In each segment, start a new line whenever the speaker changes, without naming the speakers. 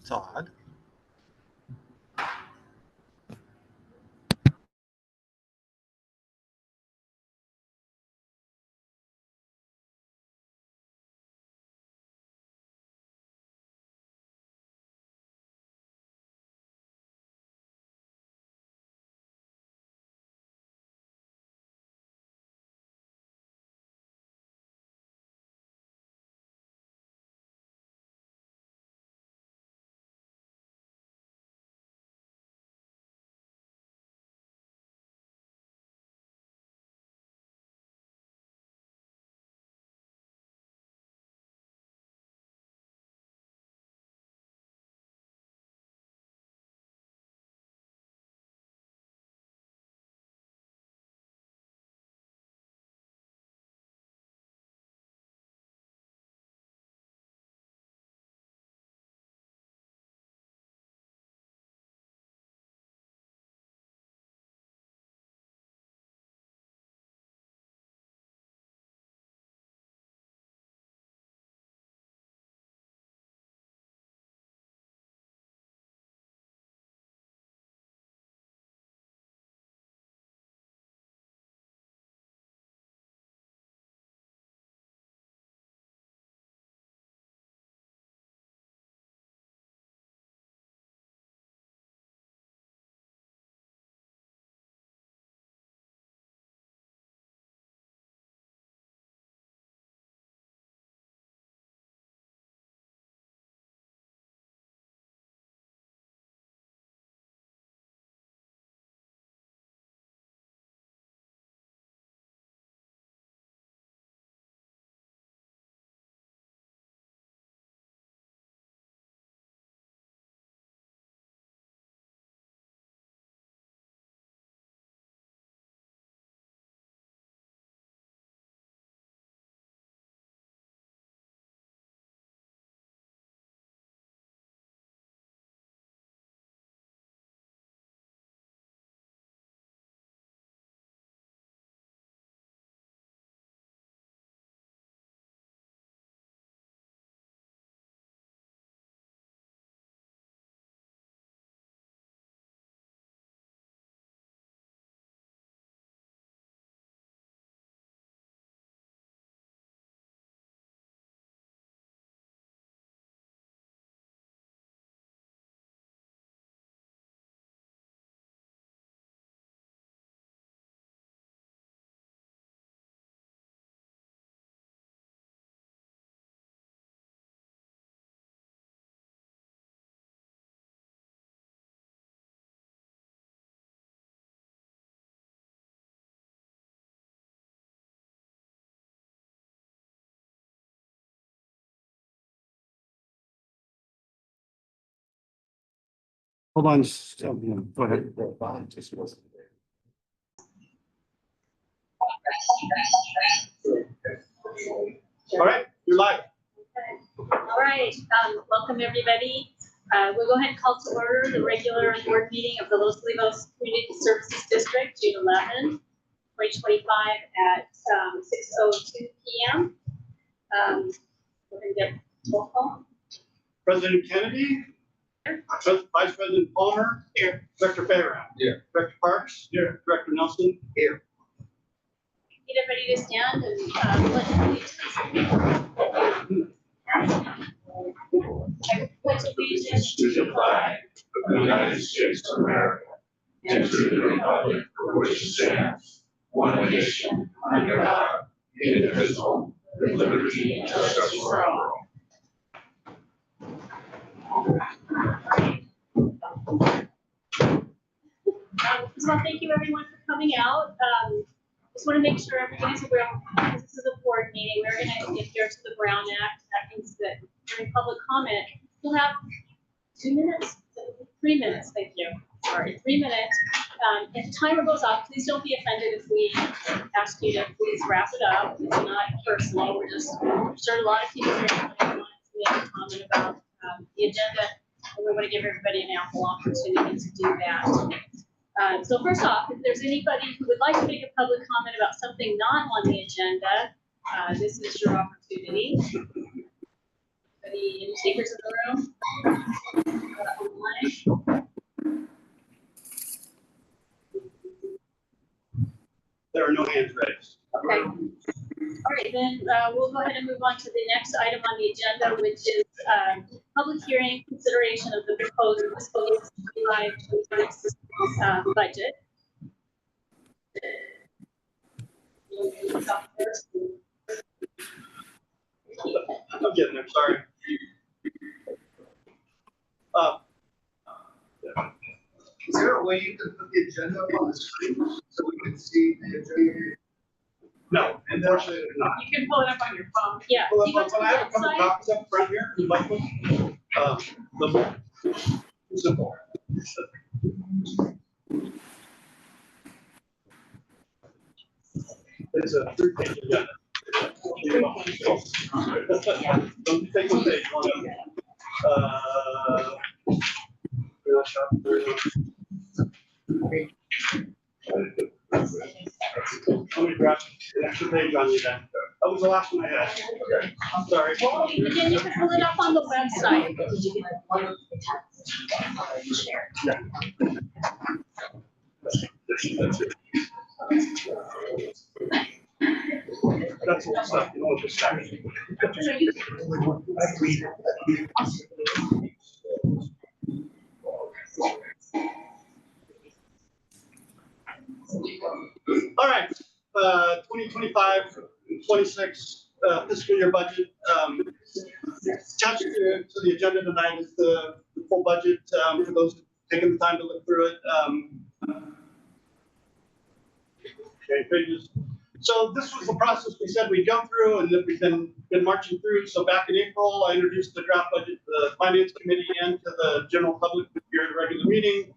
Todd. Hold on, go ahead.
All right, you're live.
All right, welcome everybody. We'll go ahead and call to order the regular board meeting of the Los Olivos Community Services District, June 11, 2025 at 6:02 p.m. We're going to get roll call.
President Kennedy.
Here.
Vice President Palmer. Here. Director Fairhouse.
Here.
Director Parks. Here. Director Nelson. Here.
Get everybody to stand and pledge allegiance
To the flag of the United States of America and to the republic for which it stands, one nation, under God, indivisible, with liberty and justice for all.
First of all, thank you everyone for coming out. Just want to make sure everybody's aware, because this is a board meeting, we're going to adhere to the Brown Act. That means that during public comment, you'll have 2 minutes, 3 minutes, thank you. Sorry, 3 minutes. If the timer goes off, please don't be offended if we ask you to please wrap it up. It's not personal. We're sure a lot of people here want to make a comment about the agenda, and we want to give everybody an ample opportunity to do that. So first off, if there's anybody who would like to make a public comment about something not on the agenda, this is your opportunity. Any takers in the room? Online?
There are no hands raised.
Okay. All right, then we'll go ahead and move on to the next item on the agenda, which is public hearing consideration of the proposed fiscal year 2025 budget.
I'm getting there, sorry.
Is there a way you can put the agenda up on the screen so we can see the agenda?
No, unfortunately, there's not.
You can pull it up on your phone. Yeah.
Well,
Do you want to
I have a couple
website?
copies up front here. You'd like one? Simple. It's a 3-page agenda. Don't take one page. Let me grab an extra page on you then. That was the last one I had. Okay. I'm sorry.
Again, you can pull it up on the website.
That's all stuff. You know what the stack is. All right, 2025-26 fiscal year budget. Attached to the agenda tonight is the full budget for those taking the time to look through it. Okay, pages. So this was the process we said we'd go through and that we've been marching through. So back in April, I introduced the draft budget to the Finance Committee and to the general public during the regular meeting.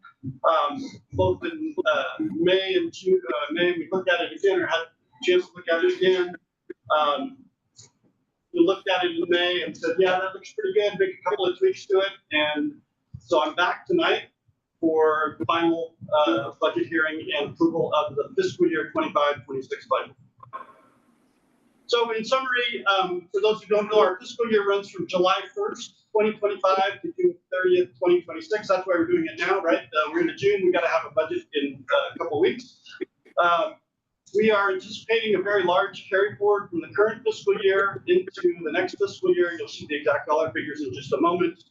Both in May and June, May, we looked at it again or had a chance to look at it again. We looked at it in May and said, yeah, that looks pretty good, make a couple of tweaks to it. And so I'm back tonight for the final budget hearing and approval of the fiscal year 25-26 budget. So in summary, for those who don't know, our fiscal year runs from July 1st, 2025 to June 30th, 2026. That's why we're doing it now, right? We're into June. We got to have a budget in a couple of weeks. We are anticipating a very large carry forward from the current fiscal year into the next fiscal year. You'll see the exact dollar figures in just a moment.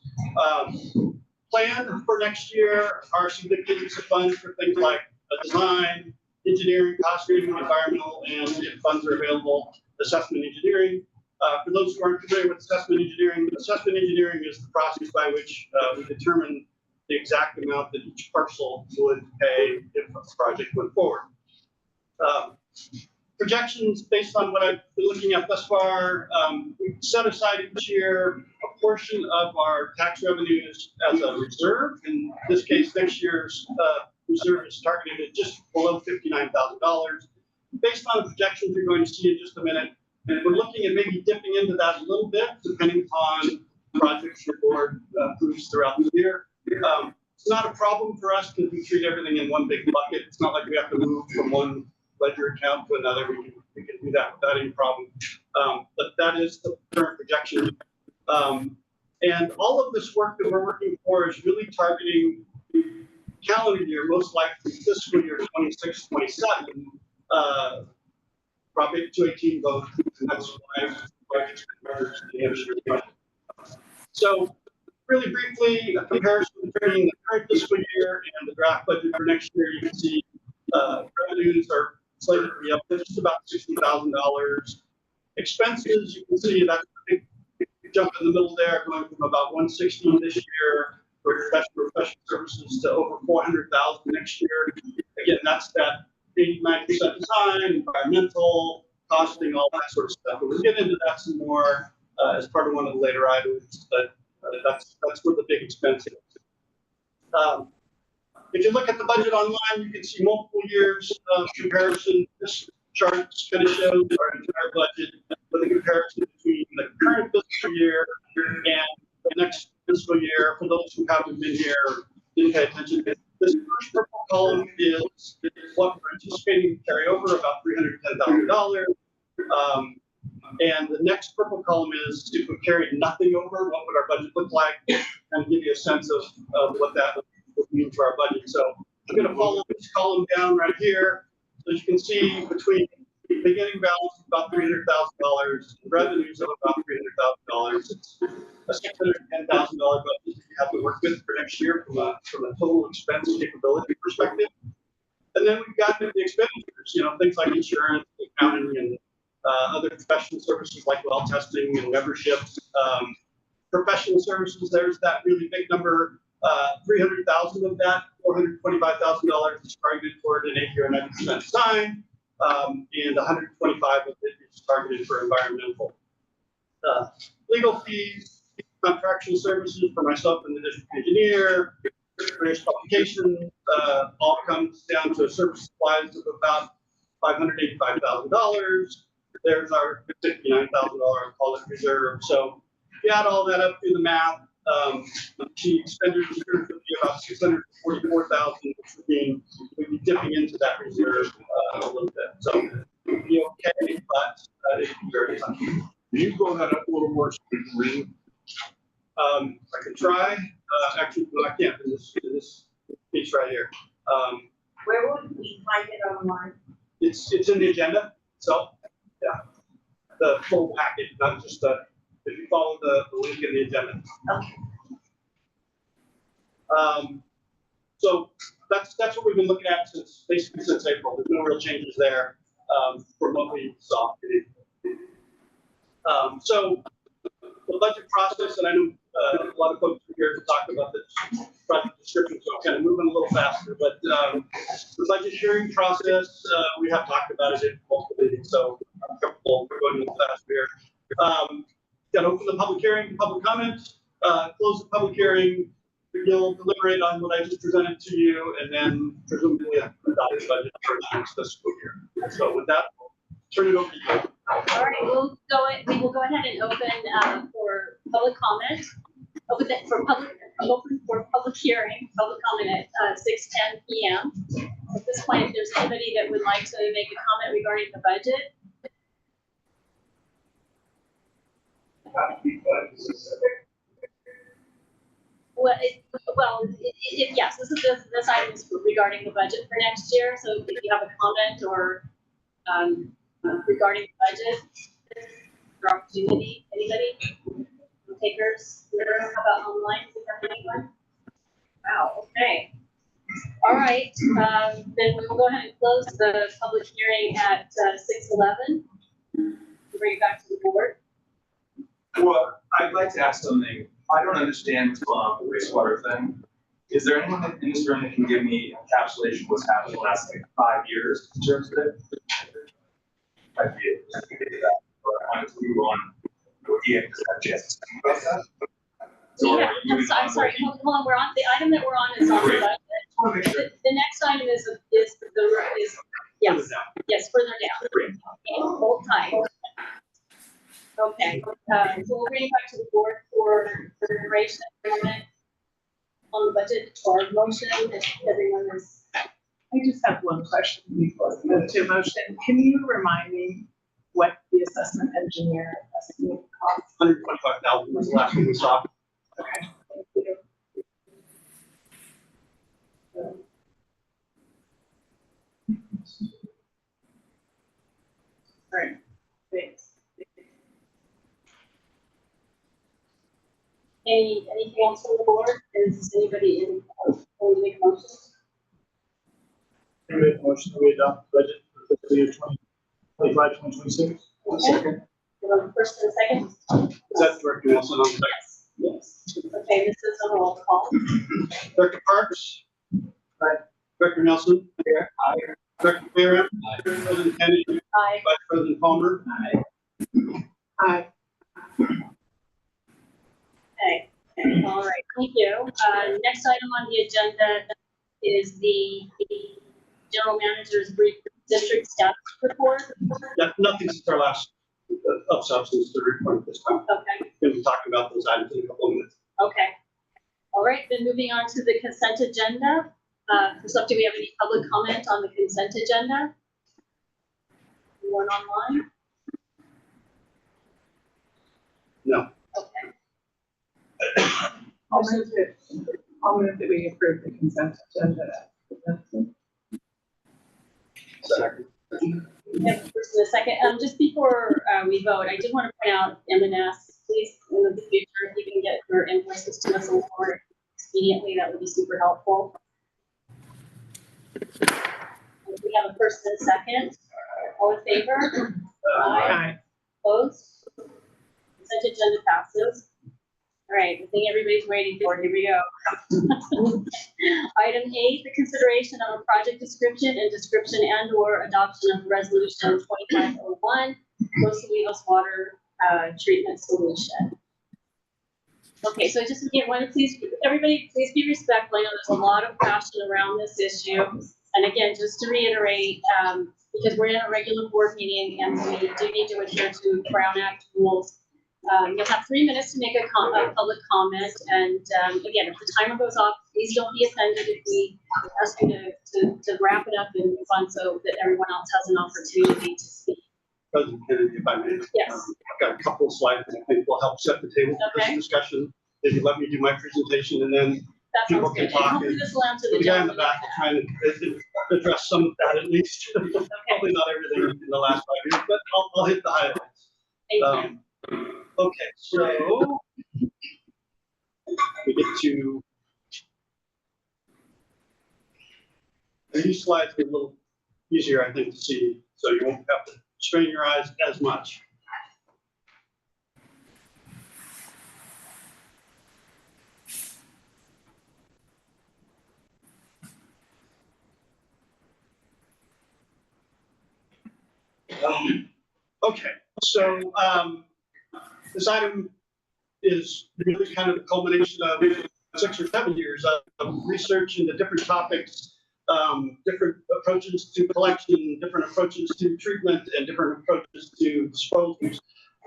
Plan for next year are significant funds for things like design, engineering, costing, environmental, and if funds are available, assessment engineering. For those who aren't familiar with assessment engineering is the process by which we determine the exact amount that each parcel would pay if a project went forward. Projections based on what I've been looking at thus far, we set aside each year a portion of our tax revenues as a reserve. In this case, next year's reserve is targeted at just below $59,000. Based on the projections you're going to see in just a minute, and we're looking at maybe dipping into that a little bit, depending upon projects your board approves throughout the year. It's not a problem for us because we treat everything in one big bucket. It's not like we have to move from one ledger account to another. We can do that without any problem. But that is the current projection. And all of this work that we're working for is really targeting calendar year, most likely fiscal year 26-27. Prop 218 vote, and that's why it's merged the Hampshire budget. So really briefly, a comparison between the current fiscal year and the draft budget for next year. You can see revenues are slated to be up to just about $60,000. Expenses, you can see that's a big jump in the middle there, going from about $160 this year for professional services to over $400,000 next year. Again, that's that 89% design, environmental, costing, all that sort of stuff. But we'll get into that some more as part of one of the later items, but that's where the big expense is. If you look at the budget online, you can see multiple years of comparison. This chart kind of shows our entire budget with a comparison between the current fiscal year and the next fiscal year. For those who haven't been here, didn't pay attention, this first purple column is what we're anticipating to carry over, about $310,000. And the next purple column is if we carried nothing over, what would our budget look like? And give you a sense of what that would mean for our budget. So I'm going to follow this column down right here. So you can see between beginning balance of about $300,000, revenues of about $300,000. It's a $610,000 budget you have to work with for next year from a total expense capability perspective. And then we've got the expenditures, things like insurance, accounting, and other professional services like well testing and memberships. Professional services, there's that really big number. 300,000 of that, $425,000 is targeted toward an 8-year 90% design, and 125 of it is targeted for environmental. Legal fees, contractual services for myself and the district engineer, various publications, all comes down to service supplies of about $585,000. There's our $59,000 call it reserve. So if you add all that up, do the math. The expenditures would be about $644,000, which we'd be dipping into that reserve a little bit. So it'd be okay, but it'd be very tough.
Can you blow that up a little more so we can read?
I can try. Actually, no, I can't in this piece right here.
Where would we find it online?
It's in the agenda. So yeah, the full package, not just if you follow the link in the agenda.
Okay.
So that's what we've been looking at basically since April. There's no real changes there from what we saw. So the budget process, and I know a lot of folks are here to talk about the project description, so I'm kind of moving a little faster. But the budget hearing process, we have talked about it in multiple meetings, so I'm comfortable going a little faster here. Got to open the public hearing, public comments, close the public hearing. You'll deliberate on what I just presented to you, and then presumably adopt the budget for the next fiscal year. So with that, I'll turn it over to you.
All right, we will go ahead and open for public comment. Open for public hearing, public comment at 6:10 p.m. At this point, if there's anybody that would like to make a comment regarding the budget. Yes, this item is regarding the budget for next year. So if you have a comment or regarding the budget, your opportunity, anybody, takers, how about online? Is there anyone? Wow. Okay. All right. Then we will go ahead and close the public hearing at 6:11. Bring it back to the board.
Well, I'd like to ask something. I don't understand the wastewater thing. Is there anyone in this room that can give me encapsulation of what's happened in the last 5 years in terms of it? I'd be able to do that. But I wanted to move on. Yeah, because I just about that. So
Yeah, I'm sorry. Hold on. We're on the item that we're on is on the budget.
I want to make sure.
The next item is yes, further down. Okay, hold tight. Okay, so we'll bring it back to the board for consideration on the budget or motion if everyone is.
I just have one question before we move to a motion. Can you remind me what the assessment engineer estimate cost?
$125,000 was the last one we saw.
Okay, thank you. All right, thanks.
Anything else from the board? Is anybody in want to make a motion?
I make a motion that we adopt the budget for fiscal year 2025, 2026.
Second.
First and second?
Is that Director Nelson on the second?
Yes. Okay, this is a roll call.
Director Parks? Aye. Director Nelson? Here. Aye. Director Barrett? Aye. President Kennedy?
Aye.
Vice President Palmer?
Aye. Aye.
Okay, all right, thank you. Next item on the agenda is the general manager's brief district status report.
Yeah, nothing since our last of substance to report this time.
Okay,
We'll be talking about those items in a couple of minutes.
okay. All right, then moving on to the consent agenda. First up, do we have any public comment on the consent agenda? Anyone online?
No.
Okay.
I'll move that we approve the consent agenda.
Second.
We have a first and a second. Just before we vote, I did want to point out M&S, please, in the future, if you can get your invoices to us on board expediently, that would be super helpful. If we have a first and a second, all in favor?
Aye.
Opposed? Consent agenda passes. All right, the thing everybody's waiting for, here we go. Item 8, the consideration of a project description and or adoption of resolution 2501, Los Olivos water treatment solution. Okay, so just again, everybody please be respectful. I know there's a lot of passion around this issue. And again, just to reiterate, because we're in a regular board meeting and we do need to adhere to Brown Act rules, you'll have 3 minutes to make a public comment. And again, if the timer goes off, please don't be offended if we ask you to wrap it up and move on so that everyone else has an opportunity to speak.
President Kennedy, if I may.
Yes.
I've got a couple of slides that I think will help set the table for
Okay.
this discussion. If you let me do my presentation and then
That
people
sounds
can
good.
talk.
And hopefully this will answer the
The guy in the
gentleman.
back will try and address some of that at least. Probably not everything in the last 5 years, but I'll hit the highlights.
Thank you.
Okay, so we get to these slides are a little easier, I think, to see, so you won't have to strain your eyes as much. Okay, so this item is really kind of the culmination of 6 or 7 years of research into different topics, different approaches to collection, different approaches to treatment, and different approaches to disposal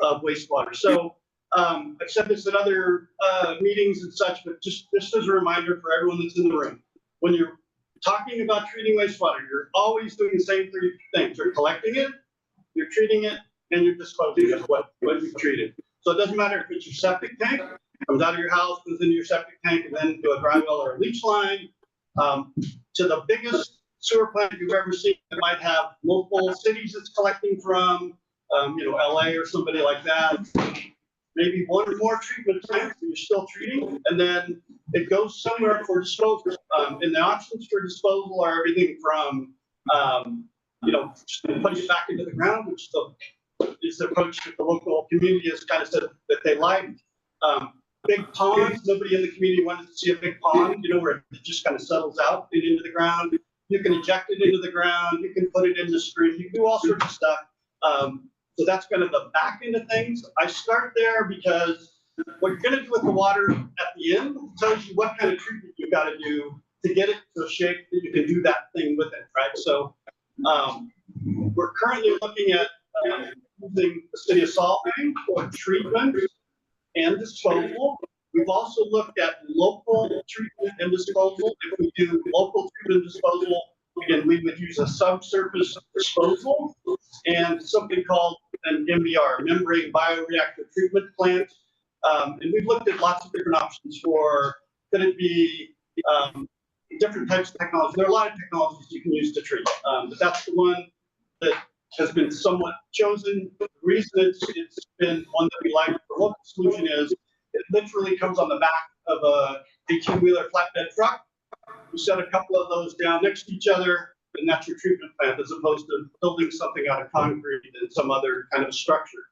of wastewater. So I've said this at other meetings and such, but just as a reminder for everyone that's in the room, when you're talking about treating wastewater, you're always doing the same 3 things. You're collecting it, you're treating it, and you're disposing of what you've treated. So it doesn't matter if it's your septic tank, comes out of your house, goes into your septic tank, and then to a dry well or a leach line, to the biggest sewer plant you've ever seen that might have multiple cities it's collecting from, LA or somebody like that. Maybe 1 or more treatment plants that you're still treating, and then it goes somewhere for disposal. And the options for disposal are everything from, just putting it back into the ground, which is the approach that the local community has kind of said that they like. Big ponds, nobody in the community wanted to see a big pond, where it just kind of settles out and into the ground. You can eject it into the ground, you can put it in the stream, you can do all sorts of stuff. So that's kind of the back end of things. I start there because what you're going to do with the water at the end tells you what kind of treatment you've got to do to get it to a shape that you can do that thing with it, right? So we're currently looking at using the city of Salt Lake for treatment and disposal. We've also looked at local treatment and disposal. If we do local treatment and disposal, again, we would use a subsurface disposal and something called an MBR, membrane bioreactor treatment plant. And we've looked at lots of different options for, could it be different types of technology. There are a lot of technologies you can use to treat, but that's the one that has been somewhat chosen. The reason it's been one that we like, the local solution is it literally comes on the back of a 18-wheeler flatbed truck. You set a couple of those down next to each other, and that's your treatment plant, as opposed to building something out of concrete and some other kind of structure.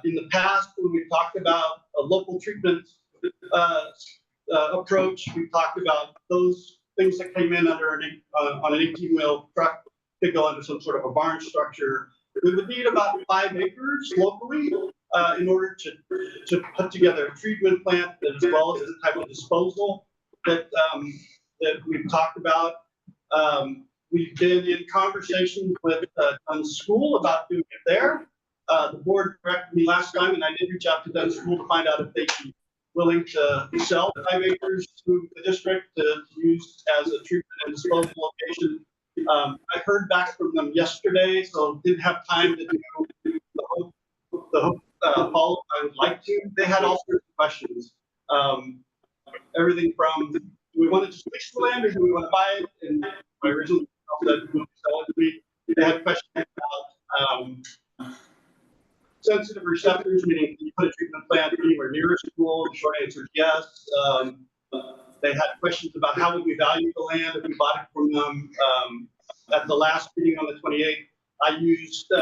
In the past, when we've talked about a local treatment approach, we talked about those things that came in under on an 18-wheel truck could go under some sort of a barn structure. We would need about 5 acres locally in order to put together a treatment plant as well as the type of disposal that we've talked about. We've been in conversations with Dunn's School about doing it there. The board directed me last time, and I did reach out to Dunn's School to find out if they'd be willing to sell 5 acres to the district to use as a treatment and disposal location. I heard back from them yesterday, so didn't have time to do the follow, I would like to. They had all sorts of questions. Everything from, do we want to just lease the land or do we want to buy it? And my original said, would you sell it to me? They had questions about sensitive receptors, meaning can you put a treatment plant anywhere near a school? The short answer is yes. They had questions about how would we value the land if we bought it from them. At the last meeting on the 28th, I used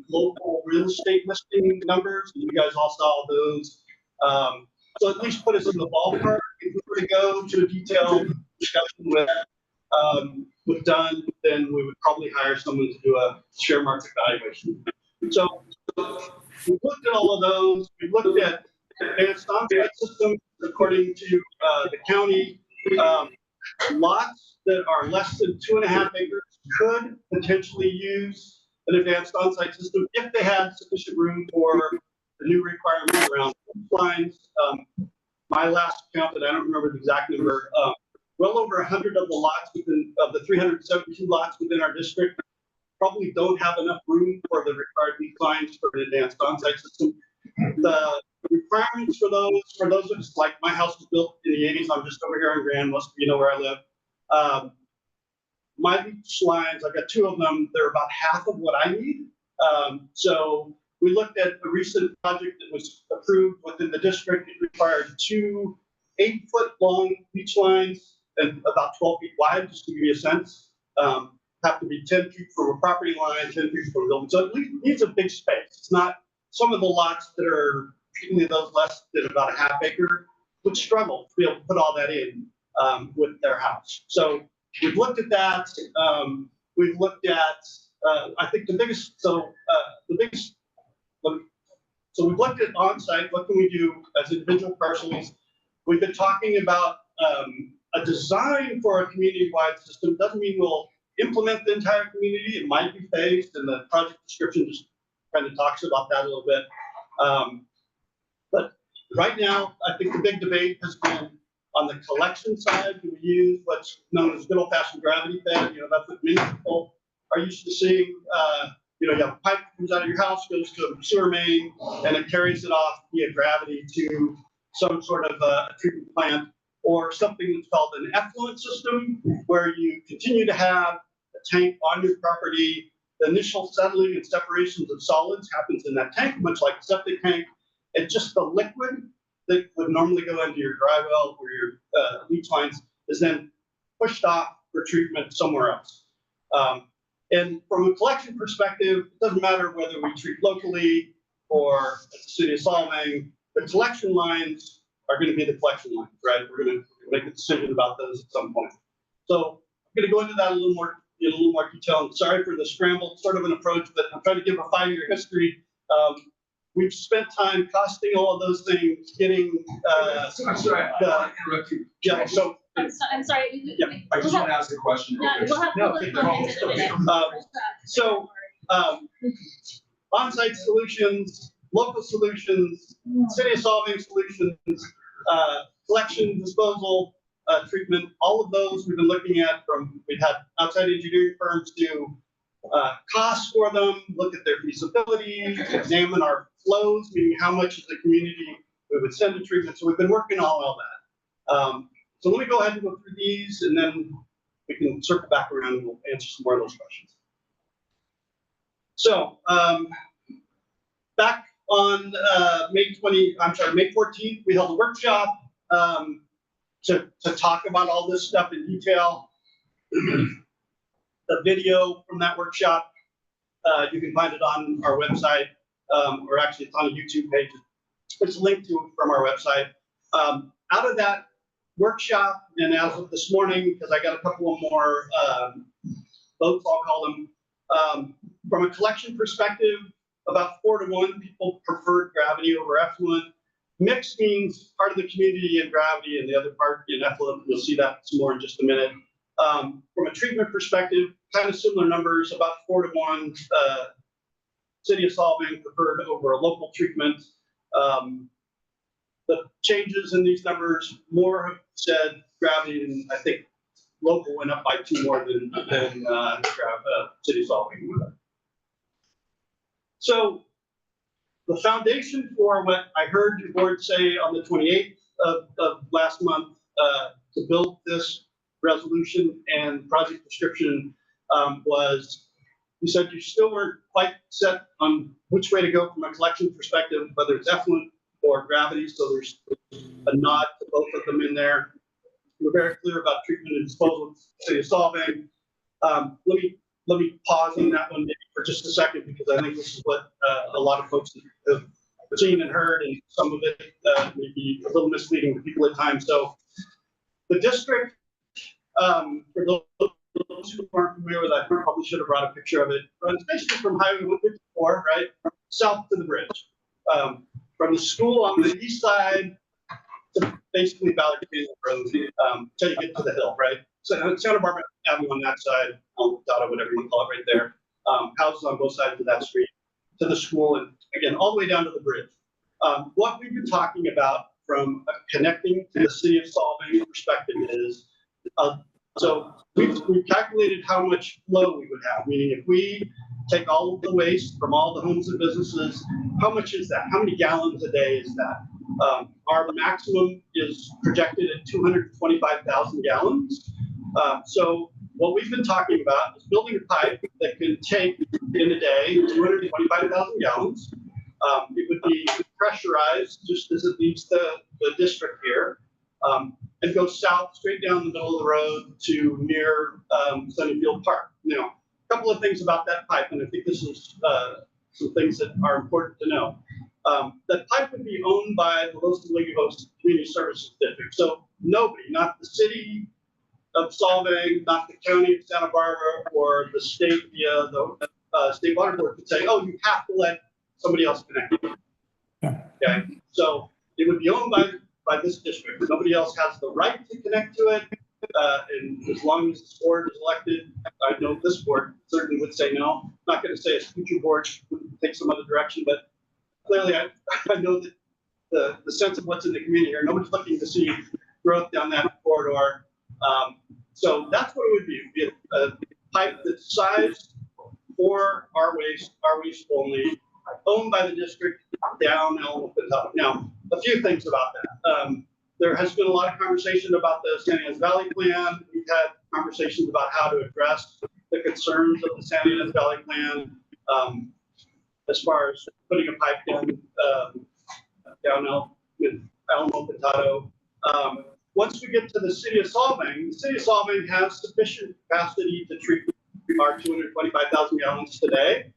local real estate listing numbers, and you guys all saw those. So at least put us in the ballpark. If we were to go to a detailed discussion with Dunn, then we would probably hire someone to do a share market valuation. So we looked at all of those. We looked at advanced on-site systems according to the county. Lots that are less than 2.5 acres could potentially use an advanced on-site system if they had sufficient room for the new requirements around lines. My last count, and I don't remember the exact number, well over 100 of the lots of the 372 lots within our district probably don't have enough room for the required declines for an advanced on-site system. The requirements for those of us, like my house was built in the 80s, I'm just over here in Grand, most of you know where I live. My leach lines, I've got 2 of them, they're about half of what I need. So we looked at a recent project that was approved within the district. It required 2 8-foot long leach lines and about 12 feet wide, just to give you a sense. Have to be 10 feet from a property line, 10 feet from a building. So it needs a big space. It's not, some of the lots that are, particularly those less than about a half acre, would struggle to be able to put all that in with their house. So we've looked at that. We've looked at, I think the biggest, so we've looked at on-site, what can we do as individual parcels? We've been talking about a design for a community-wide system. Doesn't mean we'll implement the entire community. It might be phased, and the project description just kind of talks about that a little bit. But right now, I think the big debate has been on the collection side. Do we use what's known as good old-fashioned gravity fed? You know, that's what many people are used to seeing. You know, you have a pipe that comes out of your house, goes to a sewer main, and it carries it off via gravity to some sort of a treatment plant, or something that's called an effluent system, where you continue to have a tank on your property. The initial settling and separations of solids happens in that tank, much like a septic tank. It's just the liquid that would normally go into your dry well or your leach lines is then pushed off for treatment somewhere else. And from a collection perspective, it doesn't matter whether we treat locally or at the city of Solvang, the collection lines are going to be the collection lines, right? We're going to make a decision about those at some point. So I'm going to go into that in a little more detail. I'm sorry for the scrambled sort of an approach, but I'm trying to give a 5-year history. We've spent time costing all of those things, getting.
I'm sorry, I don't want to interrupt you.
Yeah. So.
I'm sorry.
Yeah,
I just want to ask a question.
No, we'll have public comments in a minute.
So, on-site solutions, local solutions, city of solving solutions, collection, disposal, treatment, all of those we've been looking at we've had outside engineering firms do costs for them, look at their feasibility, examine our flows, meaning how much of the community we would send to treatment. So we've been working on all that. So let me go ahead and go through these, and then we can circle back around and we'll answer some more of those questions. So back on May 14th, we held a workshop to talk about all this stuff in detail. The video from that workshop, you can find it on our website, or actually it's on a YouTube page. It's linked to from our website. Out of that workshop, and as of this morning, because I got a couple of more votes, I'll call them, from a collection perspective, about 4-to-1 people preferred gravity over effluent. Mixed means part of the community in gravity and the other part in effluent. You'll see that some more in just a minute. From a treatment perspective, kind of similar numbers, about 4-to-1. City of Solvang preferred over a local treatment. The changes in these numbers, more have said gravity, and I think local went up by 2 more than City of Solvang. So the foundation for what I heard your board say on the 28th of last month to build this resolution and project description was, you said you still weren't quite set on which way to go from a collection perspective, whether it's effluent or gravity. So there's a nod to both of them in there. We're very clear about treatment and disposal, city of Solvang. Let me pause on that one maybe for just a second, because I think this is what a lot of folks have seen and heard, and some of it may be a little misleading to people at times. So the district, for those who aren't familiar with that, I probably should have brought a picture of it. Runs basically from Highway 154, right, south to the bridge. From the school on the east side to basically Ballard Canyon Road, until you get to the hill, right? So Santa Barbara Avenue on that side, Dada, whatever you want to call it, right there. Houses on both sides of that street to the school, and again, all the way down to the bridge. What we've been talking about from connecting to the city of Solvang perspective is, so we've calculated how much flow we would have, meaning if we take all of the waste from all the homes and businesses, how much is that? How many gallons a day is that? Our maximum is projected at 225,000 gallons. So what we've been talking about is building a pipe that can take in a day 225,000 gallons. It would be pressurized just as it leaves the district here, and go south straight down the middle of the road to near Sunnyfield Park. Now, a couple of things about that pipe, and I think this is some things that are important to know. That pipe would be owned by the Los Olivos Community Services District. So nobody, not the city of Solvang, not the county of Santa Barbara, or the state via the state water board could say, oh, you have to let somebody else connect you.
Yeah.
Okay, so it would be owned by this district. Nobody else has the right to connect to it. And as long as this board is elected, I know this board certainly would say no. I'm not going to say a future board would take some other direction, but clearly I know that the sense of what's in the community here, nobody's looking to see growth down that corridor. So that's what it would be. It would be a pipe that's sized for our waste only, owned by the district down Alamo Pintado. Now, a few things about that. There has been a lot of conversation about the Santa Ynez Valley plan. We've had conversations about how to address the concerns of the Santa Ynez Valley plan, as far as putting a pipe down Alamo Pintado. Once we get to the city of Solvang has sufficient capacity to treat our 225,000 gallons today.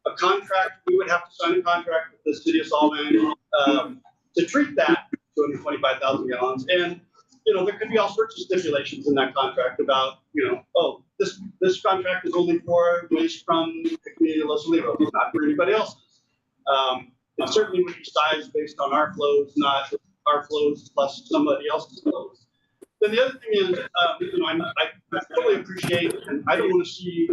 A contract, we would have to sign a contract with the city of Solvang to treat that 225,000 gallons. And, you know, there could be all sorts of stipulations in that contract about, you know, oh, this contract is only for waste from the community of Los Olivos, not for anybody else's. It certainly would be sized based on our flows, not our flows plus somebody else's flows. Then the other thing is, you know, I fully appreciate, and I don't want to see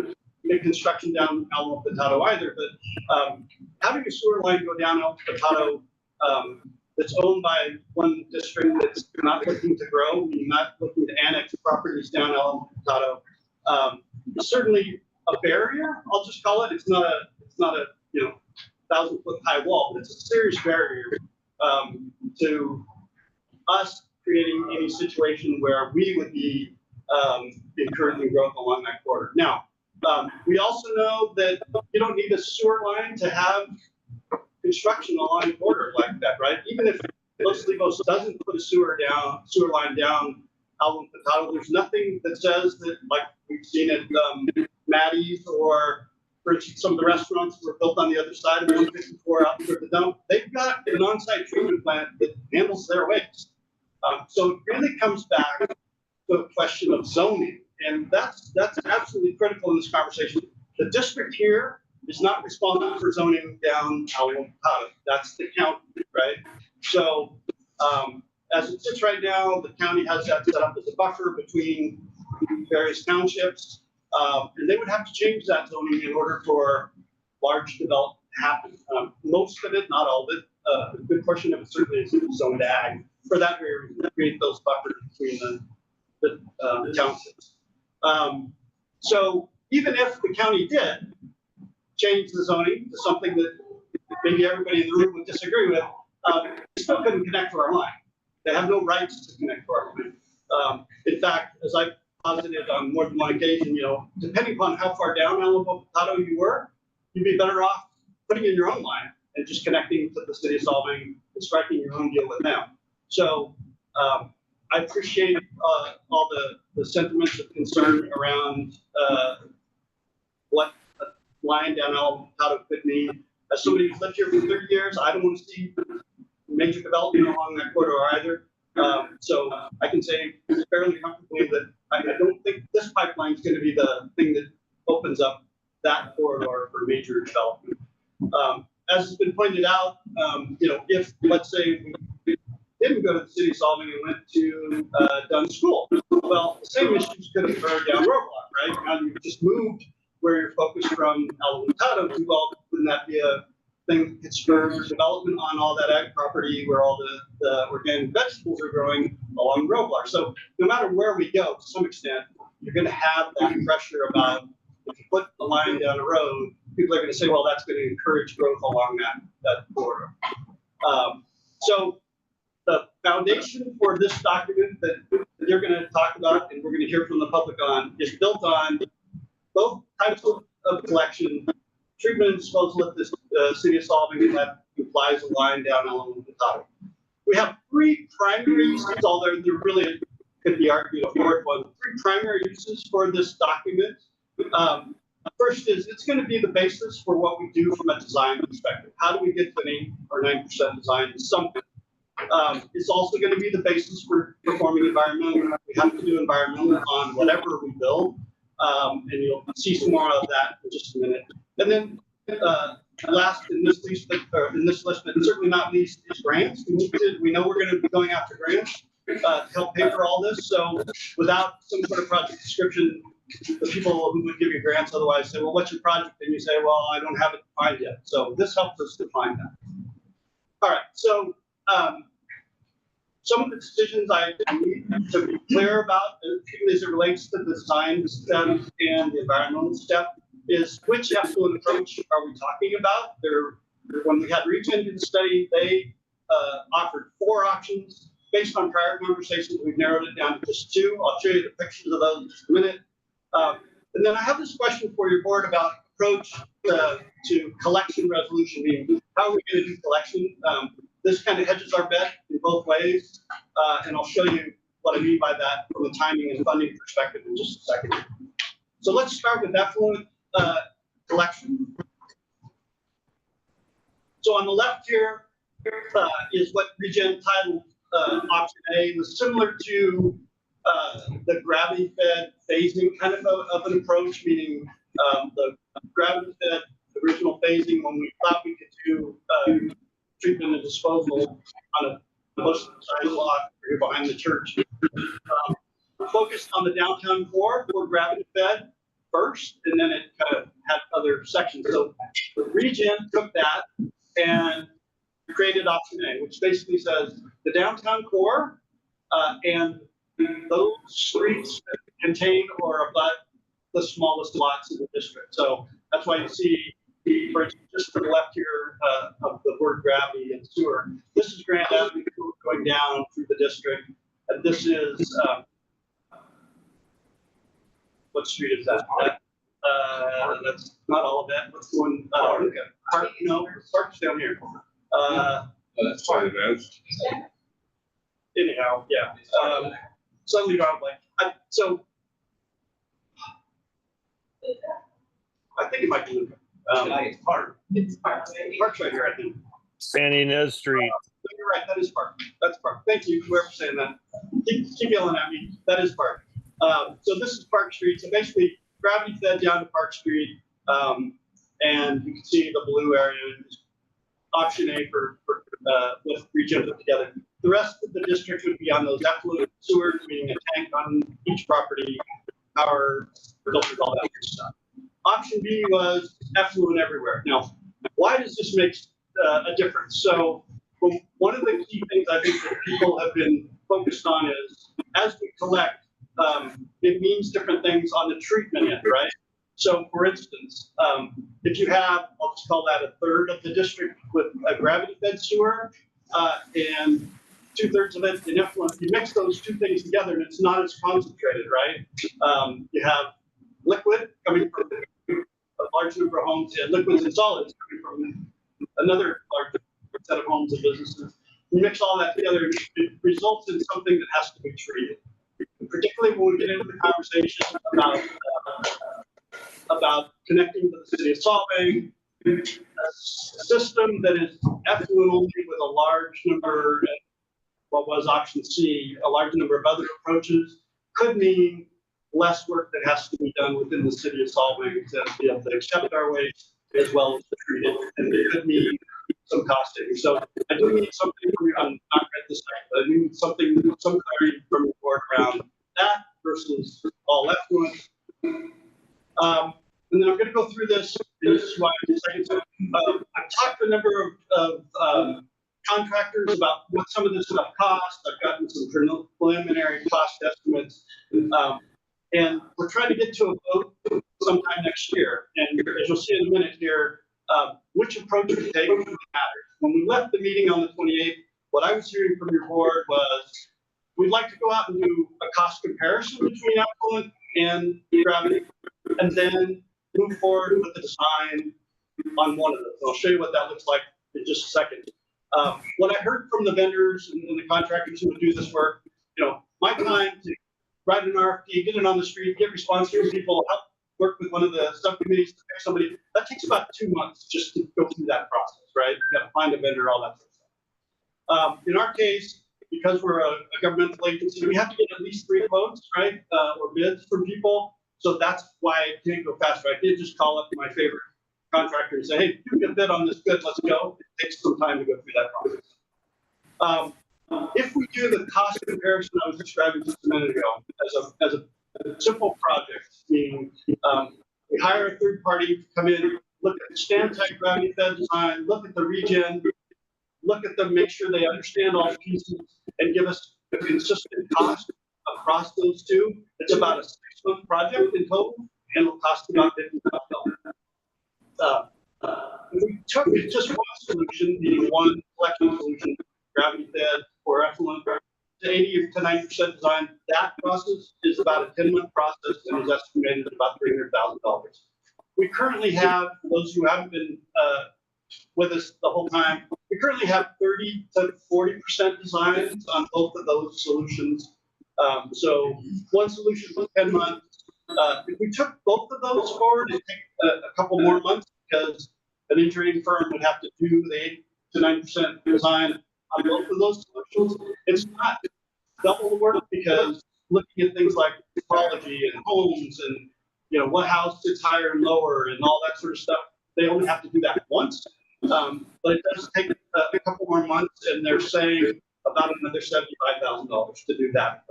big construction down Alamo Pintado either, but having a sewer line go down Alamo Pintado that's owned by one district that's not looking to grow, not looking to annex properties down Alamo Pintado, is certainly a barrier. I'll just call it. It's not a you know 1,000-foot high wall, but it's a serious barrier to us creating any situation where we would be encouraging growth along that corridor. Now, we also know that you don't need a sewer line to have construction along a corridor like that, right? Even if Los Olivos doesn't put a sewer line down Alamo Pintado, there's nothing that says that, like we've seen at Maddie's, or for instance, some of the restaurants were built on the other side of 154 out toward the dump. They've got an on-site treatment plant that handles their waste. So it really comes back to a question of zoning, and that's absolutely critical in this conversation. The district here is not responsible for zoning down Alamo Pintado. That's the county, right? So as it sits right now, the county has that set up as a buffer between various townships, and they would have to change that zoning in order for large development to happen. Most of it, not all of it, a good portion of it certainly is zoned ag for that very reason, to create those buffers between the townships. So even if the county did change the zoning to something that maybe everybody in the room would disagree with, they still couldn't connect to our line. They have no rights to connect to our line. In fact, as I posited on more than one occasion, depending upon how far down Olivos you were, you'd be better off putting in your own line and just connecting to the city of Solvang and striking your own deal with them. So I appreciate all the sentiments of concern around what a line down Olivos could mean. As somebody who's lived here for 30 years, I don't want to see major development along that corridor either. So I can say fairly comfortably that I don't think this pipeline is going to be the thing that opens up that corridor for major development. As has been pointed out, if let's say we didn't go to the city of Solvang and went to Dunn School, well, the same issues could occur down Roblox, right? Now you've just moved where you're focused from Olivos to, well, wouldn't that be a thing that could spur development on all that ag property where all the organic vegetables are growing along Roblox? So no matter where we go, to some extent, you're going to have that pressure about if you put a line down a road, people are going to say, well, that's going to encourage growth along that corridor. So the foundation for this document that you're going to talk about and we're going to hear from the public on is built on both types of collection, treatment and disposal at this city of Solvang that implies a line down Olivos. We have three primary uses, although there really could be argued a fourth one. Three primary uses for this document. First is it's going to be the basis for what we do from a design perspective. How do we get to an 8 or 9% design in something? It's also going to be the basis for performing environmental. We have to do environmental on whatever we build, and you'll see some more of that in just a minute. And then last in this list, but certainly not least, is grants. We know we're going to be going after grants to help pay for all this. So without some sort of project description, the people who would give you grants otherwise say, well, what's your project? And you say, well, I don't have it defined yet. So this helps us define that. All right, so some of the decisions I need to be clear about, particularly as it relates to the design step and the environmental step, is which effluent approach are we talking about? When we had Regen do the study, they offered 4 options. Based on prior conversations, we've narrowed it down to just 2. I'll show you the pictures of those in just a minute. And then I have this question for your board about approach to collection resolution, meaning how are we going to do collection? This kind of hedges our bet in both ways, and I'll show you what I mean by that from a timing and funding perspective in just a second. So let's start with effluent collection. So on the left here is what Regen titled option A. It was similar to the gravity-fed phasing kind of an approach, meaning the gravity-fed original phasing when we thought we could do treatment and disposal on a most of the lot here behind the church. Focused on the downtown core for gravity-fed first, and then it kind of had other sections. So the Regen took that and created option A, which basically says the downtown core and those streets that contain or abut the smallest lots in the district. So that's why you see, for instance, just to the left here of the word gravity and sewer, this is Grand Avenue going down through the district, and this is what street is that? That's not all of that. Let's go in. Okay. Park, no, Park's down here.
That's what it is.
Anyhow, yeah. Suddenly, I'm like, so I think it might be Luca.
It's Park.
Park's right here, I think.
San Inez Street.
You're right, that is Park. That's Park. Thank you, whoever's saying that. Keep yelling at me. That is Park. So this is Park Street. So basically, gravity fed down to Park Street, and you can see the blue area. Option A for with Regen put together. The rest of the district would be on those effluent sewers, meaning a tank on each property, power, filters, all that good stuff. Option B was effluent everywhere. Now, why does this make a difference? So, one of the key things I think that people have been focused on is as we collect, it means different things on the treatment end, right? So for instance, if you have, I'll just call that a third of the district with a gravity fed sewer, and 2/3 of it in effluent, you mix those two things together and it's not as concentrated, right? You have liquid coming from a large number of homes and liquids and solids coming from another large set of homes and businesses. You mix all that together, it results in something that has to be treated. Particularly when we get into the conversation about connecting to the city of Salt Lake, a system that is effluent only with a large number, what was option C, a large number of other approaches, could mean less work that has to be done within the city of Salt Lake to be able to accept our waste as well as to treat it, and it could mean some cost savings. So I do need something from you, I'm not read this time, but I need some clarity from the board around that versus all effluent. And then I'm going to go through this. This is why I'm saying I've talked to a number of contractors about what some of this stuff costs. I've gotten some preliminary cost estimates. And we're trying to get to a vote sometime next year. And as you'll see in a minute here, which approach we take matters. When we left the meeting on the 28th, what I was hearing from your board was, we'd like to go out and do a cost comparison between effluent and gravity, and then move forward with the design on one of those. I'll show you what that looks like in just a second. What I heard from the vendors and the contractors who would do this work, my time to write an RFP, get it on the street, get response from people, help work with one of the subcommittees to pick somebody, that takes about 2 months just to go through that process, right? You got to find a vendor, all that sort of stuff. In our case, because we're a governmental agency, we have to get at least 3 quotes, right, or bids from people. So that's why it can't go faster. I did just call up my favorite contractor and say, hey, you get a bid on this bid, let's go. It takes some time to go through that process. If we do the cost comparison I was describing just a minute ago as a simple project, meaning we hire a third party to come in, look at the Stantec gravity fed design, look at the regen, look at them, make sure they understand all the pieces, and give us a consistent cost across those two. It's about a 6-month project in total, and it'll cost about $50,000. If we took just one solution, meaning one collection solution, gravity fed or effluent, to 80 to 90% design, that process is about a 10-month process and is estimated at about $300,000. We currently have, for those who haven't been with us the whole time, we currently have 30 to 40% designs on both of those solutions. So one solution was 10 months. If we took both of those forward, it'd take a couple more months because an engineering firm would have to do the 80 to 90% design on both of those solutions. It's not double the work because looking at things like topology and homes and what house sits higher and lower and all that sort of stuff, they only have to do that once. But it does take a couple more months, and they're saying about another $75,000 to do that.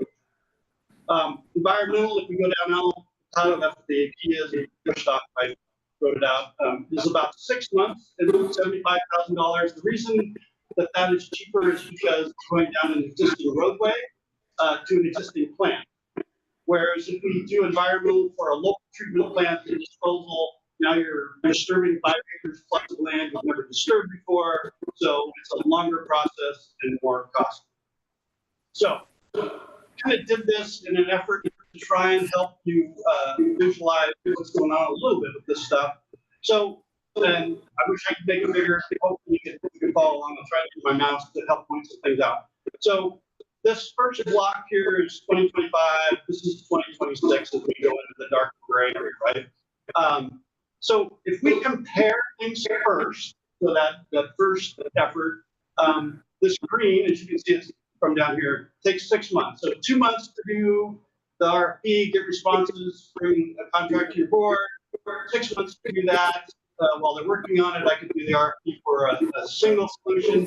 Environmental, if we go down now, that's what the AP is, and pushed off, I wrote it out, is about 6 months and $75,000. The reason that is cheaper is because it's going down an existing roadway to an existing plant. Whereas if we do environmental for a local treatment plant and disposal, now you're disturbing 5 acres plus of land you've never disturbed before. So it's a longer process and more costly. So kind of did this in an effort to try and help you visualize what's going on a little bit with this stuff. So then I wish I could make it bigger. Hopefully you can follow along. I'll try to use my mouse to help point some things out. So this first block here is 2025. This is 2026 as we go into the dark gray area, right? So if we compare things first, so that first effort, this green, as you can see, it's from down here, takes 6 months. So 2 months to do the RFP, get responses, bring a contract to your board. 6 months to do that. While they're working on it, I could do the RFP for a single solution.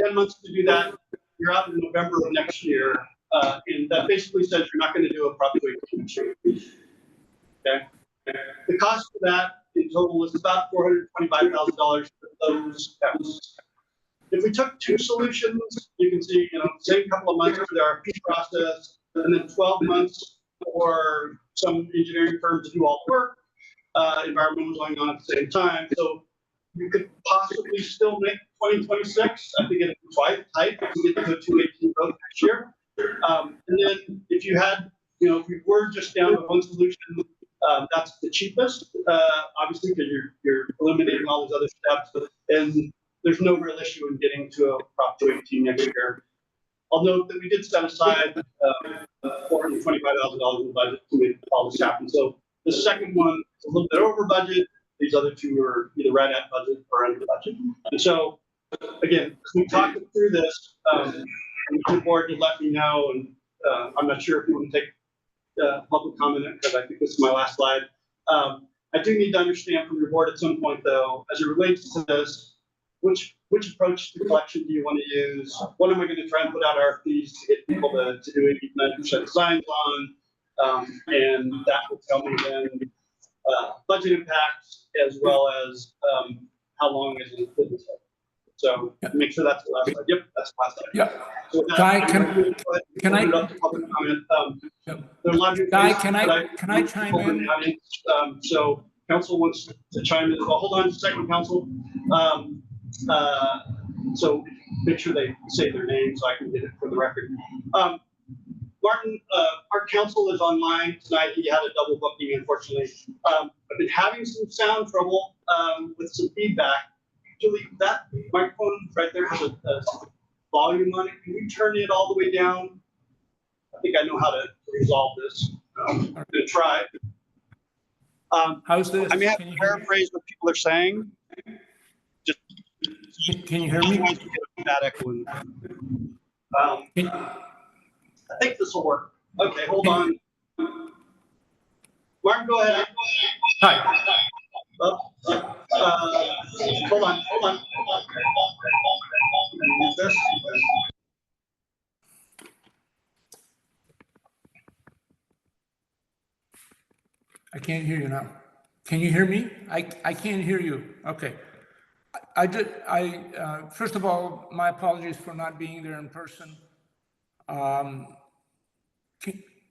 10 months to do that. You're out in November of next year, and that basically says you're not going to do a project. Okay. The cost for that in total is about $425,000 for those efforts. If we took 2 solutions, you can see, same couple of months for the RFP process, and then 12 months for some engineering firm to do all the work, environmental going on at the same time. So you could possibly still make 2026. I think it's quite tight to get to a 218 vote next year. And then if you had, if we were just down to one solution, that's the cheapest, obviously, because you're eliminating all these other steps, and there's no real issue in getting to a Prop 218 next year. I'll note that we did set aside $425,000 in the budget to make all this happen. So the second one is a little bit over budget. These other two are either right at budget or under budget. And so, again, we talked through this. The board did let me know, and I'm not sure if you want to take public comment because I think this is my last slide. I do need to understand from your board at some point, though, as it relates to this, which approach to collection do you want to use? What am I going to try and put out RFPs to get people to do 89% designs on? And that will tell me then budget impacts as well as how long is it for this. So make sure that's the last slide. Yep, that's the last slide.
Yeah.
So
Guy, can I? Guy, can I chime in?
So council wants to chime in. Well, hold on a second, council. So make sure they say their name so I can get it for the record. Martin, our council is online tonight. He had a double booking, unfortunately. I've been having some sound trouble with some feedback. Julie, that microphone right there has a volume on it. Can you turn it all the way down? I think I know how to resolve this. I'm going to try.
How's this?
I may have to paraphrase what people are saying. Just
can you hear me?
I think this will work. Okay, hold on. Martin, go ahead.
Hi.
Hold on. Use this.
I can't hear you now. Can you hear me? I can't hear you. Okay. First of all, my apologies for not being there in person.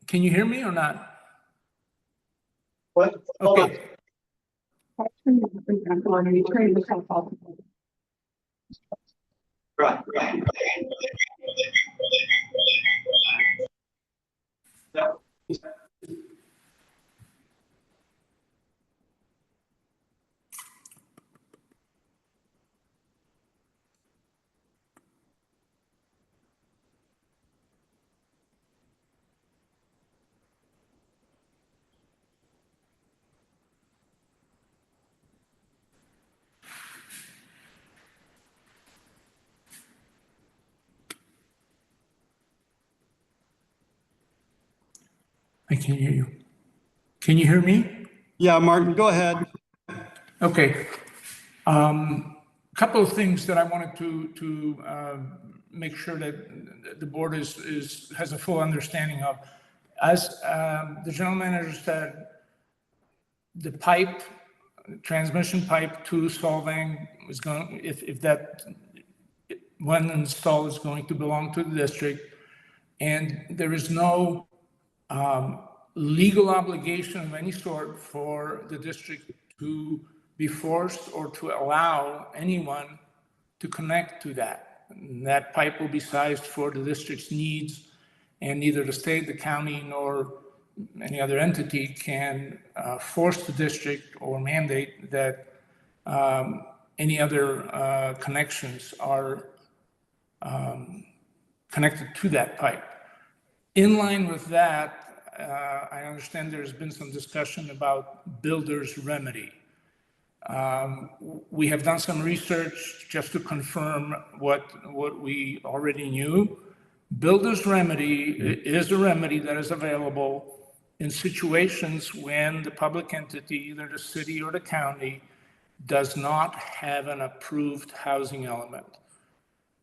Can you hear me or not?
What?
Okay.
Right. Yeah.
I can't hear you. Can you hear me?
Yeah, Martin, go ahead.
Okay. Couple of things that I wanted to make sure that the board has a full understanding of. As the general manager said, the transmission pipe to Solvang is going, if that, when installed, is going to belong to the district, and there is no legal obligation of any sort for the district to be forced or to allow anyone to connect to that. And that pipe will be sized for the district's needs, and neither the state, the county, nor any other entity can force the district or mandate that any other connections are connected to that pipe. In line with that, I understand there's been some discussion about builder's remedy. We have done some research just to confirm what we already knew. Builder's remedy is a remedy that is available in situations when the public entity, either the city or the county, does not have an approved housing element,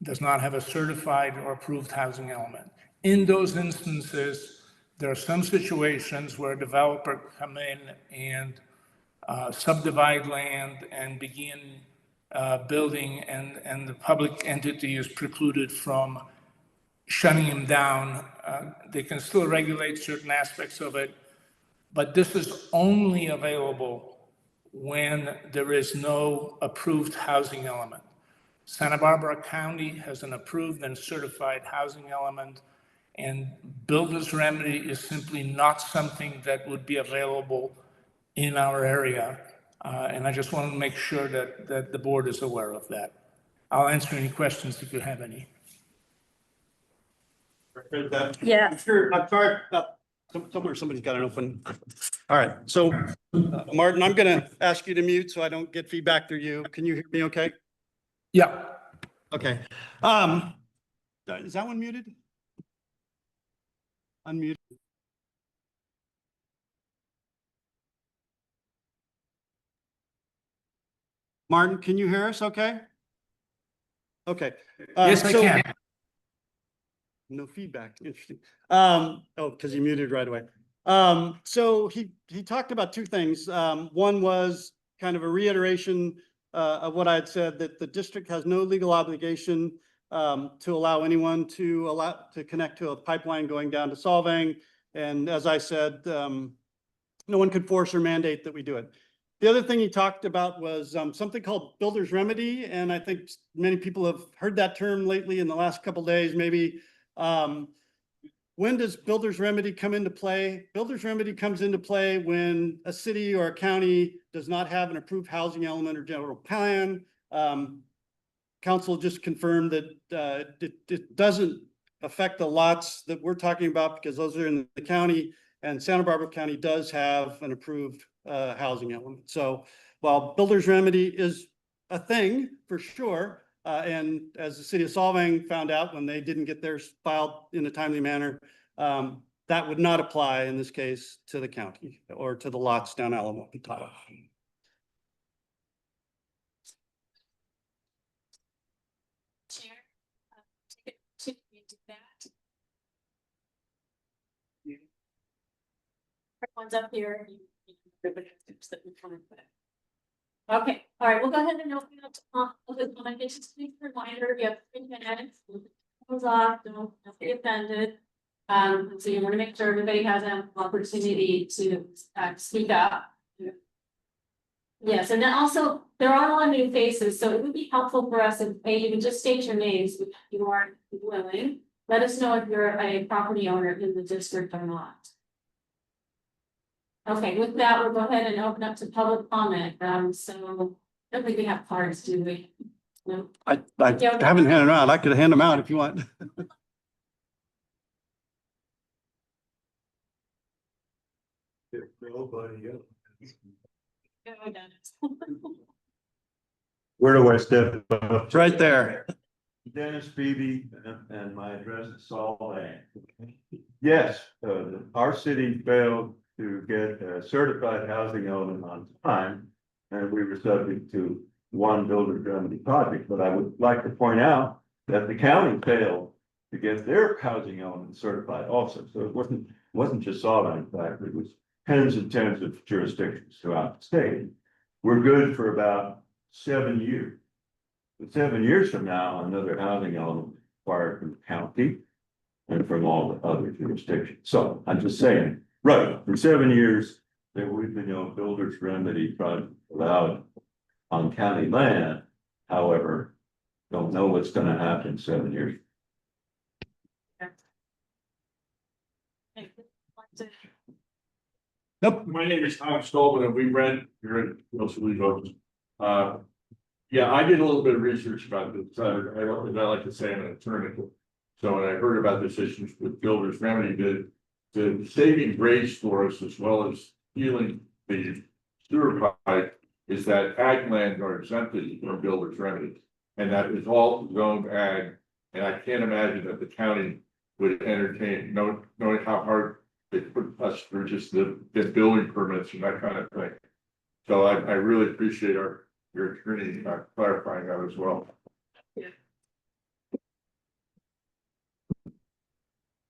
does not have a certified or approved housing element. In those instances, there are some situations where a developer come in and subdivide land and begin building, and the public entity is precluded from shutting him down. They can still regulate certain aspects of it, but this is only available when there is no approved housing element. Santa Barbara County has an approved and certified housing element, and builder's remedy is simply not something that would be available in our area. And I just want to make sure that the board is aware of that. I'll answer any questions if you have any.
Yeah.
Sure, I'm sorry, somewhere somebody's got an open. All right, so Martin, I'm gonna ask you to mute so I don't get feedback through you. Can you hear me okay?
Yeah.
Okay. Is that one muted? Unmuted. Martin, can you hear us okay? Okay.
Yes, I can.
No feedback, interesting. Because he muted right away. So he talked about two things. One was kind of a reiteration of what I had said, that the district has no legal obligation to allow anyone to connect to a pipeline going down to Solvang. And as I said, no one could force or mandate that we do it. The other thing he talked about was something called builder's remedy. And I think many people have heard that term lately in the last couple of days, maybe. When does builder's remedy come into play? Builder's remedy comes into play when a city or a county does not have an approved housing element or general plan. Council just confirmed that it doesn't affect the lots that we're talking about because those are in the county, and Santa Barbara County does have an approved housing element. So while builder's remedy is a thing for sure, and as the city of Solvang found out when they didn't get theirs filed in a timely manner, that would not apply in this case to the county or to the lots down Alamo.
Chair, everyone's up here. Okay, all right, we'll go ahead and open up to public comment. Just a quick reminder, you have 3 minutes. Close off, don't be offended. So you want to make sure everybody has an opportunity to speak up. Yes, and then also there are a lot of new faces, so it would be helpful for us if you would just state your names if you aren't willing. Let us know if you're a property owner in the district or not. Okay, with that, we'll go ahead and open up to public comment. So I don't think we have cards, do we? No.
I haven't handed them out. I could hand them out if you want.
Nobody else.
Go, Dennis.
Where do I step up?
It's right there.
Dennis Beebe, and my address is Salt Lake. Yes, our city failed to get a certified housing element on time, and we were subject to one builder's remedy project. But I would like to point out that the county failed to get their housing element certified also. So it wasn't just Solvang, in fact, it was tens and tens of jurisdictions throughout the state. We're good for about 7 years. But 7 years from now, another housing element required from the county and from all the other jurisdictions. So I'm just saying, right, for 7 years, there would be no builder's remedy project allowed on county land. However, don't know what's gonna happen in 7 years.
Nope.
My name is Tom Stolman, and we rent here in Los Olivos. Yeah, I did a little bit of research about this. I like to say I'm an attorney. So when I heard about this issue with builder's remedy, the saving grace for us, as well as healing the sewer pipe, is that ag lands are exempted from builder's remedy. And that is all zoned ag. And I can't imagine that the county would entertain, knowing how hard they put us through just the building permits and that kind of thing. So I really appreciate your attorney clarifying that as well.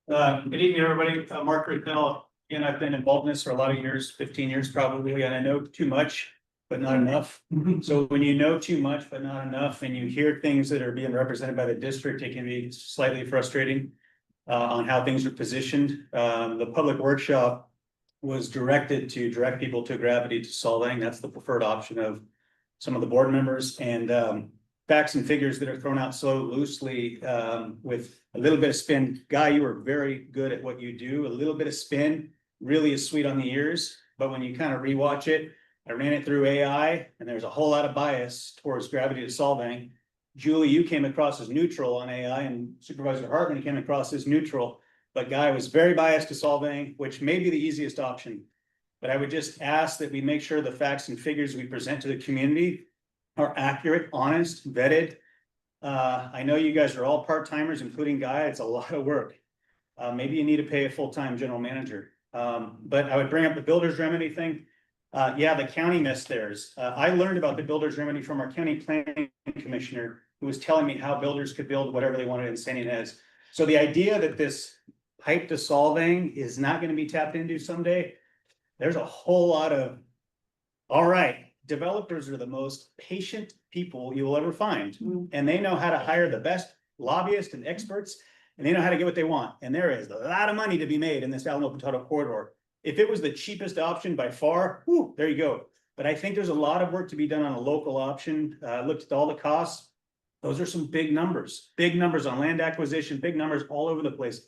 Good evening, everybody. Mark Ricknell. Again, I've been involved in this for a lot of years, 15 years probably, and I know too much, but not enough. So when you know too much, but not enough, and you hear things that are being represented by the district, it can be slightly frustrating on how things are positioned. The public workshop was directed to direct people to gravity dissolving. That's the preferred option of some of the board members, and facts and figures that are thrown out so loosely with a little bit of spin. Guy, you were very good at what you do. A little bit of spin really is sweet on the ears, but when you kind of rewatch it, I ran it through AI and there's a whole lot of bias towards gravity dissolving. Julie, you came across as neutral on AI, and Supervisor Hartman came across as neutral, but Guy was very biased to solving, which may be the easiest option. But I would just ask that we make sure the facts and figures we present to the community are accurate, honest, vetted. I know you guys are all part-timers, including Guy. It's a lot of work. Maybe you need to pay a full-time general manager. But I would bring up the builder's remedy thing. Yeah, the county missed theirs. I learned about the builder's remedy from our county planning commissioner, who was telling me how builders could build whatever they wanted in San Ynez. So the idea that this pipe dissolving is not going to be tapped into someday, there's a whole lot of, all right, developers are the most patient people you will ever find. And they know how to hire the best lobbyists and experts, and they know how to get what they want. And there is a lot of money to be made in this Alamo Potato corridor. If it was the cheapest option by far, whew, there you go. But I think there's a lot of work to be done on a local option. Looked at all the costs. Those are some big numbers on land acquisition, big numbers all over the place.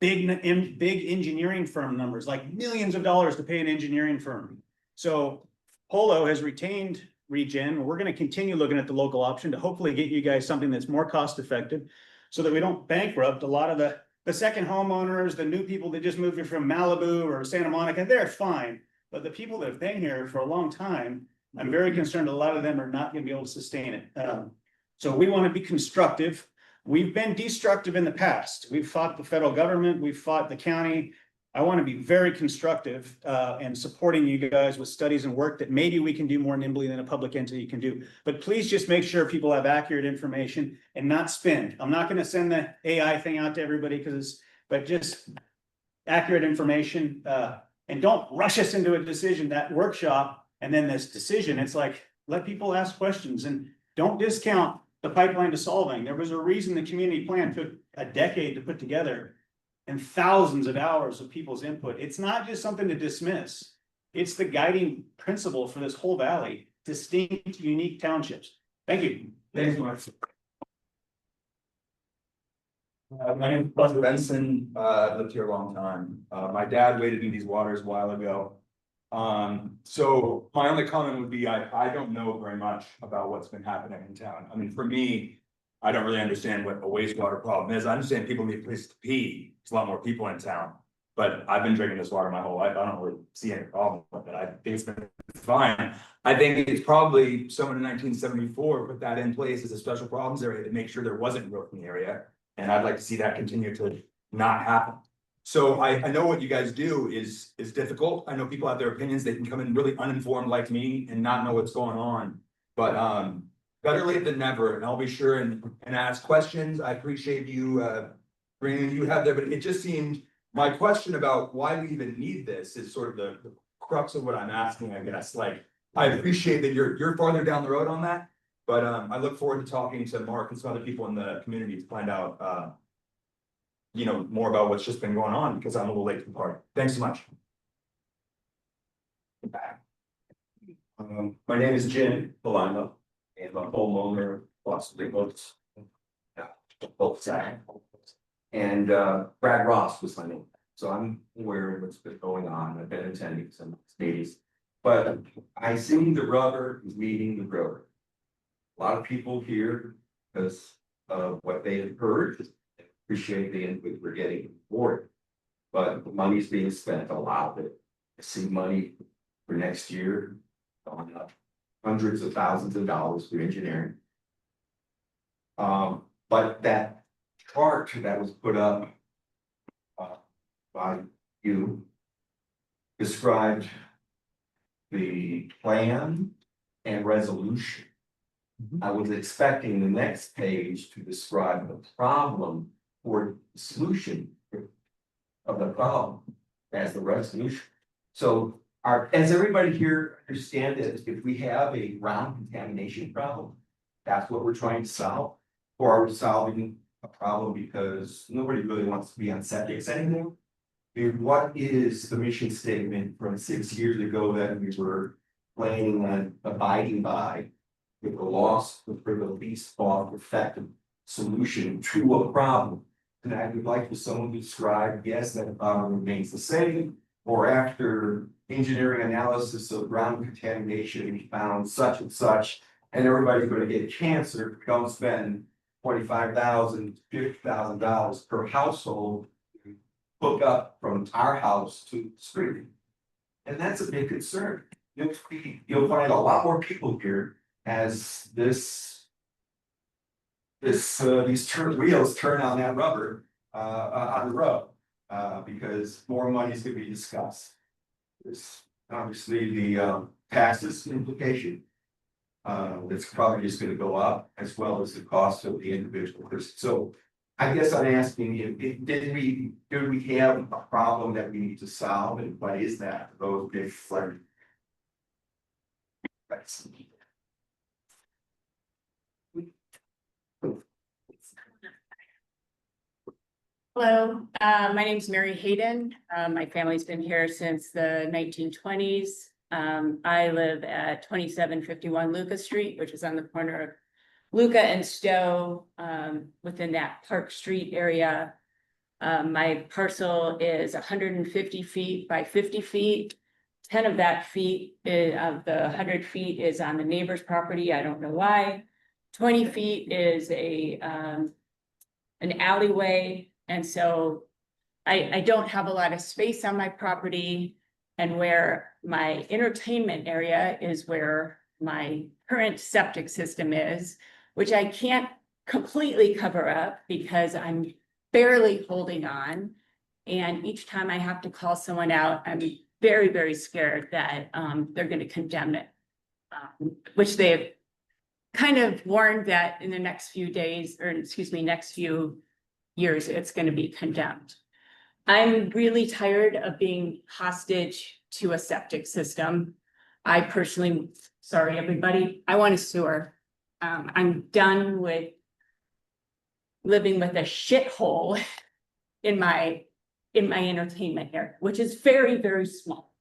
Big engineering firm numbers, like millions of dollars to pay an engineering firm. So Polo has retained Regen. We're going to continue looking at the local option to hopefully get you guys something that's more cost effective, so that we don't bankrupt a lot of the second homeowners, the new people that just moved here from Malibu or Santa Monica. They're fine, but the people that have been here for a long time, I'm very concerned a lot of them are not going to be able to sustain it. So we want to be constructive. We've been destructive in the past. We've fought the federal government. We've fought the county. I want to be very constructive and supporting you guys with studies and work that maybe we can do more nimbly than a public entity can do. But please just make sure people have accurate information and not spend. I'm not going to send the AI thing out to everybody but just accurate information, and don't rush us into a decision, that workshop, and then this decision. It's like, let people ask questions and don't discount the pipeline dissolving. There was a reason the community plan took a decade to put together and thousands of hours of people's input. It's not just something to dismiss. It's the guiding principle for this whole valley, distinct, unique townships. Thank you.
Thanks so much. My name is Buster Benson. I've lived here a long time. My dad waded in these waters a while ago. So my only comment would be, I don't know very much about what's been happening in town. I mean, for me, I don't really understand what a wastewater problem is. I understand people need a place to pee. There's a lot more people in town, but I've been drinking this water my whole life. I don't really see any problem with it. I think it's been fine. I think it's probably someone in 1974 put that in place as a special problems area to make sure there wasn't growth in the area. And I'd like to see that continue to not happen. So I know what you guys do is difficult. I know people have their opinions. They can come in really uninformed like me and not know what's going on. But better late than never. And I'll be sure and ask questions. I appreciate you bringing you have there, but it just seemed, my question about why we even need this is sort of the crux of what I'm asking, I guess. Like, I appreciate that you're farther down the road on that, but I look forward to talking to Mark and some other people in the community to find out more about what's just been going on, because I'm a little late to the party. Thanks so much.
My name is Jim Polano, and I'm a homeowner, lots of boats. Both sides. And Brad Ross was my name. So I'm aware of what's been going on. I've been attending some meetings. But I see the rubber is meeting the road. A lot of people here because of what they have heard. Appreciate the input we're getting for it. But the money's being spent, a lot of it. I see money for next year going up hundreds of thousands of dollars for engineering. But that chart that was put up by you described the plan and resolution. I was expecting the next page to describe the problem or the solution of the problem as the resolution. So as everybody here understand that if we have a ground contamination problem, that's what we're trying to solve, or are we solving a problem because nobody really wants to be on septics anymore? What is the mission statement from 6 years ago that we were planning on abiding by? With the loss, for the least thought effective solution to a problem. And I would like for someone to describe, yes, that problem remains the same, or after engineering analysis of ground contamination, we found such and such, and everybody's gonna get cancer, don't spend $25,000, $50,000 per household. To hook up from our house to the street. And that's a big concern. You'll find a lot more people here as these wheels turn on that rubber on the road, because more money is gonna be discussed. There's obviously the taxes implication. That's probably just gonna go up, as well as the cost of the individual person. So I guess I'm asking you, do we have a problem that we need to solve, and what is that? Those big flaring.
Hello, my name is Mary Hayden. My family's been here since the 1920s. I live at 2751 Lucas Street, which is on the corner of Luca and Stowe, within that Park Street area. My parcel is 150 feet by 50 feet. 10 of that feet, of the 100 feet is on the neighbor's property. I don't know why. 20 feet is an alleyway. And so I don't have a lot of space on my property, and where my entertainment area is where my current septic system is, which I can't completely cover up because I'm barely holding on. And each time I have to call someone out, I'm very, very scared that they're going to condemn it, which they've kind of warned that in the next few days, or excuse me, next few years, it's going to be condemned. I'm really tired of being hostage to a septic system. I personally, sorry, everybody, I want a sewer. I'm done with living with a shithole in my entertainment area, which is very, very small.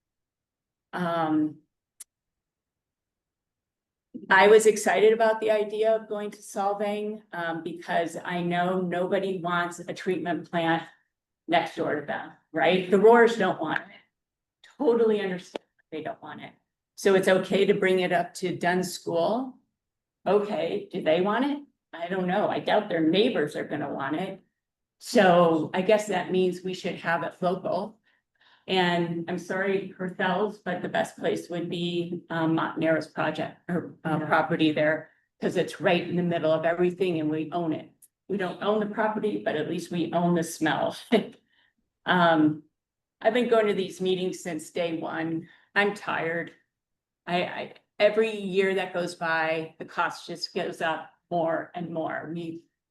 I was excited about the idea of going to Solvang because I know nobody wants a treatment plant next door to them, right? The Roars don't want it. Totally understand they don't want it. So it's okay to bring it up to Dunn School. Okay, do they want it? I don't know. I doubt their neighbors are gonna want it. So I guess that means we should have it local. And I'm sorry, Herthel's, but the best place would be Montanera's project or property there, because it's right in the middle of everything and we own it. We don't own the property, but at least we own the smell. I've been going to these meetings since day one. I'm tired. Every year that goes by, the cost just goes up more and more.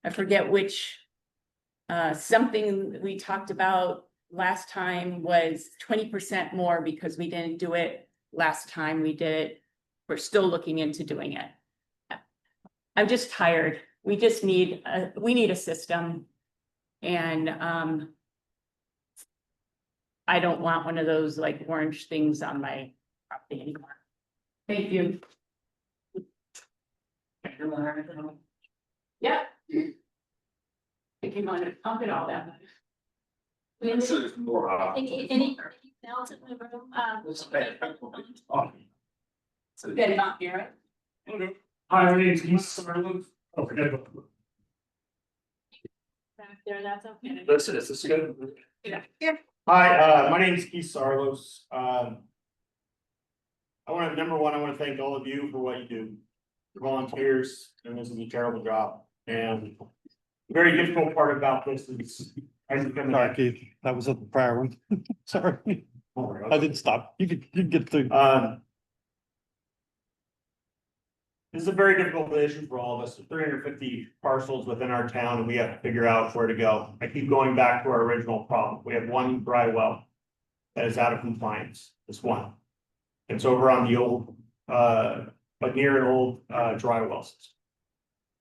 I forget which, something we talked about last time was 20% more because we didn't do it last time we did it. We're still looking into doing it. I'm just tired. We just need a system. And I don't want one of those like orange things on my property anymore. Thank you. Yeah. If you want to pump it all that much.
Any else in the room?
Get it out here.
Hi, my name's Keith Summerlin. Oh, forget about
Back there, that's okay.
this. Is this good?
Yeah.
Hi, my name is Keith Sarlos. I want to, number one, I want to thank all of you for what you do. Your volunteers, and this is a terrible job. And the very difficult part about this is.
Sorry, Keith, that was a prior one. Sorry. I didn't stop. You could get through.
This is a very difficult issue for all of us. 350 parcels within our town, and we have to figure out where to go. I keep going back to our original problem. We have one dry well that is out of compliance. It's one. It's over on the old, but near an old dry well system.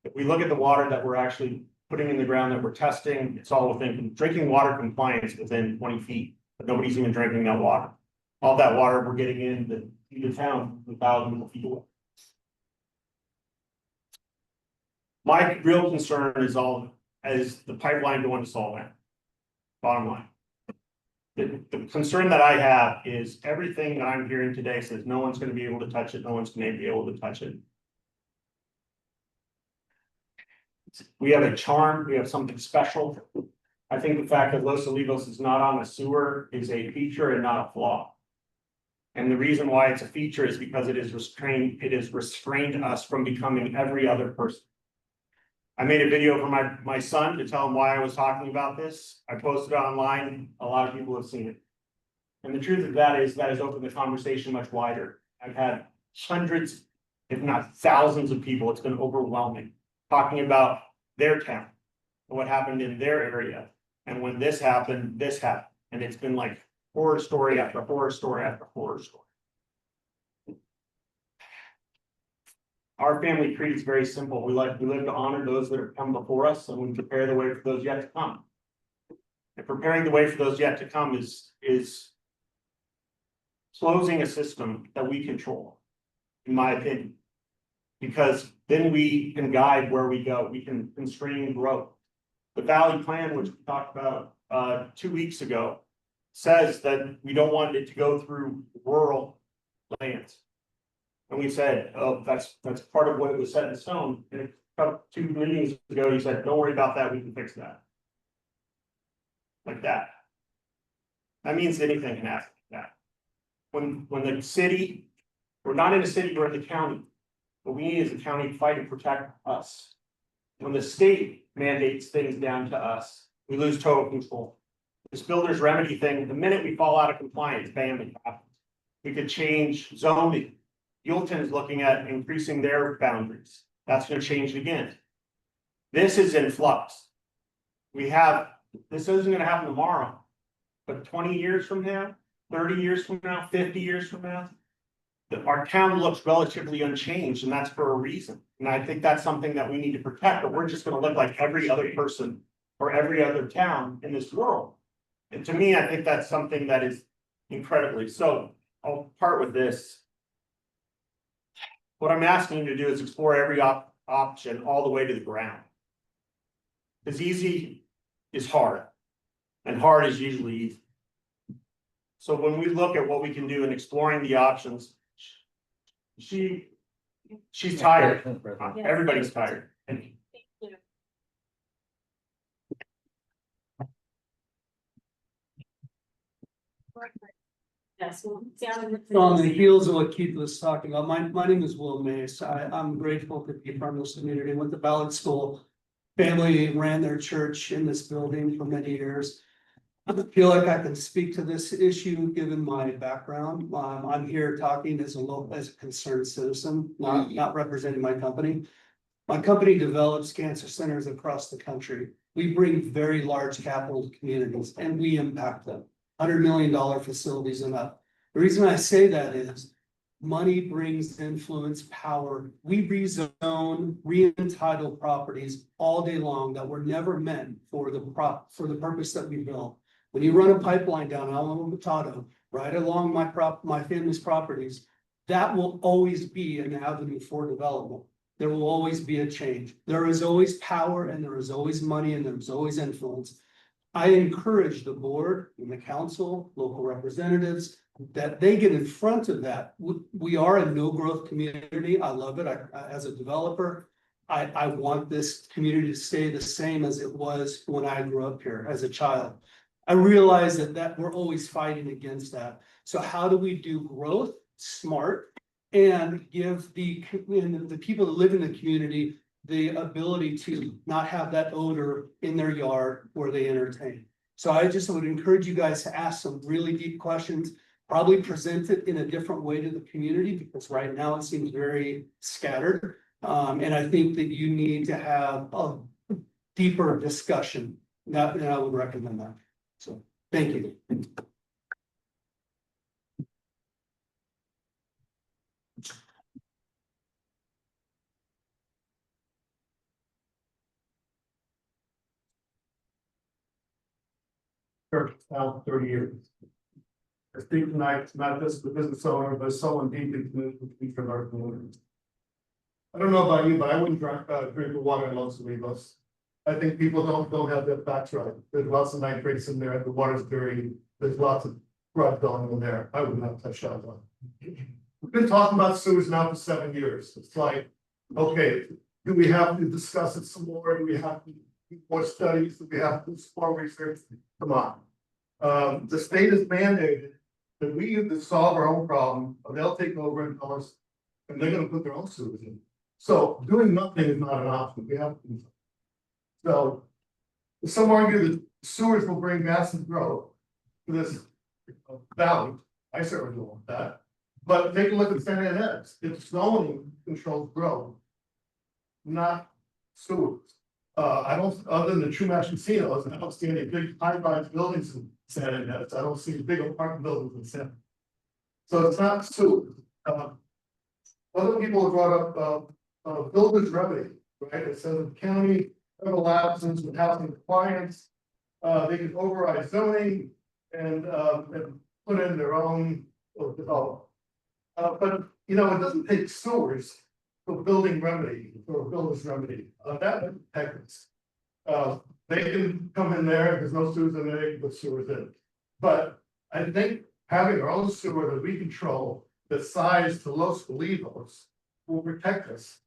If we look at the water that we're actually putting in the ground that we're testing, it's all within drinking water compliance within 20 feet but nobody's even drinking that water. All that water we're getting into the town, thousands of feet away. My real concern is the pipeline going to solve that. Bottom line. The concern that I have is everything that I'm hearing today says no one's gonna be able to touch it, no one's gonna be able to touch it. We have a charm, we have something special. I think the fact that Los Olivos is not on the sewer is a feature and not a flaw. And the reason why it's a feature is because it has restrained us from becoming every other person. I made a video for my son to tell him why I was talking about this. I posted it online. A lot of people have seen it. And the truth of that is that has opened the conversation much wider. I've had hundreds, if not thousands of people, it's been overwhelming, talking about their town and what happened in their area. And when this happened. And it's been like horror story after horror story after horror story. Our family creed is very simple. We live to honor those that have come before us, and we prepare the way for those yet to come. And preparing the way for those yet to come is closing a system that we control, in my opinion. Because then we can guide where we go. We can constrain growth. The Valley Plan, which we talked about 2 weeks ago, says that we don't want it to go through rural lands. And we said, oh, that's part of what was set in stone. And a couple 2 meetings ago, you said, don't worry about that, we can fix that. Like that. That means anything can happen like that. When the city, we're not in a city, we're in the county. What we need is a county to fight and protect us. When the state mandates things down to us, we lose total control. This builder's remedy thing, the minute we fall out of compliance, bam, it happens. We could change zoning. Yulton is looking at increasing their boundaries. That's going to change again. This is in flux. This isn't going to happen tomorrow, but 20 years from now, 30 years from now, 50 years from now, our town looks relatively unchanged, and that's for a reason. And I think that's something that we need to protect, but we're just going to look like every other person or every other town in this world. And to me, I think that's something that is incredibly, so I'll part with this. What I'm asking you to do is explore every option all the way to the ground. Because easy is hard, and hard is usually easy. So when we look at what we can do in exploring the options, she's tired. Everybody's tired.
Thank you. Yes.
So on the heels of what Keith was talking about, my name is Will Mace. I'm grateful to be from this community. Went to Ballard School. Family ran their church in this building for many years. I feel like I can speak to this issue given my background. I'm here talking as a concerned citizen, not representing my company. My company develops cancer centers across the country. We bring very large capital to communities and we impact them. $100 million facilities and up. The reason I say that is money brings influence, power. We rezone, re-entitle properties all day long that were never meant for the purpose that we built. When you run a pipeline down Alamo Potato, right along my family's properties, that will always be an avenue for development. There will always be a change. There is always power and there is always money and there's always influence. I encourage the board and the council, local representatives, that they get in front of that. We are a no growth community. I love it. As a developer, I want this community to stay the same as it was when I grew up here as a child. I realize that we're always fighting against that. So how do we do growth smart and give the people that live in the community the ability to not have that odor in their yard where they entertain? So I just would encourage you guys to ask some really deep questions, probably present it in a different way to the community, because right now it seems very scattered. And I think that you need to have a deeper discussion. And I would recommend that. So thank you.
church now for 30 years. I speak tonight, not just the business owner, but someone deeply committed to the future of our community. I don't know about you, but I wouldn't drink the water in Los Olivos. I think people don't have their facts right. There's lots of nitrates in there, the water's dirty, there's lots of crud going in there. I would not touch that one. We've been talking about sewers now for 7 years. It's like, okay, do we have to discuss it some more? Do we have to do more studies? Do we have to do some more research? Come on. The state has mandated that we either solve our own problem, or they'll take over and tell us, and they're gonna put their own sewers in. So doing nothing is not an option. We have to do something. So some argue that sewers will bring massive growth to this valley. I certainly don't want that. But take a look at San Ynez. It's zoning controls growth, not sewers. I don't, other than the True Match casinos, I don't see any big high-rise buildings in San Ynez. I don't see big apartment buildings in San. So it's not sewers. Other people have brought up builder's remedy, right? It says the county have a lapses with housing compliance. They can override zoning and put in their own development. But you know, it doesn't take sewers for building remedy or builder's remedy. That would protect us. They can come in there, there's no sewers in there, they can put sewers in. But I think having our own sewer that we control, the size to Los Olivos, will protect us.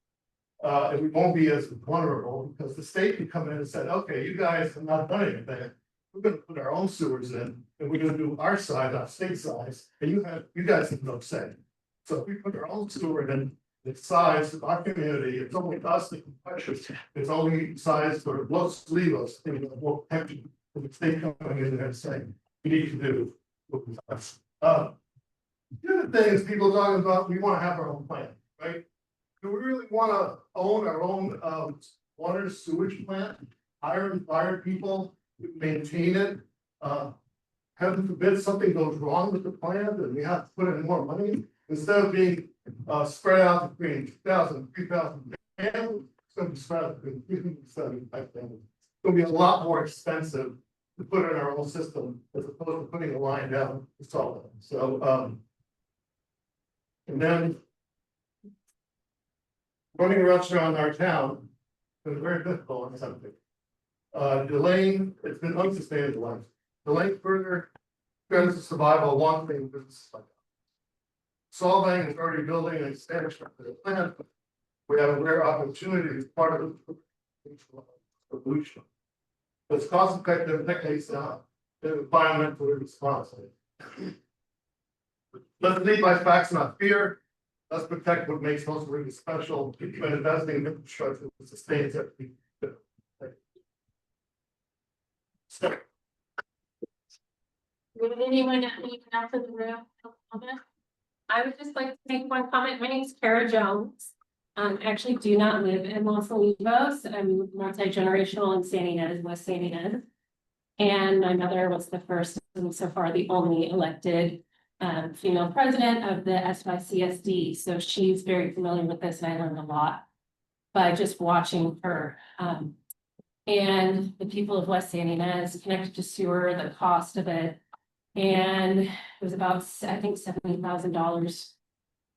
And we won't be as vulnerable because the state can come in and say, okay, you guys have not done anything. We're gonna put our own sewers in and we're gonna do our size, our state size, and you guys have no say. So if we put our own sewer in, the size of our community, it's only us that can touch it. It's only size for Los Olivos, and it will protect you from the state coming in and saying, you need to do what we us. The other thing is people talking about, we wanna have our own plan, right? Do we really wanna own our own water sewage plant, hire and fire people, maintain it? Heaven forbid something goes wrong with the plant and we have to put in more money, instead of being spread out between 2,000, 3,000 families, it's gonna be spread out between 375 families. It's gonna be a lot more expensive to put in our own system as opposed to putting a line down to solve it. So and then running a restaurant in our town is very difficult on something. Delaying, it's been unsustainable. Delaying further trends of survival, one thing business like that. Solvang is already building an expansion for the plant. We have a rare opportunity as part of the solution. It's cost effective, decades now, and environmentally responsible. Let's lead by facts, not fear. Let's protect what makes most really special. Keep investing in infrastructure that sustains everything.
Would anyone else in the room comment? I would just like to make one comment. My name is Kara Jones. I actually do not live in Los Olivos. I'm multi-generational in San Ynez, West San Ynez. And my mother was the first and so far the only elected female president of the SYCSD. So she's very familiar with this and I learned a lot by just watching her. And the people of West San Ynez connected to sewer, the cost of it. And it was about, I think, $70,000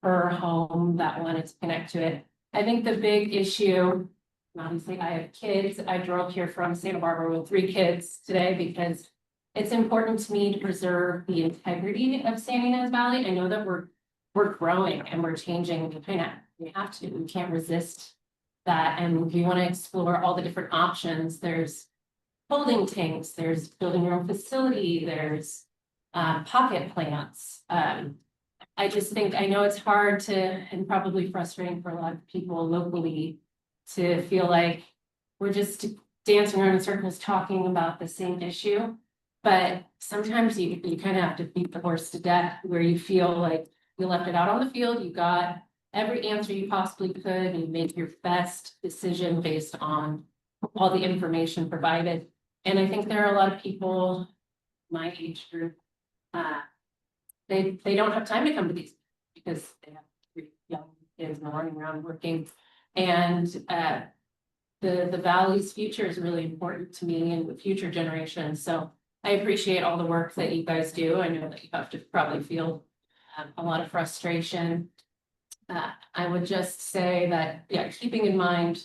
per home that wanted to connect to it. I think the big issue, obviously I have kids. I drove here from Santa Barbara with 3 kids today because it's important to me to preserve the integrity of San Ynez Valley. I know that we're growing and we're changing. We have to. We can't resist that. And we want to explore all the different options. There's holding tanks. There's building your own facility. There's pocket plants. I just think, I know it's hard to, and probably frustrating for a lot of people locally to feel like we're just dancing around in circles talking about the same issue. But sometimes you kind of have to beat the horse to death where you feel like you left it out on the field, you got every answer you possibly could, and you make your best decision based on all the information provided. And I think there are a lot of people my age group, they don't have time to come to these because they have 3 young kids and running around working. And the valley's future is really important to me and the future generations. So I appreciate all the work that you guys do. I know that you have to probably feel a lot of frustration. I would just say that, yeah, keeping in mind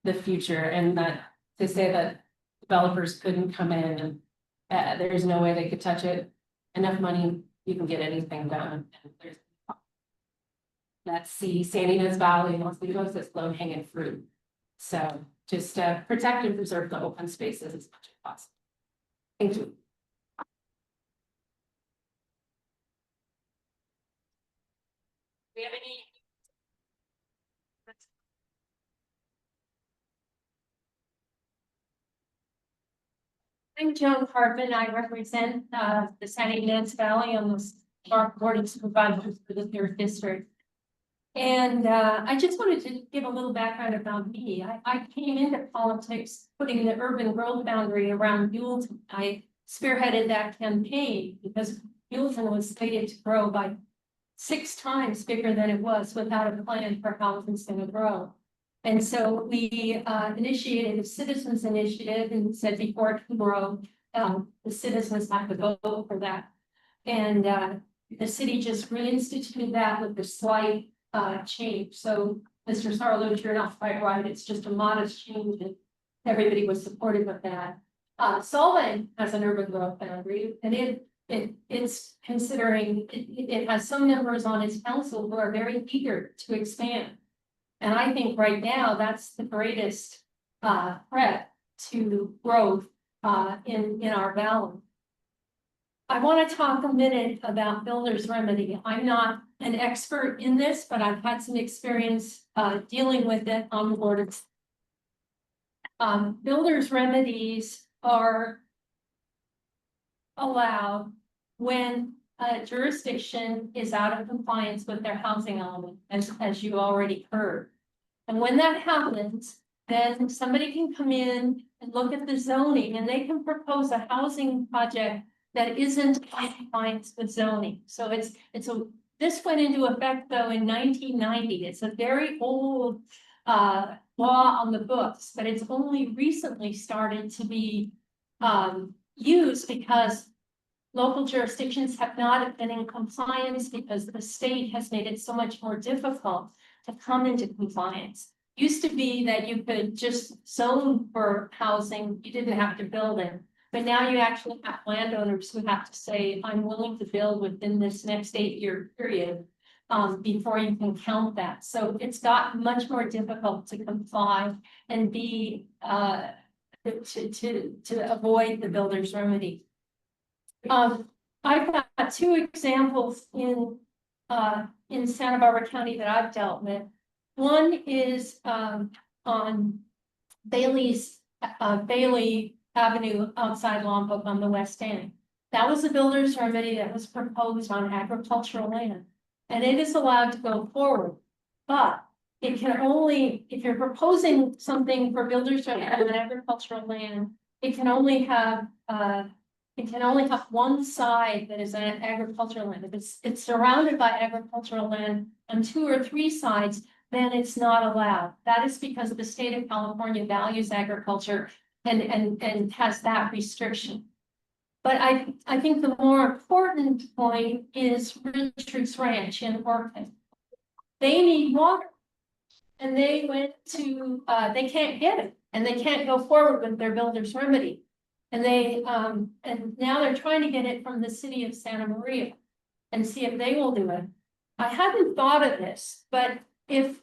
the future and that to say that developers couldn't come in and there's no way they could touch it. Enough money, you can get anything done. And there's that's the Sandiness Valley, Los Olivos, that's low hanging fruit. So just protect and preserve the open spaces as much as possible. Thank you. Do we have any? I'm Joan Hartman. I represent the Sandiness Valley on the board of supervisors for the 3rd district. And I just wanted to give a little background about me. I came into politics putting the urban growth boundary around Buellton. I spearheaded that campaign because Buellton was slated to grow by 6 times bigger than it was without a plan for how it was going to grow. And so we initiated a citizens initiative and said before it could grow, the citizens have to vote for that. And the city just reinstituted that with a slight change. So Mr. Sarlow, you're not quite right. It's just a modest change and everybody was supportive of that. Solvang has an urban growth boundary and it's considering, it has some members on its council who are very eager to expand. And I think right now that's the greatest threat to growth in our valley. I want to talk a minute about builder's remedy. I'm not an expert in this, but I've had some experience dealing with it on the board. Builder's remedies are allowed when a jurisdiction is out of compliance with their housing element, as you already heard. And when that happens, then somebody can come in and look at the zoning and they can propose a housing project that isn't in compliance with zoning. So this went into effect though in 1990. It's a very old law on the books, but it's only recently started to be used because local jurisdictions have not been in compliance because the state has made it so much more difficult to come into compliance. Used to be that you could just zone for housing, you didn't have to build it. But now you actually have landowners who have to say, I'm willing to build within this next 8-year period before you can count that. So it's gotten much more difficult to comply and be to avoid the builder's remedy. I've got 2 examples in Santa Barbara County that I've dealt with. One is on Bailey Avenue outside Lombok on the west end. That was a builder's remedy that was proposed on agricultural land, and it is allowed to go forward. But it can only, if you're proposing something for builders remedy on agricultural land, it can only have one side that is an agricultural land. If it's surrounded by agricultural land on 2 or 3 sides, then it's not allowed. That is because the state of California values agriculture and has that restriction. But I think the more important point is Richard's Ranch in Orchid. They need water. And they went to, they can't get it and they can't go forward with their builder's remedy. And and now they're trying to get it from the city of Santa Maria and see if they will do it. I hadn't thought of this, but if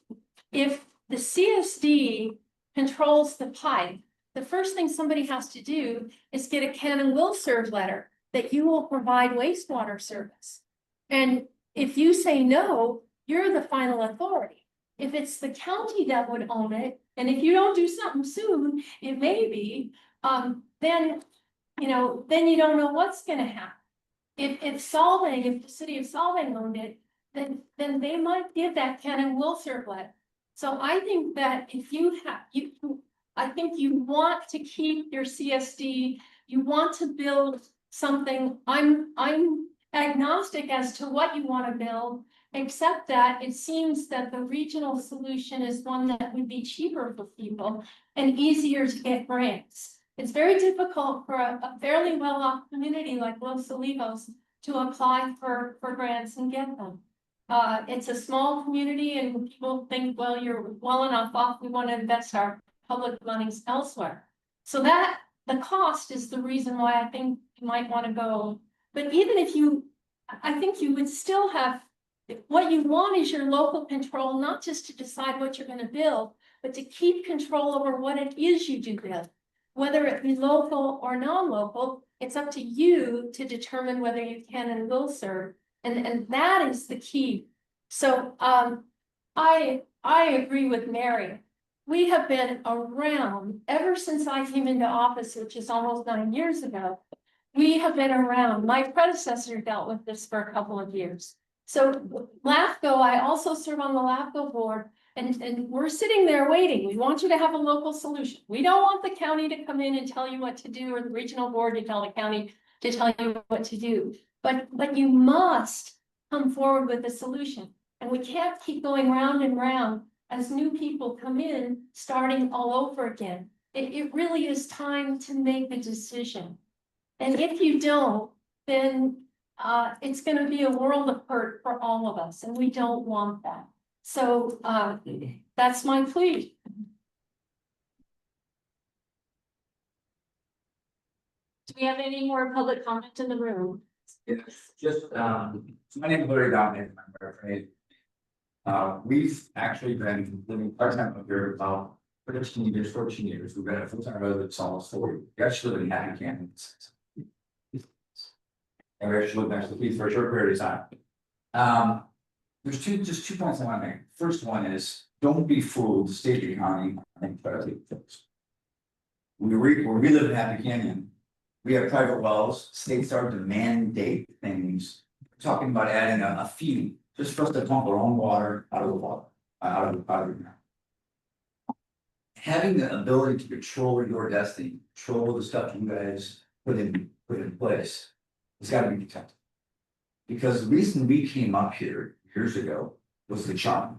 the CSD controls the pipe, the first thing somebody has to do is get a can and will serve letter that you will provide wastewater service. And if you say no, you're the final authority. If it's the county that would own it, and if you don't do something soon, it may be, then you don't know what's going to happen. If the city of Solvang owned it, then they might give that can and will serve letter. So I think that if I think you want to keep your CSD, you want to build something. I'm agnostic as to what you want to build, except that it seems that the regional solution is one that would be cheaper for people and easier to get grants. It's very difficult for a fairly well-off community like Los Olivos to apply for grants and get them. It's a small community and people think, well, you're well enough off, we want to invest our public monies elsewhere. So that, the cost is the reason why I think you might want to go. But even if you, I think you would still have, what you want is your local control, not just to decide what you're going to build, but to keep control over what it is you do build. Whether it be local or non-local, it's up to you to determine whether you can and will serve. And that is the key. So I agree with Mary. We have been around ever since I came into office, which is almost 9 years ago. We have been around. My predecessor dealt with this for a couple of years. So LAFCO, I also serve on the LAFCO board, and we're sitting there waiting. We want you to have a local solution. We don't want the county to come in and tell you what to do, or the regional board to tell the county to tell you what to do. But you must come forward with a solution. And we can't keep going round and round as new people come in, starting all over again. It really is time to make a decision. And if you don't, then it's going to be a world of hurt for all of us, and we don't want that. So that's my plea.
Do we have any more public comment in the room?
Yes, just, my name is Larry Dominic, I'm afraid. We've actually been living part-time up here about 13 years, 14 years. We've been a full-time resident almost 40. We actually live in Happy Canyon. And we actually lived next to the police for a short period of time. There's just 2 points I want to make. First one is, don't be fooled, state of the county, I think, federally folks. When we live in Happy Canyon, we have private wells, states started to mandate things. We're talking about adding a fee just for us to pump our own water out of the water, out of the ground. Having the ability to control your destiny, control the stuff you guys put in place, it's got to be protected. Because the reason we came up here years ago was the charm.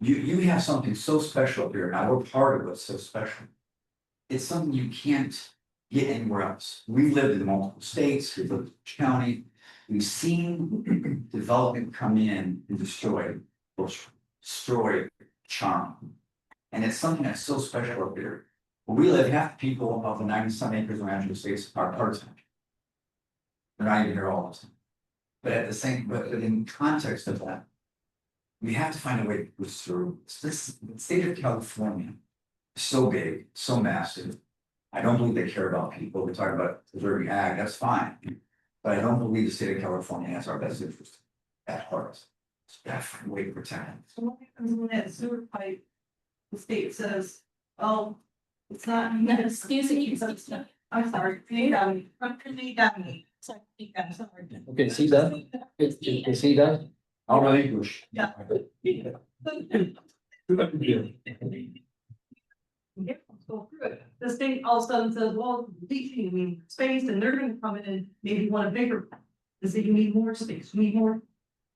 You have something so special up here. Now we're part of what's so special. It's something you can't get anywhere else. We've lived in multiple states, we've lived in the county, we've seen development come in and destroy charm. And it's something that's so special up here. Where we live, half the people of the 90-some acres around the states are part-time. They're not even here all the time. But in context of that, we have to find a way to push through. The state of California is so big, so massive. I don't believe they care about people. We talk about preserving ag, that's fine. But I don't believe the state of California has our best interest at heart. So we have to find a way to protect it.
So what happens when that sewer pipe, the state says, oh, it's not.
Excuse me.
I'm sorry, sorry.
Okay, see that? You see that? I'll relinquish.
Yeah. Go through it. The state all of a sudden says, well, you need space, and they're gonna come in and maybe want a bigger. They say you need more space, you need more.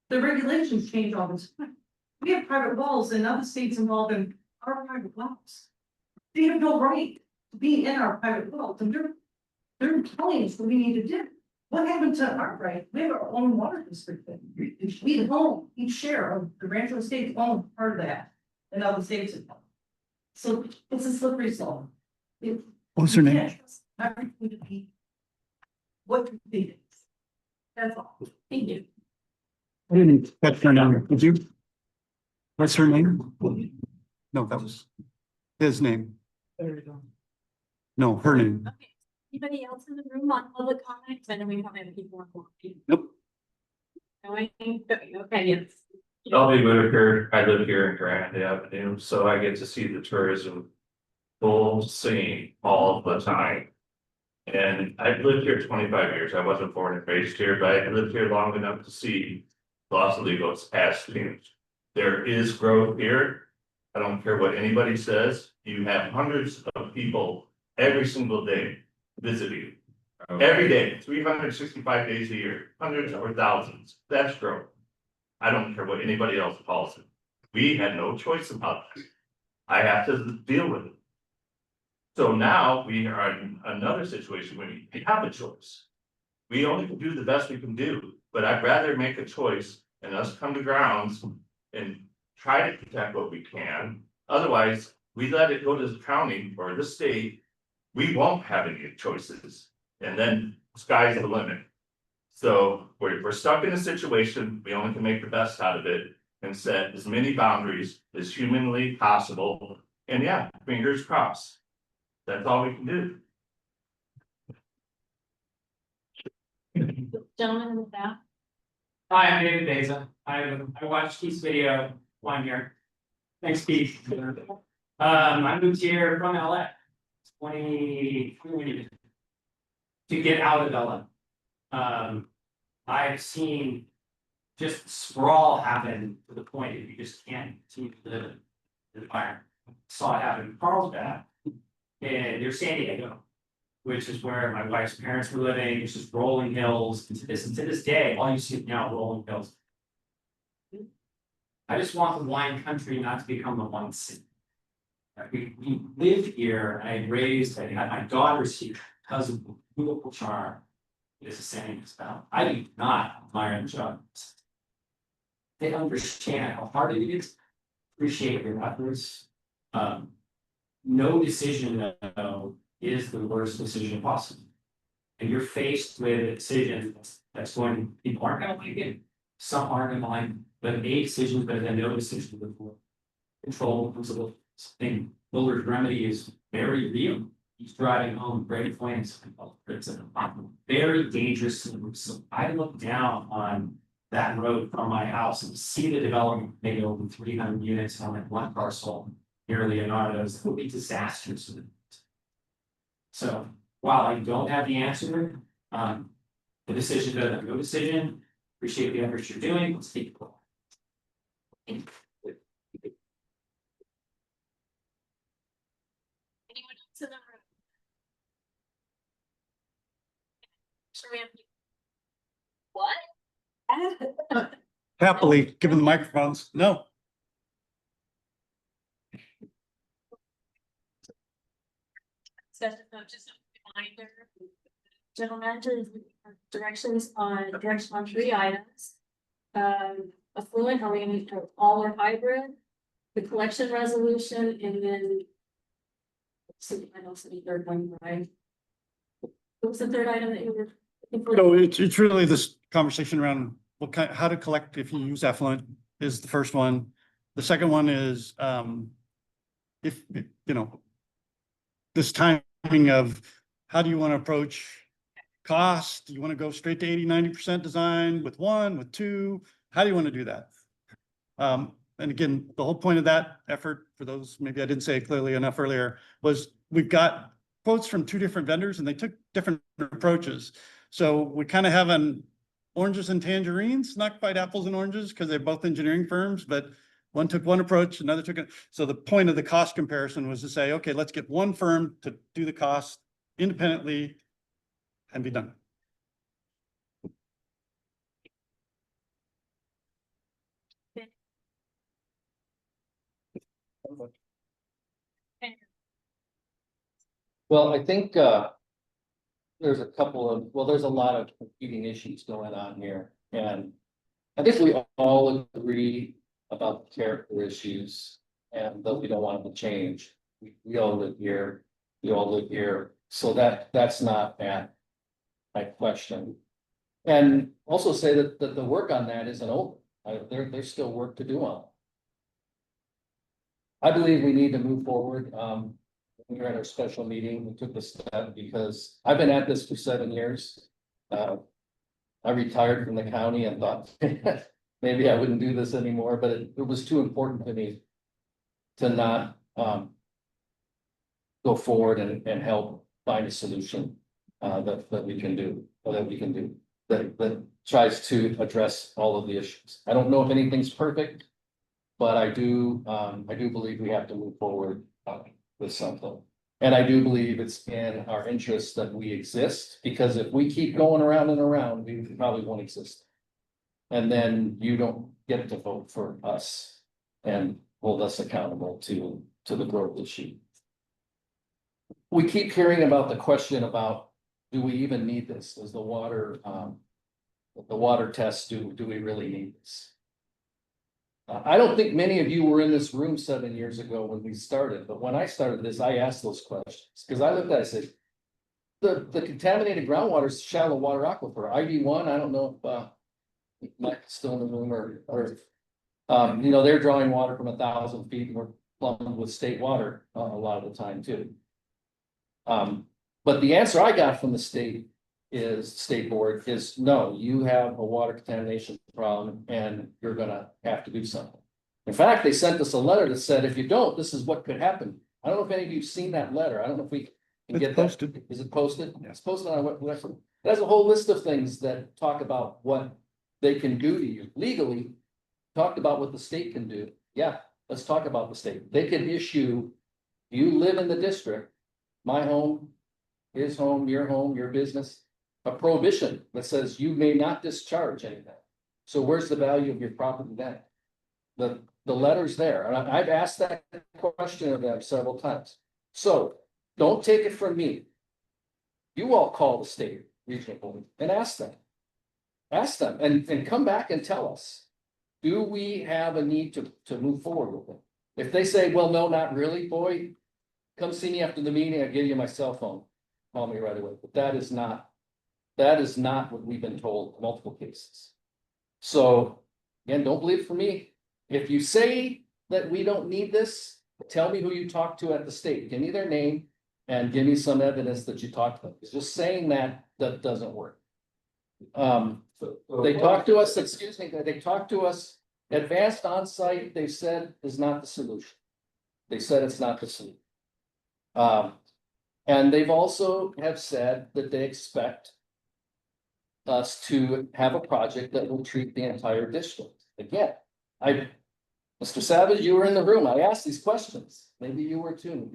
The regulations change all the time. We have private wells in other states involved in our private wells. They have no right to be in our private wells, and they're telling us what we need to do. What happened to our right? We have our own water district. We own each share of the Rancho Estates own part of that, and other states. So it's a slippery slope.
What's her name?
What you think. That's all. Thank you.
I didn't catch her name. Did you? What's her name? No, that was his name.
There you go.
No, her name.
Anybody else in the room on public comment? I know we have other people on board.
Nope.
No, I think, okay, yes.
I'll be Whitaker. I live here in Grand Avenue, so I get to see the tourism full scene all the time. And I've lived here 25 years. I wasn't born and raised here, but I lived here long enough to see Los Olivos has changed. There is growth here. I don't care what anybody says. You have hundreds of people every single day visiting. Every day, 365 days a year, hundreds or thousands. That's growth. I don't care what anybody else calls it. We had no choice about that. I have to deal with it. So now we are in another situation where we have a choice. We only can do the best we can do, but I'd rather make a choice and us come to grounds and try to protect what we can. Otherwise, we let it go to the county or the state, we won't have any choices. And then sky's the limit. So we're stuck in a situation, we only can make the best out of it and set as many boundaries as humanly possible. And yeah, fingers crossed. That's all we can do.
Gentleman in the back.
Hi, I'm David Beza. I watched Keith's video 1 year. Thanks, Keith. I moved here from LA. 20 to get out of LA. I've seen just sprawl happen to the point that you just can't continue to live in the environment. Saw it happen in Carlsbad and near San Diego, which is where my wife's parents were living. It's just rolling hills. And to this day, all you see now are rolling hills. I just want the wine country not to become the wine city. We live here, I had my daughters here because of the beautiful charm it is a saying about. I do not admire the jobs. They understand how hard it is, appreciate your efforts. No decision though is the worst decision possible. And you're faced with a decision that's going, people aren't gonna like it, some aren't gonna like, but a decision better than no decision before. Control principle thing. Builder's remedy is very real. He's driving home great flames. It's a very dangerous. So I look down on that road from my house and see the development made over 300 units on that one parcel near Leonardo's. It would be disastrous. So while I don't have the answer, the decision better than no decision. Appreciate the efforts you're doing. Let's take it.
Anyone else in the room? Sure we have. What?
Happily, given the microphones, no.
Just a reminder, general manager directions on 3 items. Affluent, are we gonna do all or hybrid? The collection resolution, and then. I don't see the third one, right? What was the third item that you were? looking for?
So it's really this conversation around what kind, how to collect if you use effluent is the first one. The second one is, if, you know, this timing of how do you want to approach cost? Do you want to go straight to 80-90% design with 1, with 2? How do you want to do that? And again, the whole point of that effort, for those, maybe I didn't say it clearly enough earlier, was we've got quotes from 2 different vendors and they took different approaches. So we kind of have an oranges and tangerines, not quite apples and oranges, because they're both engineering firms, but one took one approach, another took it. So the point of the cost comparison was to say, okay, let's get one firm to do the cost independently and be done.
Well, I think there's a couple of, well, there's a lot of competing issues going on here. And I think we all agree about the character issues and that we don't want them to change. We all live here, we all live here. So that's not my question. And also say that the work on that isn't over. There's still work to do on it. I believe we need to move forward. We were at our special meeting, we took the step because I've been at this for 7 years. I retired from the county and thought maybe I wouldn't do this anymore, but it was too important to me to not go forward and help find a solution that we can do, that tries to address all of the issues. I don't know if anything's perfect, but I do believe we have to move forward with something. And I do believe it's in our interest that we exist, because if we keep going around and around, we probably won't exist. And then you don't get to vote for us and hold us accountable to the growth issue. we keep hearing about the question about, do we even need this? Does the water test, do we really need this? I don't think many of you were in this room 7 years ago when we started, but when I started this, I asked those questions, because I looked at it, I said, the contaminated groundwater is shallow water aquifer, ID1, I don't know if Mike's still in the room or they're drawing water from 1,000 feet and we're plumbed with state water a lot of the time too. But the answer I got from the state board is no, you have a water contamination problem and you're gonna have to do something. In fact, they sent us a letter that said, if you don't, this is what could happen. I don't know if any of you've seen that letter. I don't know if we can get that.
Posted.
Is it posted? Yeah. It's posted on our website. There's a whole list of things that talk about what they can do to you legally. Talked about what the state can do. Yeah, let's talk about the state. They can issue, you live in the district, my home, his home, your business, a prohibition that says you may not discharge anything. So where's the value of your property then? The letter's there, and I've asked that question of them several times. So don't take it from me. You all call the state regional board and ask them. Ask them and come back and tell us. Do we have a need to move forward with it? If they say, well, no, not really, boy, come see me after the meeting, I'll give you my cell phone. Call me right away. But that is not what we've been told in multiple cases. So again, don't believe it for me. If you say that we don't need this, tell me who you talked to at the state. Give me their name and give me some evidence that you talked to them. Just saying that doesn't work. They talked to us, they talked to us, advanced on-site, they said is not the solution. They said it's not the solution. And they've also have said that they expect us to have a project that will treat the entire district. Again, Mr. Savage, you were in the room. I asked these questions. Maybe you were too.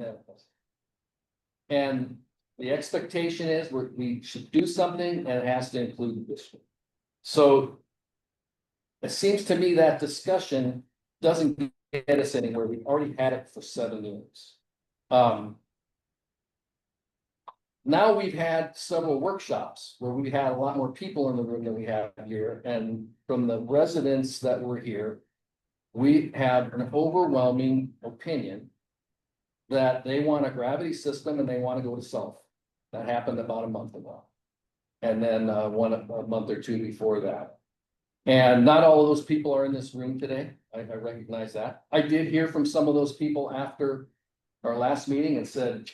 And the expectation is we should do something and it has to include the district. So it seems to me that discussion doesn't get us anywhere. We've already had it for 7 years. Now we've had several workshops where we had a lot more people in the room than we have here. And from the residents that were here, we have an overwhelming opinion that they want a gravity system and they want to go to self. That happened about a month ago. And then a month or two before that. And not all of those people are in this room today. I recognize that. I did hear from some of those people after our last meeting and said,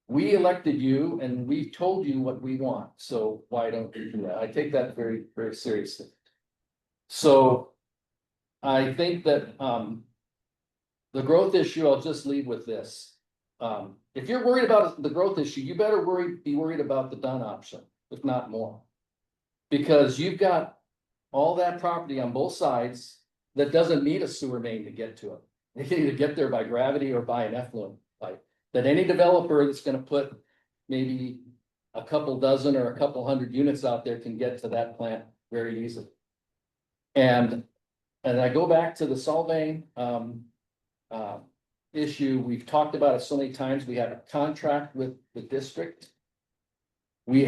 we elected you and we told you what we want. So why don't you do that? I take that very, very seriously. So I think that the growth issue, I'll just leave with this. If you're worried about the growth issue, you better be worried about the done option, if not more. Because you've got all that property on both sides that doesn't need a sewer main to get to it. They can either get there by gravity or by an effluent pipe. That any developer that's going to put maybe a couple dozen or a couple hundred units out there can get to that plant very easily. And I go back to the Solvang issue. We've talked about it so many times. We have a contract with the district. We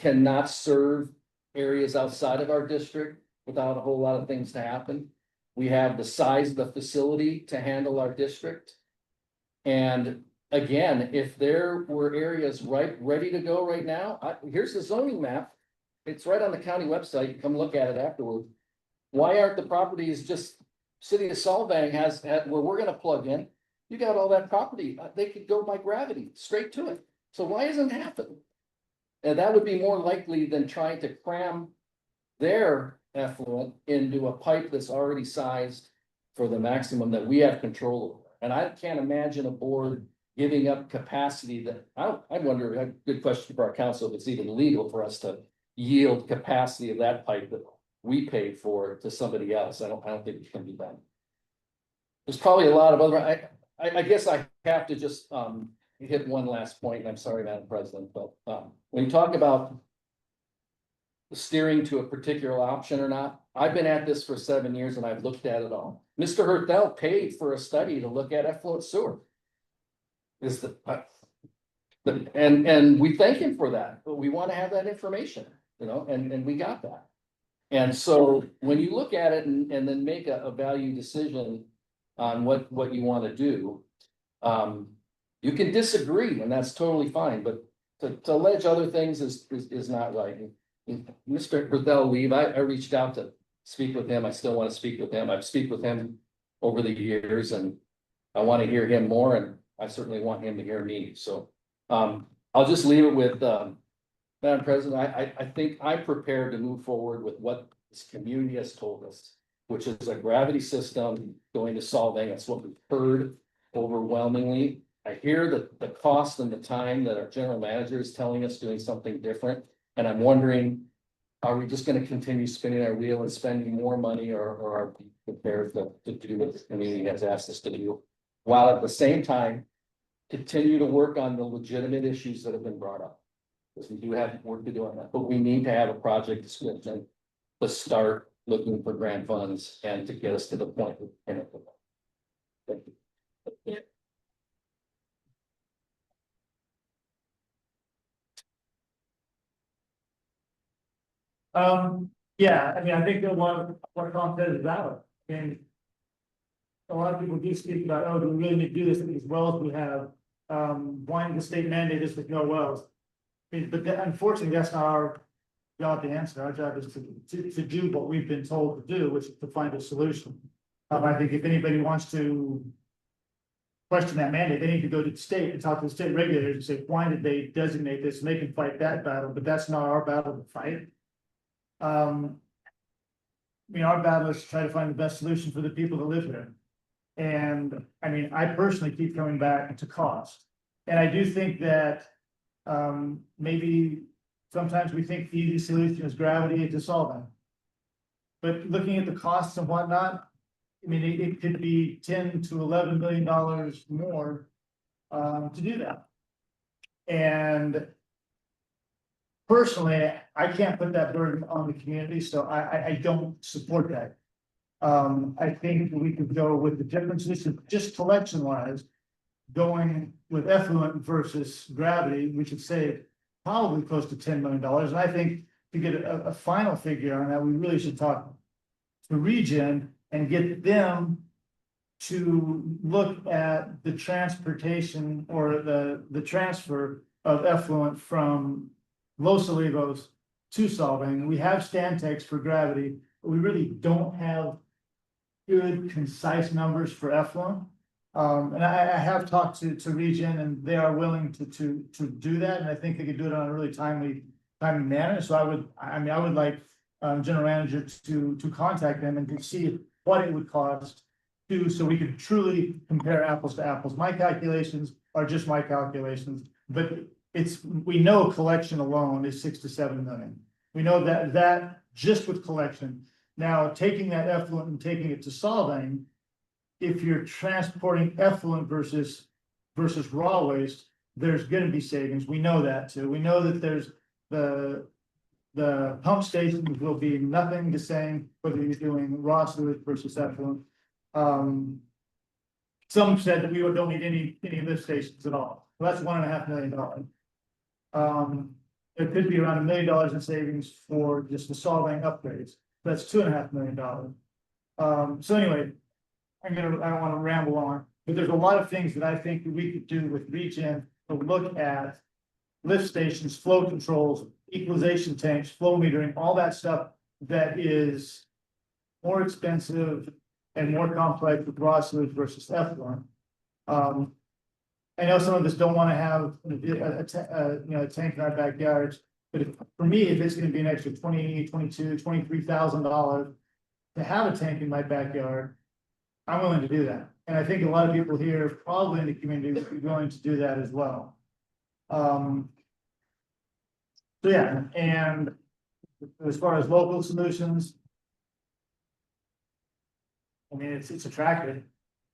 cannot serve areas outside of our district without a whole lot of things to happen. We have the size of the facility to handle our district. And again, if there were areas ready to go right now, here's the zoning map. It's right on the county website. Come look at it afterward. Why aren't the properties just City of Solvang has where we're going to plug in? You got all that property. They could go by gravity straight to it. So why isn't it happening? And that would be more likely than trying to cram their effluent into a pipe that's already sized for the maximum that we have control over. And I can't imagine a board giving up capacity that I wonder, a good question for our council, if it's even legal for us to yield capacity of that pipe that we paid for to somebody else. I don't think it can be done. There's probably a lot of other, I guess I have to just hit one last point, and I'm sorry, Madam President, but when you talk about steering to a particular option or not, I've been at this for 7 years and I've looked at it all. Mr. Hertel paid for a study to look at effluent sewer. is and we thank him for that, but we want to have that information, and we got that. And so when you look at it and then make a value decision on what you want to do, you can disagree and that's totally fine, but to allege other things is not right. Mr. Berthel leave, I reached out to speak with him. I still want to speak with him. I've speak with him over the years and I want to hear him more and I certainly want him to hear me. So I'll just leave it with Madam President, I think I'm prepared to move forward with what this community has told us, which is a gravity system going to Solvang. That's what we've heard overwhelmingly. I hear the cost and the time that our general manager is telling us doing something different. And I'm wondering, are we just going to continue spinning our wheel and spending more money or are we prepared to do what the community has asked us to do? While at the same time, continue to work on the legitimate issues that have been brought up. Because we do have work to do on that, but we need to have a project description to start looking for grant funds and to get us to the point. Thank you.
Yeah, I mean, I think that what Tom said is valid. And a lot of people do speak about, oh, do we really need to do this as well as we have, wanting the state mandate is with no wells. But unfortunately, that's not our job to answer. Our job is to do what we've been told to do, which is to find a solution. I think if anybody wants to question that mandate, they need to go to the state and talk to the state regulators and say, why did they designate this? And they can fight that battle, but that's not our battle to fight. Our battle is to try to find the best solution for the people that live here. And I mean, I personally keep coming back to cost. And I do think that maybe sometimes we think the easy solution is gravity to solve them. But looking at the costs and whatnot, I mean, it could be $10 to $11 million more to do that. And personally, I can't put that burden on the community, so I don't support that. I think we could go with the differences, just collection wise, going with effluent versus gravity, we should save probably close to $10 million. And I think to get a final figure on that, we really should talk to Regen and get them to look at the transportation or the transfer of effluent from Los Olivos to Solvang. We have Stantec's for gravity, but we really don't have good, concise numbers for effluent. And I have talked to Regen and they are willing to do that. And I think they could do it on a really timely manner. So I would like general manager to contact them and to see what it would cost to, so we could truly compare apples to apples. My calculations are just my calculations, but we know collection alone is 6 to 7 million. We know that just with collection. Now, taking that effluent and taking it to Solvang, if you're transporting effluent versus raw waste, there's going to be savings. We know that too. We know that there's the pump stations will be nothing the same whether you're doing raw sewage versus effluent. Some said that we don't need any lift stations at all. Well, that's $1.5 million. It could be around $1 million in savings for just the Solvang upgrades. That's $2.5 million. So anyway, I don't want to ramble on, but there's a lot of things that I think that we could do with Regen to look at lift stations, flow controls, equalization tanks, flow metering, all that stuff that is more expensive and more complex with raw sewage versus effluent. I know some of us don't want to have a tank in our backyards, but for me, if it's going to be an extra $20,000, $22,000, $23,000 to have a tank in my backyard, I'm willing to do that. And I think a lot of people here, probably in the community, would be willing to do that as well. So yeah, and as far as local solutions, I mean, it's attractive.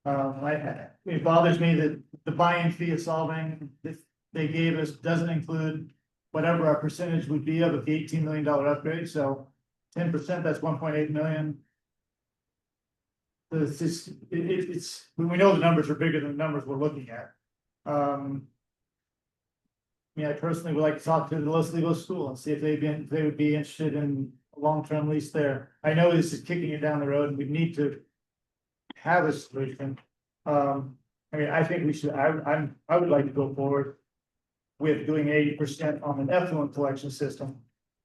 It bothers me that the buy-in fee of Solvang that they gave us doesn't include whatever our percentage would be of the $18 million upgrade. So 10%, that's 1.8 million. So it's we know the numbers are bigger than the numbers we're looking at. I personally would like to talk to the Los Olivos school and see if they would be interested in a long-term lease there. I know this is kicking it down the road and we need to have a solution. I think we should, I would like to go forward with doing 80% on an effluent collection system.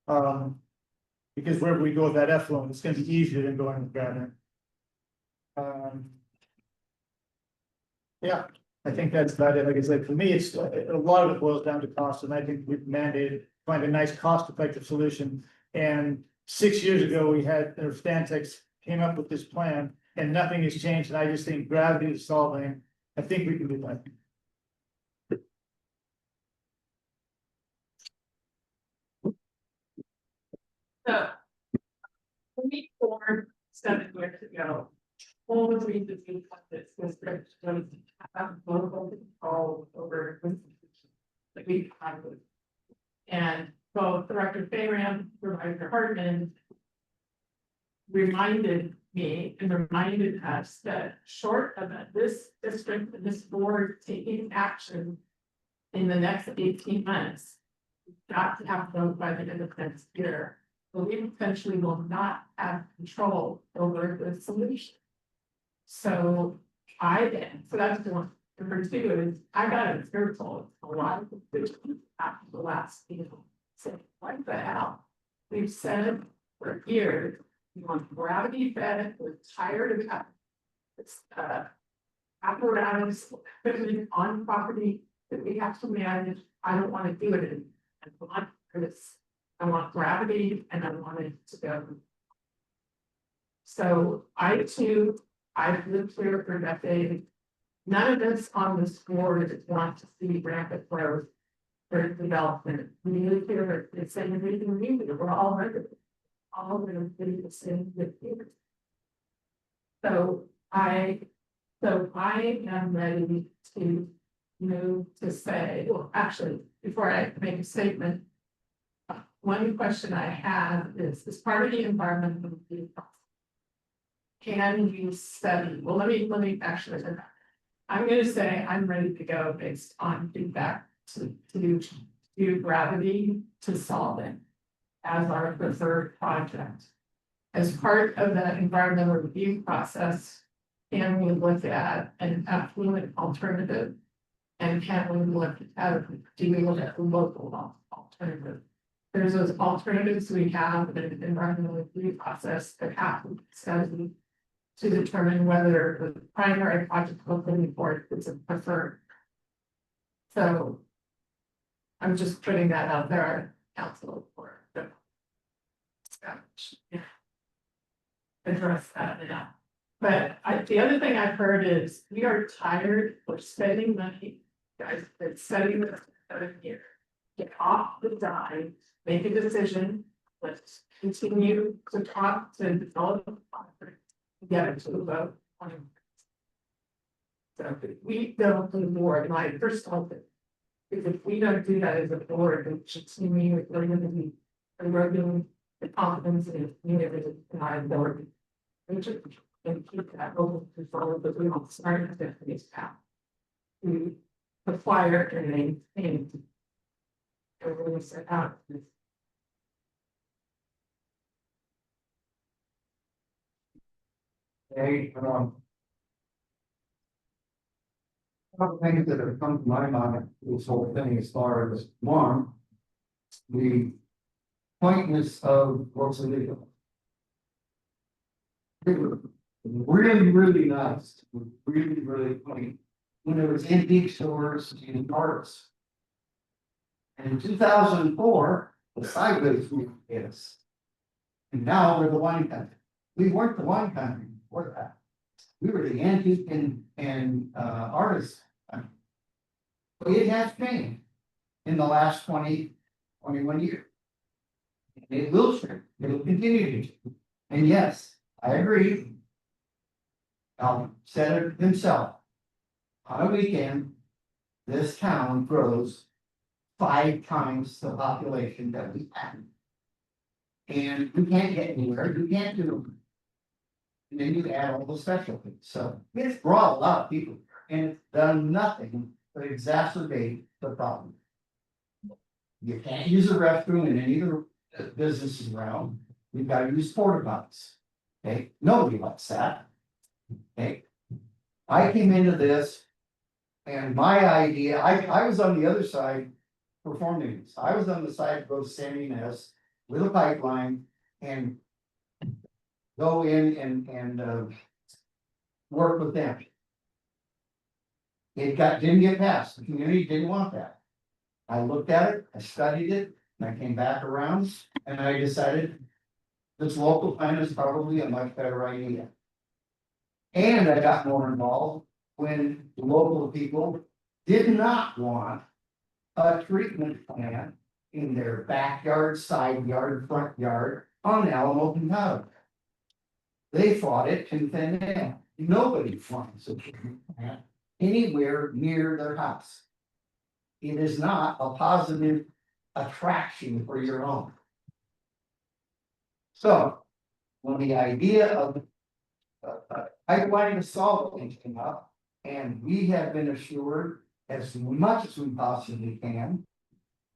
Because wherever we go with that effluent, it's gonna be easier than going with gravity. Yeah, I think that's about it. Like I said, for me, it's a lot of it boils down to cost, and I think we've mandated, find a nice cost-effective solution. And 6 years ago, we had, or Stantec came up with this plan, and nothing has changed, and I just think gravity is solving. I think we can do that.
So. We formed 7 years ago. All the reasons we cut this district was to have local control over that we had with. And both Director Bayram, Supervisor Hartman. Reminded me and reminded us that short of this district and this board taking action. In the next 18 months. We've got to have vote by the end of next year. But we potentially will not have control over the solution. So so that's one. Number two is, I got a spiritual, a lot of decisions after the last meeting. Say, what the hell? We've said for years, we want gravity fed, we're tired of that. It's apparatus equipment on property that we have to manage. I don't want to do it in. I want gravity and I want it to go. So I've lived here for decades. None of us on this board want to see rapid growth for development. We live here, it's saying everything we do, we're all regular. All of them do the same with here. So I am ready to move to say, well, actually, before I make a statement. One question I have is, as part of the environmental review process. Can you study, well, let me actually say that. I'm gonna say I'm ready to go based on feedback to do gravity to solve it. As our preferred project. As part of that environmental review process, can we look at an affluent alternative? And can we look at, do we look at the local alternative? There's those alternatives we have in an environmental review process that have to be studied to determine whether the primary project looking for is a preferred. So I'm just putting that out there, council for address that now. But the other thing I've heard is we are tired of spending money, guys, that's setting this here. Get off the dime, make a decision, let's continue to talk to develop the project, get it to the vote. So we don't do more, my first hope is if we don't do that as a board, it should seem me like we're gonna be eroding the confidence in the community and our ability. And keep that open control, but we don't start to this path. We acquire and maintain. And when we set out.
Hey, couple things that have come to my mind, this whole thing as far as one, the quaintness of what's illegal. They were really nice, really quaint, when there was antique stores and arts. And in 2004, the sideways moved is. And now we're the wine country. We weren't the wine country before that. We were the antique and artists. But it has changed in the last 21 years. It will change, it'll continue to change. And yes, I agree. Said it himself. On a weekend, this town grows 5 times the population that we have. And you can't get anywhere, you can't do them. And then you add all the specialties, so it's brought a lot of people and it's done nothing exacerbate the problem. You can't use a restroom in any of the businesses around, you've got to use porta potties. Okay, nobody likes that. Okay. I came into this. And my idea, I was on the other side performing this. I was on the side of both Sandy Ness with a pipeline and go in and work with them. Didn't get passed. The community didn't want that. I looked at it, I studied it, and I came back around and I decided this local plan is probably a much better idea. And I got more involved when the local people did not want a treatment plant in their backyard, side yard, front yard on Alamo Pintado. They fought it tooth and nail. Nobody wants a treatment plant anywhere near their house. It is not a positive attraction for your home. So, when the idea of pipeline to solve things came up, and we have been assured as much as we possibly can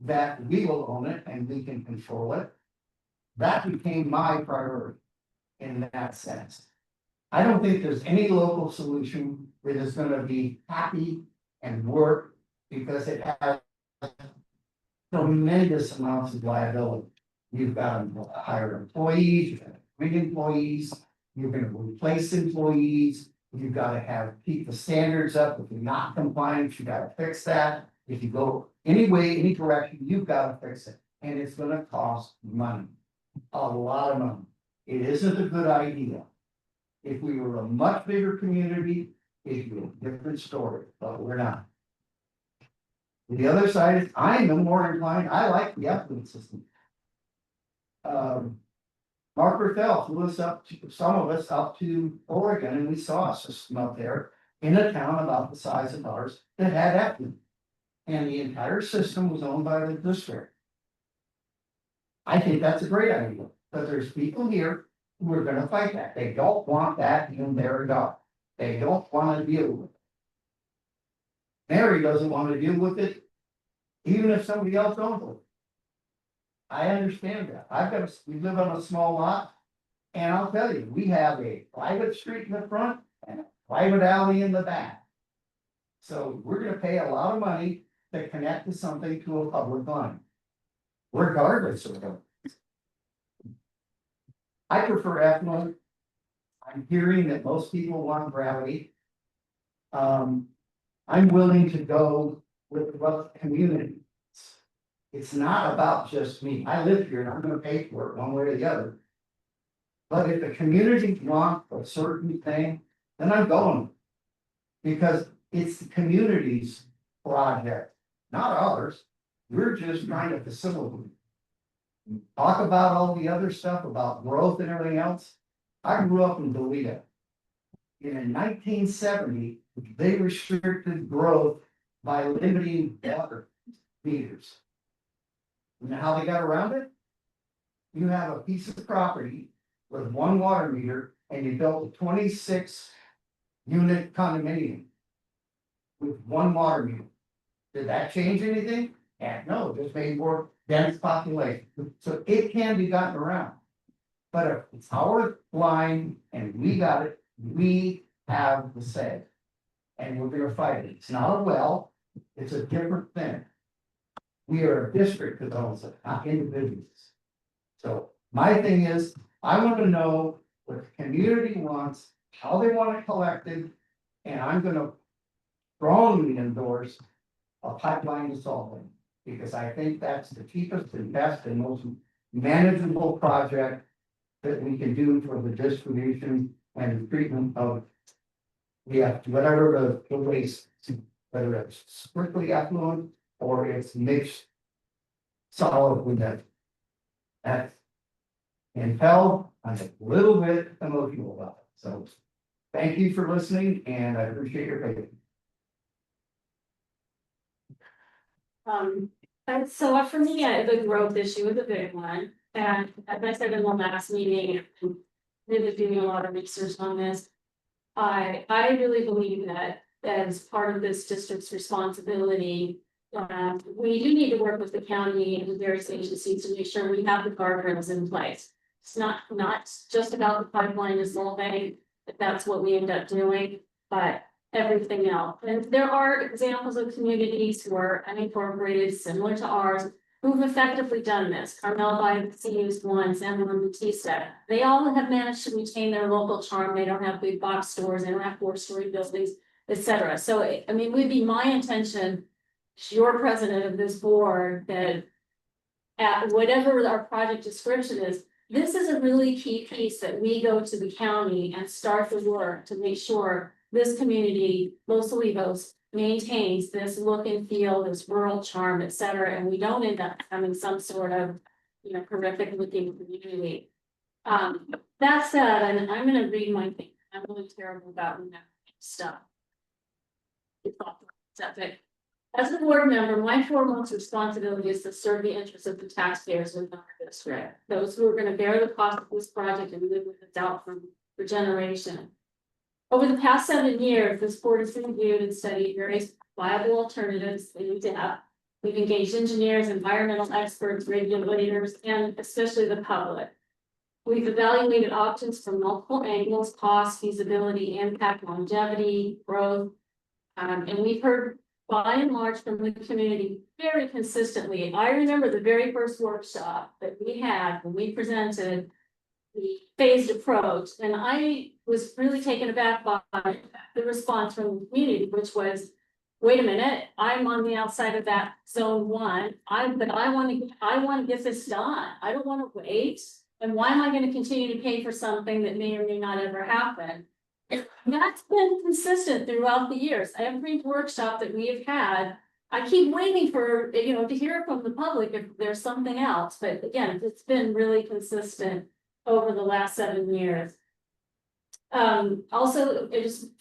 that we will own it and we can control it. That became my priority in that sense. I don't think there's any local solution that is going to be happy and work because it has tremendous amounts of liability. You've got to hire employees, you've got to bring employees, you're going to replace employees. You've got to keep the standards up. If you're not compliant, you got to fix that. If you go any way, any direction, you've got to fix it. And it's going to cost money, a lot of money. It isn't a good idea. If we were a much bigger community, it'd be a different story, but we're not. The other side is, I am more inclined, I like the effluent system. Mark Raffel flew us some of us up to Oregon, and we saw a system up there in a town about the size of ours that had effluent. And the entire system was owned by the district. I think that's a great idea, but there's people here who are gonna fight that. They don't want that in their yard. They don't wanna deal with it. Mary doesn't wanna deal with it, even if somebody else owns it. I understand that. We live on a small lot, and I'll tell you, we have a private street in the front and a private alley in the back. So we're gonna pay a lot of money to connect to something to a public line. Regardless of it. I prefer effluent. I'm hearing that most people want gravity. I'm willing to go with what the community. It's not about just me. I live here and I'm gonna pay for it one way or the other. But if the community wants a certain thing, then I'm going. Because it's the community's project, not ours. We're just trying to facilitate. Talk about all the other stuff about growth and everything else. I grew up in Toledo. In 1970, they restricted growth by limiting water meters. You know how they got around it? You have a piece of property with one water meter and you built a 26 unit condominium with one water meter. Did that change anything? Heck no, it just made more dense population. So it can be gotten around. But if it's our line and we got it, we have the say. And we're gonna fight it. It's not a well, it's a different thing. We are a district that owns it, not individuals. So my thing is, I want to know what the community wants, how they want it collected, and I'm gonna strongly endorse a pipeline to solve it. Because I think that's the cheapest and best and most manageable project that we can do for the distribution and treatment of whatever the waste, whether it's strictly effluent or it's mixed solid with that. That's in hell, I'm a little bit emotional about it. So thank you for listening and I appreciate your patience.
And so for me, the growth issue is a big one. And as I said in the last meeting, we were doing a lot of research on this. I really believe that
as part of this district's responsibility. We do need to work with the county and the various agencies to make sure we have the guardrails in place. It's not just about the pipeline to Solvay, if that's what we end up doing, but everything else. And there are examples of communities who are unincorporated, similar to ours, who've effectively done this. Carmel by the Sea used one, San Juan Bautista. They all have managed to retain their local charm. They don't have big box stores, they don't have 4-story buildings, etc. So, I mean, would be my intention, you're president of this board, that at whatever our project description is, this is a really key piece that we go to the county and start the work to make sure this community, Los Olivos, maintains this look and feel, this rural charm, et cetera, and we don't end up having some sort of, horrific looking community. That said, and I'm gonna read my thing. I'm really terrible about stuff. As a board member, my foremost responsibility is to serve the interests of the taxpayers within our district, those who are going to bear the cost of this project and live with its outcome for generations. Over the past 7 years, this board has reviewed and studied various viable alternatives in depth. We've engaged engineers, environmental experts, regulators, and especially the public. We've evaluated options from multiple angles: cost, feasibility, impact, longevity, growth. And we've heard by and large from the community very consistently. I remember the very first workshop that we had when we presented the phased approach, and I was really taken aback by the response from the community, which was, wait a minute, I'm on the outside of that zone 1. I want to get this done. I don't want to wait. And why am I going to continue to pay for something that may or may not ever happen? That's been consistent throughout the years. Every workshop that we have had, I keep waiting for, to hear from the public if there's something else. But again, it's been really consistent over the last 7 years. Also,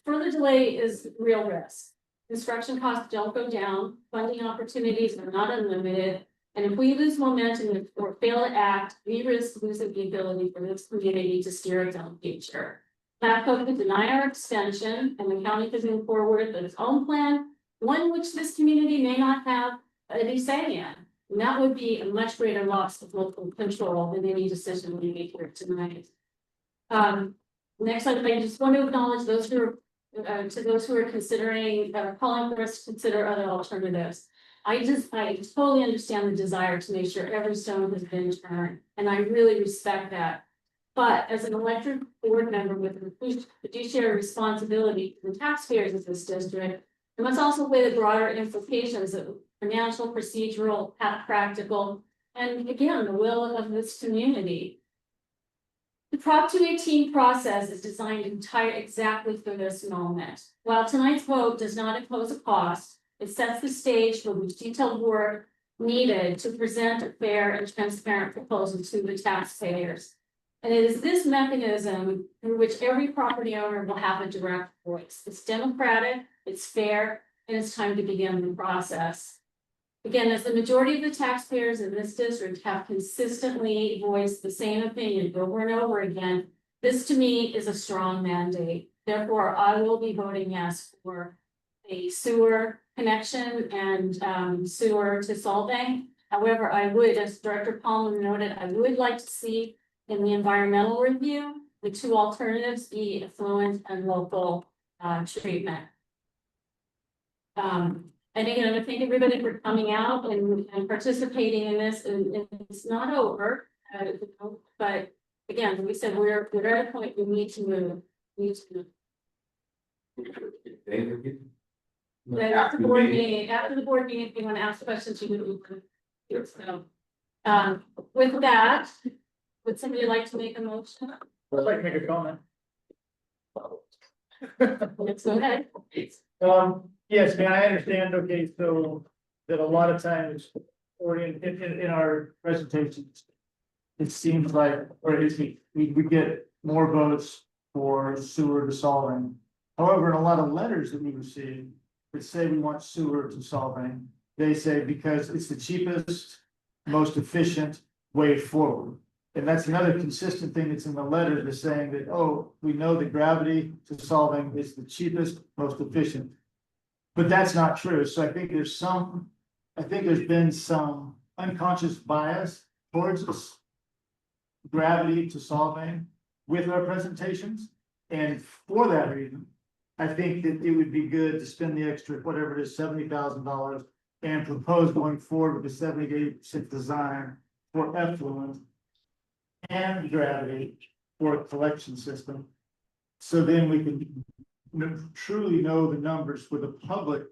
further delay is real risk. Construction costs don't go down, funding opportunities are not unlimited. And if we lose momentum or fail to act, we risk losing the ability for this community to steer its own future. TAPCO could deny our extension, and the county could move forward with its own plan, one which this community may not have any say in. And that would be a much greater loss of local control than any decision we make here tonight. Next, I just want to acknowledge those who are considering, calling for us to consider other alternatives. I totally understand the desire to make sure every stone has been turned, and I really respect that. But as an elected board member with a fiduciary responsibility to the taxpayers of this district, I must also weigh the broader implications of financial, procedural, practical, and again, the will of this community. The Prop 218 process is designed exactly for this moment. While tonight's vote does not impose a cost, it sets the stage for the detailed work needed to present a fair and transparent proposal to the taxpayers. And it is this mechanism through which every property owner will have a direct voice. It's democratic, it's fair, and it's time to begin the process. Again, as the majority of the taxpayers in this district have consistently voiced the same opinion over and over again, this to me is a strong mandate. Therefore, I will be voting yes for a sewer connection and sewer to Solvay. However, I would, as Director Palmer noted, I would like to see in the environmental review, the 2 alternatives be affluent and local treatment. And again, I want to thank everybody for coming out and participating in this. And it's not over, but again, we said we're at a point we need to move. After the board meeting, if you want to ask questions, you can. So, with that, would somebody like to make a motion?
I'd like to make a comment.
Let's go ahead.
Yes, man, I understand, okay, so that a lot of times, or in our presentations, it seems like, or we get more votes for sewer to Solvay. However, in a lot of letters that we receive, that say we want sewer to Solvay, they say because it's the cheapest, most efficient way forward. And that's another consistent thing that's in the letter, they're saying that, oh, we know that gravity to Solvay is the cheapest, most efficient. But that's not true, so I think there's been some unconscious bias towards this gravity to solving with our presentations. And for that reason, I think that it would be good to spend the extra, whatever it is, $70,000 and propose going forward with the 70% design for effluent and gravity for a collection system. So then we can truly know the numbers for the public,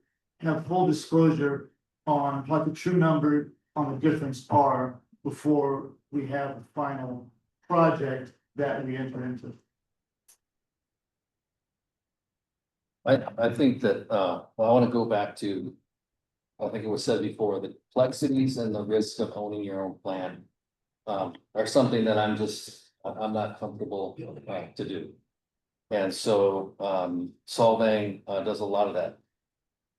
have full disclosure on what the true number on the difference are before we have the final project that we enter into.
I think that, well, I want to go back to, I think it was said before, the complexities and the risk of owning your own plan. Are something that I'm not comfortable to do. And so, Solvang, does a lot of that.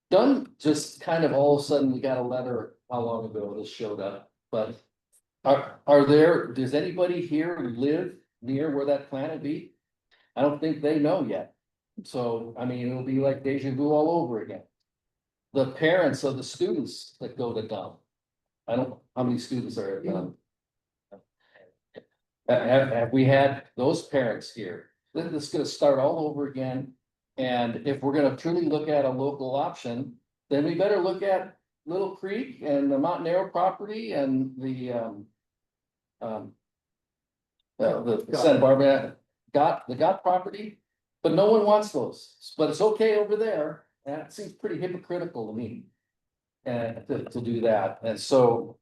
Done, just kind of all of a sudden, we got a letter, how long ago this showed up, but. Does anybody here live near where that plant would be? I don't think they know yet. So, I mean, it'll be like deja vu all over again. The parents of the students that go to dump. I don't, how many students are at dump? Have we had those parents here? This is gonna start all over again. And if we're gonna truly look at a local option, then we better look at Little Creek and the Mount Narrow property and the Santa Barbara got property, but no one wants those, but it's okay over there, and it seems pretty hypocritical to me. And to do that, and so,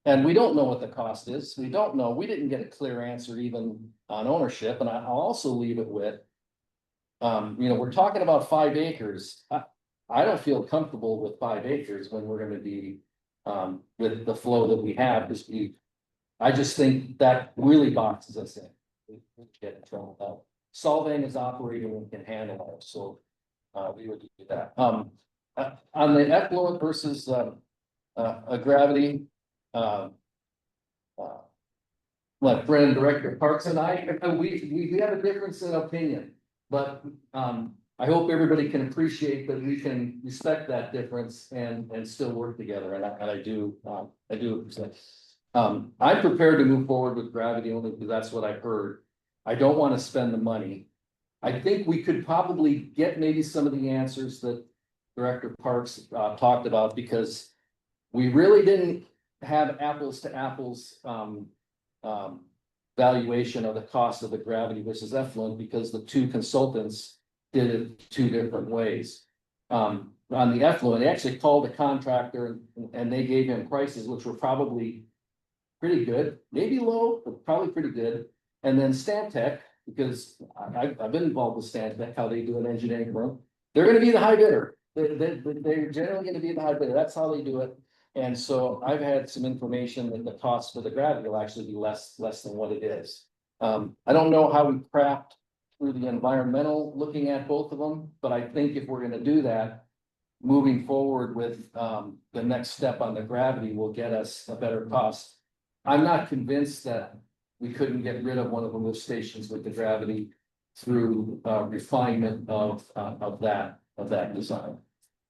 and we don't know what the cost is, we don't know, we didn't get a clear answer even on ownership, and I'll also leave it with. We're talking about 5 acres, I don't feel comfortable with 5 acres when we're gonna be, with the flow that we have, because I just think that really boxes us in. We get in trouble with that. Solvang is operating and can handle it, so we would do that. On the effluent versus a gravity, my friend Director Parks and I, we have a difference in opinion, but I hope everybody can appreciate that we can respect that difference and still work together, and I do appreciate. I'm prepared to move forward with gravity only because that's what I heard. I don't want to spend the money. I think we could probably get maybe some of the answers that Director Parks talked about, because we really didn't have apples to apples valuation of the cost of the gravity versus effluent, because the 2 consultants did it 2 different ways. On the effluent, they actually called the contractor and they gave him prices which were probably pretty good, maybe low, but probably pretty good. And then Stantec, because I've been involved with Stantec, how they do an engineering firm, they're gonna be the high bidder. They're generally gonna be the high bidder, that's how they do it. And so I've had some information that the cost for the gravity will actually be less than what it is. I don't know how we craft through the environmental, looking at both of them, but I think if we're gonna do that, moving forward with the next step on the gravity will get us a better cost. I'm not convinced that we couldn't get rid of one of the lift stations with the gravity through refinement of that design.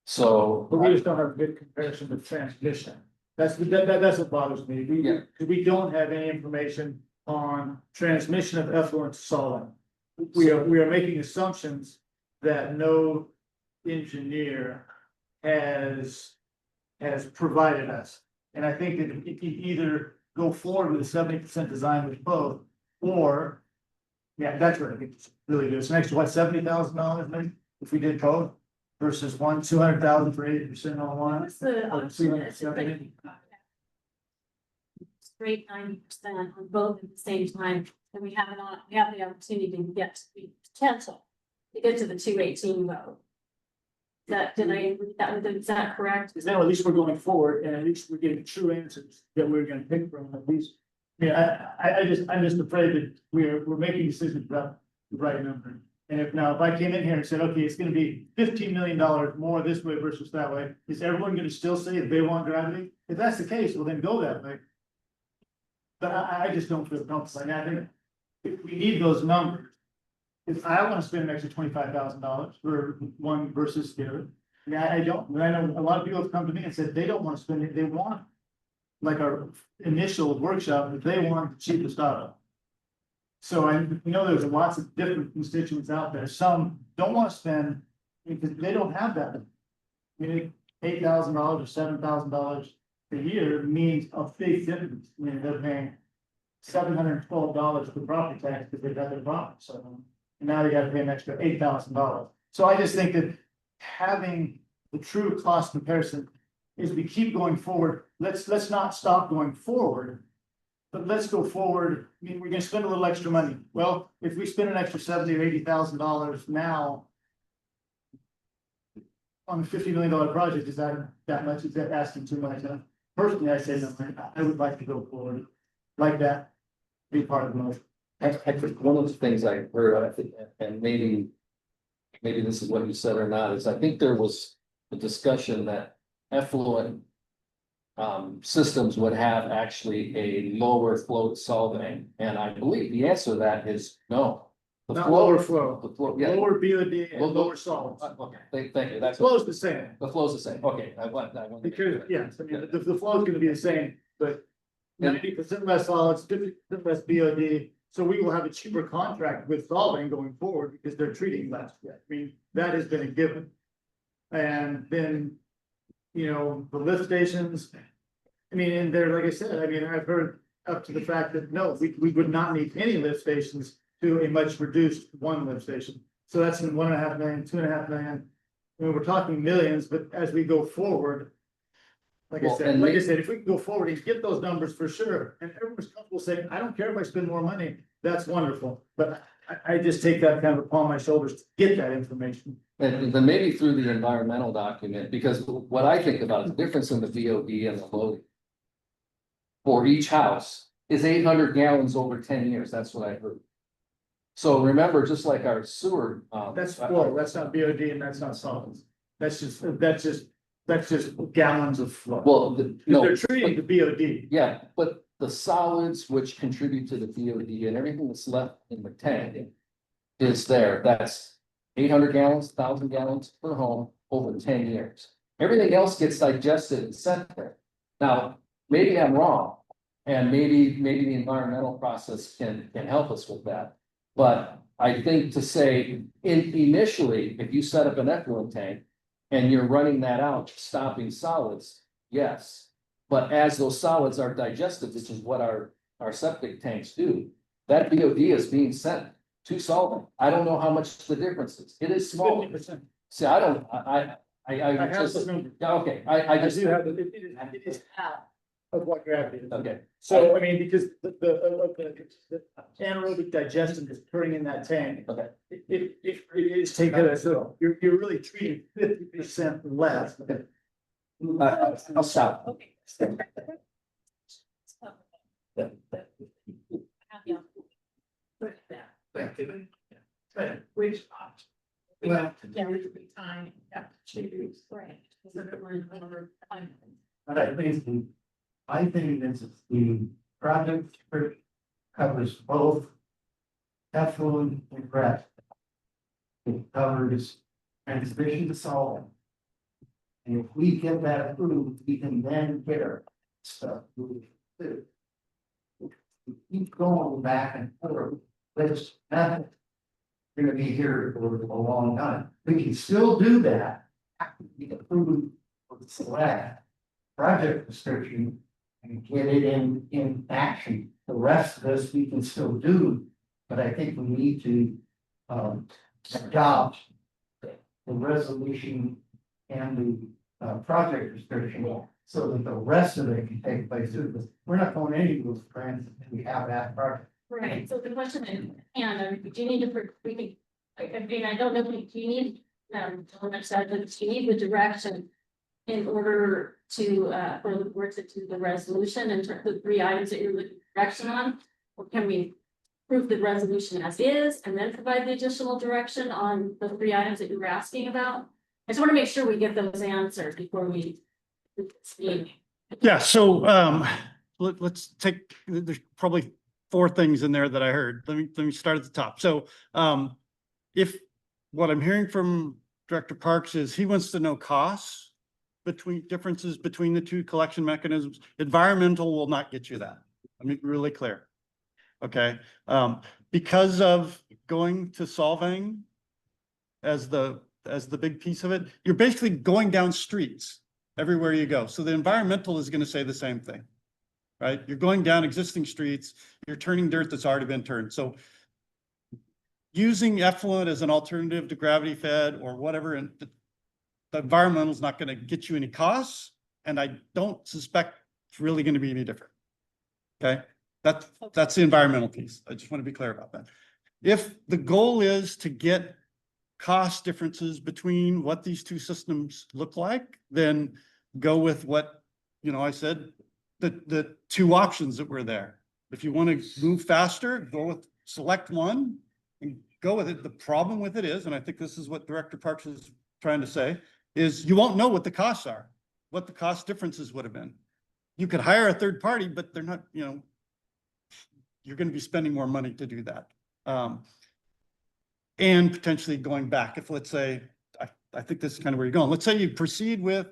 So.
But we just don't have a good comparison with transmission. That's what bothers me. We don't have any information on transmission of effluent to solid. We are making assumptions that no engineer has provided us. And I think that it can either go forward with a 70% design with both, or, yeah, that's what I think it's really good. It's an extra, what, $70,000 maybe, if we did both, versus 200,000 for 80% on one.
What's the
or
option?
270.
Straight 90% on both at the same time, and we have the opportunity to get to the potential to get to the 218 vote. Is that correct?
Because now at least we're going forward, and at least we're getting true answers that we're gonna pick from at least. Yeah, I'm just afraid that we're making decisions about the right number. And if I came in here and said, okay, it's gonna be $15 million more this way versus that way, is everyone gonna still say that they want gravity? If that's the case, well then go that way. But I just don't feel comfortable. I think if we need those numbers, if I want to spend an extra $25,000 for one versus the other, I mean, I don't, I know a lot of people have come to me and said they don't want to spend it, they want. Like our initial workshop, that they want the cheapest auto. So we know there's lots of different constituents out there, some don't want to spend, because they don't have that. I mean, $8,000 or $7,000 a year means a big difference, I mean, they're paying. $712 for property tax because they've got their property, so now they gotta pay an extra $8,000. So I just think that having the true cost comparison is we keep going forward, let's not stop going forward. But let's go forward, I mean, we're gonna spend a little extra money, well, if we spend an extra $70,000 or $80,000 now. On a $50 million project, is that much, is that asking too much? Personally, I say no, I would like to go forward like that. Be part of the motion.
I think one of the things I heard, I think, and maybe this is what you said or not, is I think there was a discussion that effluent systems would have actually a lower flow solvent, and I believe the answer to that is no. The
Not
flow-
lower flow.
The flow, yeah.
Lower BOD and
Lower-
lower solids.
Okay, thank you, that's.
Flow's the same.
The flow's the same, okay, I want.
Because, yes, I mean, the flow is gonna be the same, but 90% less solids, 50% less BOD. So we will have a cheaper contract with solving going forward because they're treating less. I mean, that has been a given. And then, the lift stations. I mean, and they're, like I said, I mean, I've heard up to the fact that no, we would not need any lift stations to a much reduced one lift station. So that's in 1.5 million, 2.5 million. I mean, we're talking millions, but as we go forward. Like
Well,
I said, if we can go forward and get those numbers for sure, and everyone's comfortable saying, I don't care if I spend more money, that's wonderful. But I just take that kind of upon my shoulders to get that information.
And then maybe through the environmental document, because what I think about the difference in the VOD and the loading. For each house is 800 gallons over 10 years, that's what I heard. So remember, just like our sewer.
That's flow, that's not BOD and that's not solids. That's just gallons of flow.
Well, no.
They're treating the BOD.
Yeah, but the solids which contribute to the VOD and everything that's left in the tank. Is there, that's 800 gallons, 1,000 gallons per home over 10 years. Everything else gets digested and sent there. Now, maybe I'm wrong. And maybe the environmental process can help us with that. But I think to say, initially, if you set up an effluent tank. And you're running that out, stopping solids, yes. But as those solids are digested, which is what our septic tanks do. That BOD is being sent to solvent. I don't know how much the difference is. It is small.
50%.
See, I don't, I
have
just,
those numbers.
yeah, okay, I just.
do have, it is half of what gravity is.
Okay.
So, I mean, because the anaerobic digestion is occurring in that tank.
Okay.
It is taking it, so you're really treating 50% less.
I'll stop.
Okay.
Which.
Well,
There would be time, choose.
Right.
So that we're in order of time.
I think this is the project covers both effluent and grass. It covers transmission to solvent. And if we get that approved, we can then get our stuff moved too. We keep going back and forth, there's nothing. Gonna be here for a long time. We can still do that after we approve of the select project description and get it in action. The rest of this we can still do, but I think we need to adopt the resolution and the project description so that the rest of it can take place too, because we're not going anywhere with grants until we have that project.
Right, so the question is, and do you need to, I mean, I don't know, do you need, do you need the direction in order to, for the board to do the resolution in terms of the 3 items that you're looking for direction on? Or can we approve the resolution as is and then provide the additional direction on the 3 items that you were asking about? I just want to make sure we get those answers before we speak.
Yeah, so let's take, there's probably 4 things in there that I heard. Let me start at the top. So if what I'm hearing from Director Parks is he wants to know costs differences between the two collection mechanisms. Environmental will not get you that. Let me be really clear. Okay, because of going to solving as the big piece of it, you're basically going down streets everywhere you go. So the environmental is going to say the same thing, right? You're going down existing streets, you're turning dirt that's already been turned. So using effluent as an alternative to gravity fed or whatever, and the environmental is not going to get you any costs, and I don't suspect it's really going to be any different. Okay, that's the environmental piece. I just want to be clear about that. If the goal is to get cost differences between what these two systems look like, then go with what, I said, the two options that were there. If you want to move faster, go with select one and go with it. The problem with it is, and I think this is what Director Parks is trying to say, is you won't know what the costs are, what the cost differences would have been. You could hire a third party, but they're not, you're going to be spending more money to do that. And potentially going back, if let's say, I think this is kind of where you're going. Let's say you proceed with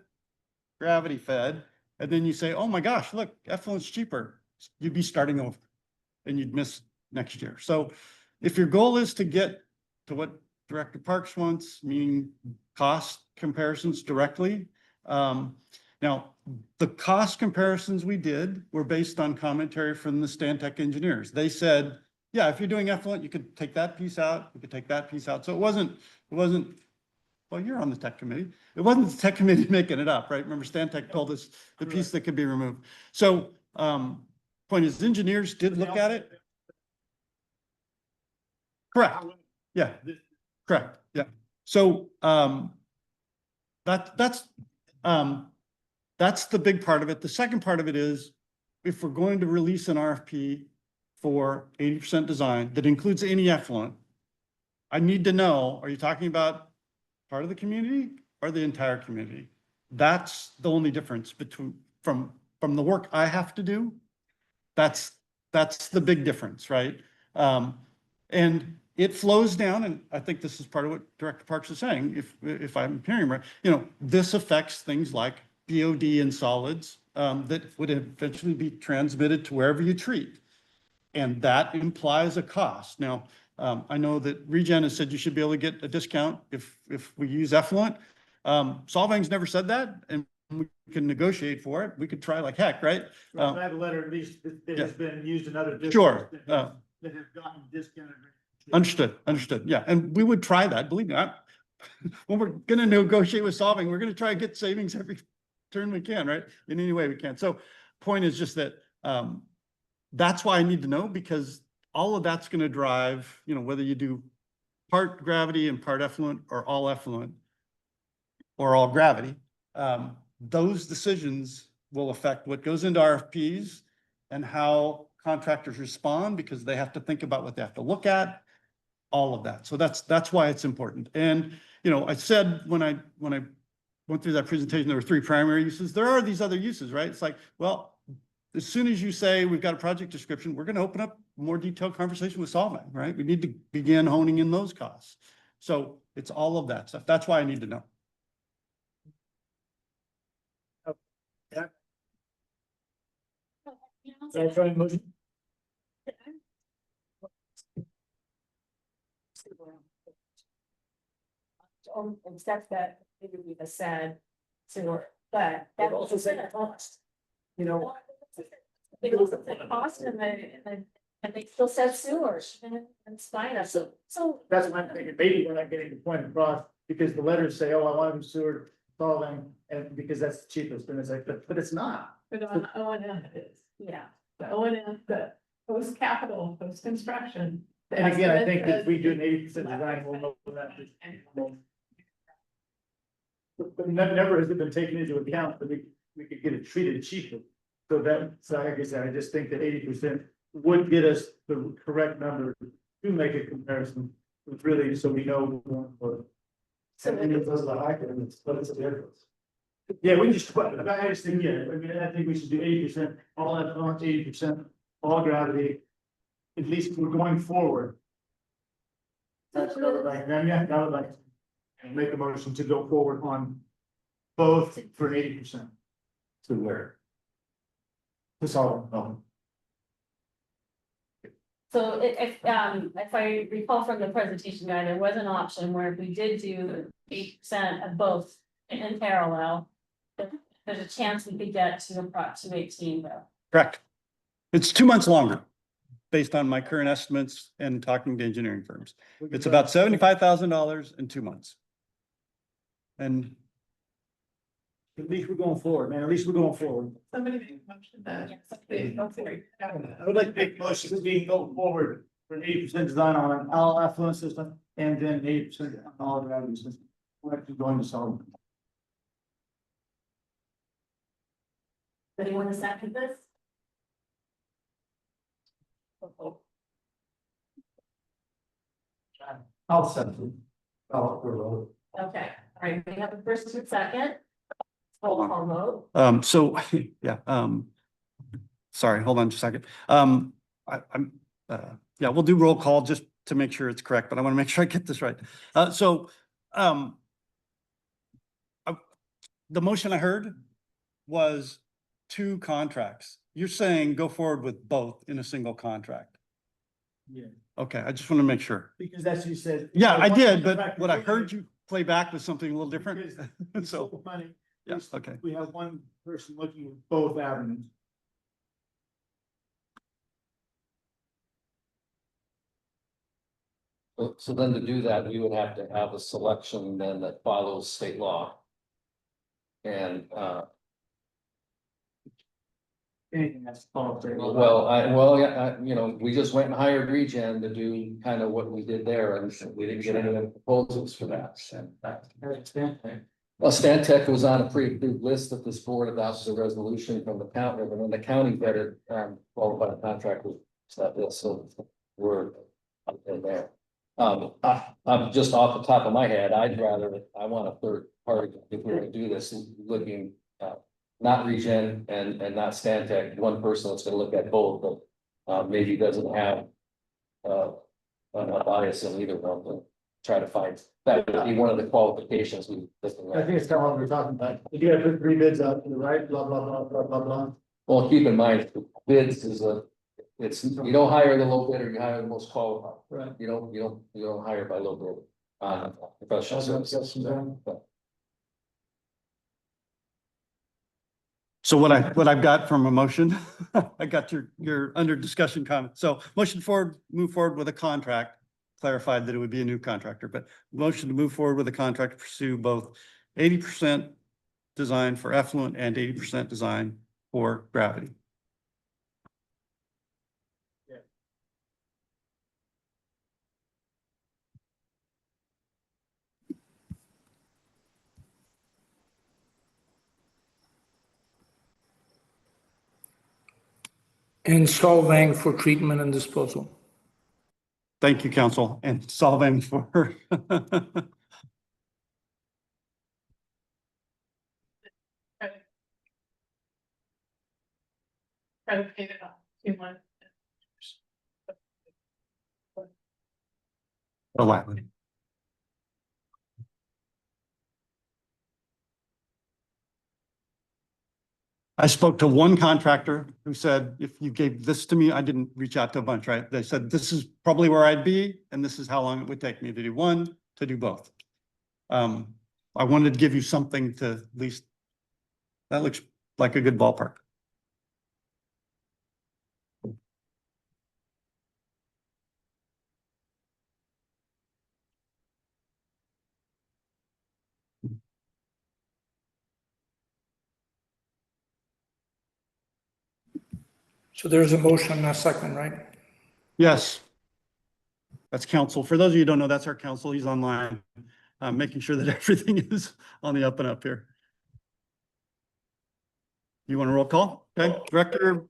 gravity fed, and then you say, oh my gosh, look, effluent's cheaper. You'd be starting over and you'd miss next year. So if your goal is to get to what Director Parks wants, meaning cost comparisons directly, now the cost comparisons we did were based on commentary from the Stantec engineers. They said, yeah, if you're doing effluent, you could take that piece out, you could take that piece out. So it wasn't, well, you're on the tech committee. It wasn't the tech committee making it up, right? Remember Stantec told us the piece that could be removed. So point is, engineers did look at it. Correct. Yeah, correct. Yeah. So that's the big part of it. The second part of it is, if we're going to release an RFP for 80% design that includes any effluent, I need to know, are you talking about part of the community or the entire community? That's the only difference between from the work I have to do. That's the big difference, right? And it flows down, and I think this is part of what Director Parks is saying, if I'm hearing right, this affects things like BOD and solids that would eventually be transmitted to wherever you treat. And that implies a cost. Now, I know that Regen has said you should be able to get a discount if we use effluent. Solvang's never said that, and we can negotiate for it. We could try like heck, right?
I have a letter at least that has been used in other districts.
Sure.
That have gotten discounted.
Understood. Yeah, and we would try that. Believe me, when we're going to negotiate with Solvang, we're going to try to get savings every turn we can, right? In any way we can. So, point is just that that's why I need to know, because all of that's going to drive, whether you do part gravity and part effluent or all effluent or all gravity, those decisions will affect what goes into RFPs and how contractors respond, because they have to think about what they have to look at, all of that. So that's why it's important. And, I said when I went through that presentation, there were 3 primary uses. There are these other uses, right? It's like, well, as soon as you say we've got a project description, we're going to open up more detailed conversation with Solvang, right? We need to begin honing in those costs. So it's all of that stuff. That's why I need to know.
Yeah. So try motion.
Except that it would be the sad, but that also said cost. It was the cost and they still said sewers and it's fine. So
That's what I'm thinking. Maybe we're not getting the point across, because the letters say, oh, I want them sewer solving, and because that's the cheapest. And it's like, but it's not.
But on O&M it is, yeah, the O&M, the post capital, post construction.
And again, I think if we do an 80% design, we'll know that. But never has it been taken into account that we could get it treated cheaper. So like I said, I just think that 80% would get us the correct number to make a comparison. With really, so we know.
So maybe it does the high end, but it's a difference.
Yeah, we just, I just think, I think we should do 80%, all that, 80%, all gravity. At least we're going forward. That's what I would like. I would like. and make a motion to go forward on both for 80%.
To where?
To solve them.
So if I recall from the presentation guide, there was an option where if we did do 8% of both in parallel. There's a chance we could get to approximate 18 though.
Correct. It's 2 months longer, based on my current estimates and talking to engineering firms. It's about $75,000 in 2 months. And
at least we're going forward, man. At least we're going forward.
Somebody make a motion that.
I would like to make a motion to be go forward for an 80% design on all affluent system and then 80% on all gravity system. We're actually going to solve.
Anyone to second this?
I'll send it.
Okay, all right, we have a first and second. Roll call vote.
So, yeah, sorry, hold on just a second. Yeah, we'll do roll call just to make sure it's correct, but I want to make sure I get this right. The motion I heard was 2 contracts. You're saying go forward with both in a single contract.
Yeah,
Okay, I just want to make sure.
because that's what you said.
Yeah, I did, but what I heard you play back was something a little different.
Because
So,
so funny.
yeah, okay.
We have one person looking at both avenues.
So then to do that, we would have to have a selection then that follows state law. And,
Anything that's followed.
well, you know, we just went and hired Regen to do kind of what we did there, and we didn't get any proposals for that. Well, Stantec was on a pre-approved list that this board adopted a resolution from the county, and when the county vetted, qualified contractors, so we're up in there. I'm just off the top of my head, I want a third party, if we're gonna do this, looking, not Regen and not Stantec, one person that's gonna look at both, but maybe doesn't have a bias in either one, to try to find, that would be one of the qualifications we.
I think it's kind of what we're talking about. You gotta put 3 bids out to the right, blah, blah, blah, blah, blah, blah.
Well, keep in mind, bids is you don't hire the low bidder, you hire the most qualified.
Right.
You don't hire by low bidder on professional services. But
So what I've got from a motion, I got your under discussion comment. So move forward with a contract, clarified that it would be a new contractor, but motion to move forward with a contract to pursue both 80% design for effluent and 80% design for gravity.
And solving for treatment and disposal.
Thank you, council, and solving for.
Predicated on 2 months.
I spoke to one contractor who said, if you gave this to me, I didn't reach out to a bunch, right? They said, this is probably where I'd be, and this is how long it would take me to do one, to do both. I wanted to give you something to at least, that looks like a good ballpark.
So there's a motion and a second, right?
Yes. That's council. For those of you who don't know, that's our council. He's online, making sure that everything is on the up and up here. You want a roll call? Okay, Director.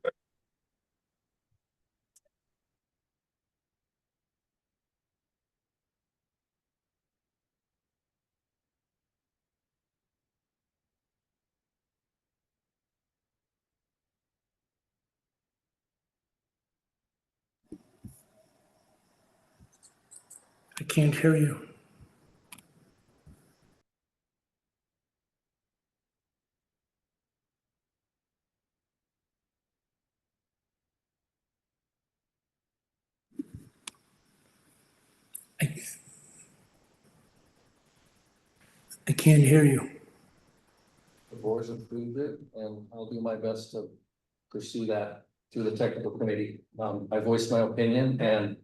I can't hear you. I can't hear you.
The board's approved it, and I'll do my best to pursue that through the technical committee. I voiced my opinion, and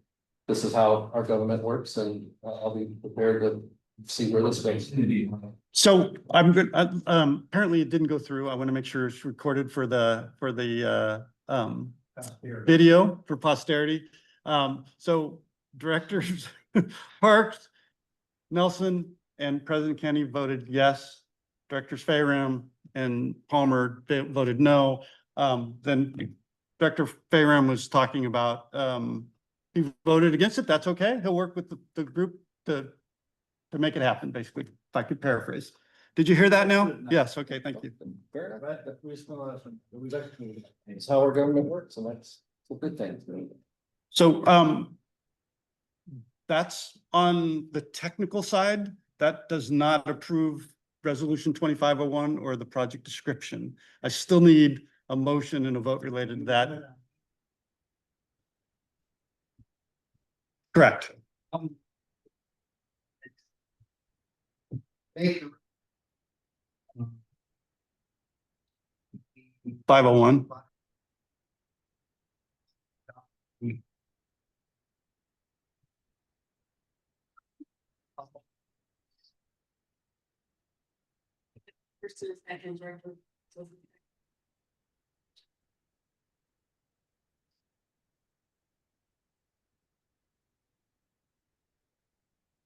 this is how our government works, and I'll be prepared to see where this goes.
So I'm good, apparently it didn't go through. I want to make sure it's recorded for the, video for posterity. So directors, Parks, Nelson and President Kenny voted yes. Directors Fayram and Palmer voted no. Then Director Fayram was talking about, he voted against it. That's okay. He'll work with the group to make it happen, basically, if I could paraphrase. Did you hear that now? Yes, okay, thank you.
Fair enough. It's how our government works, and that's a good thing.
So, that's on the technical side. That does not approve Resolution 2501 or the project description. I still need a motion and a vote related to that. Correct. 501.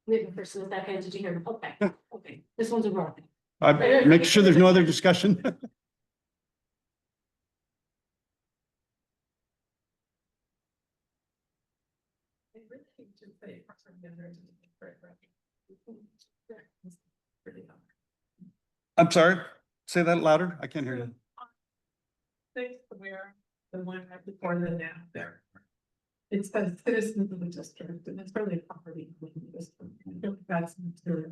Maybe first and second, did you hear? Okay, okay, this one's a wrong.
Make sure there's no other discussion. I'm sorry, say that louder. I can't hear you.
Thanks to where the one right before the now there. It's the citizens of the district, and it's really a property. Of the district. I feel like that's material.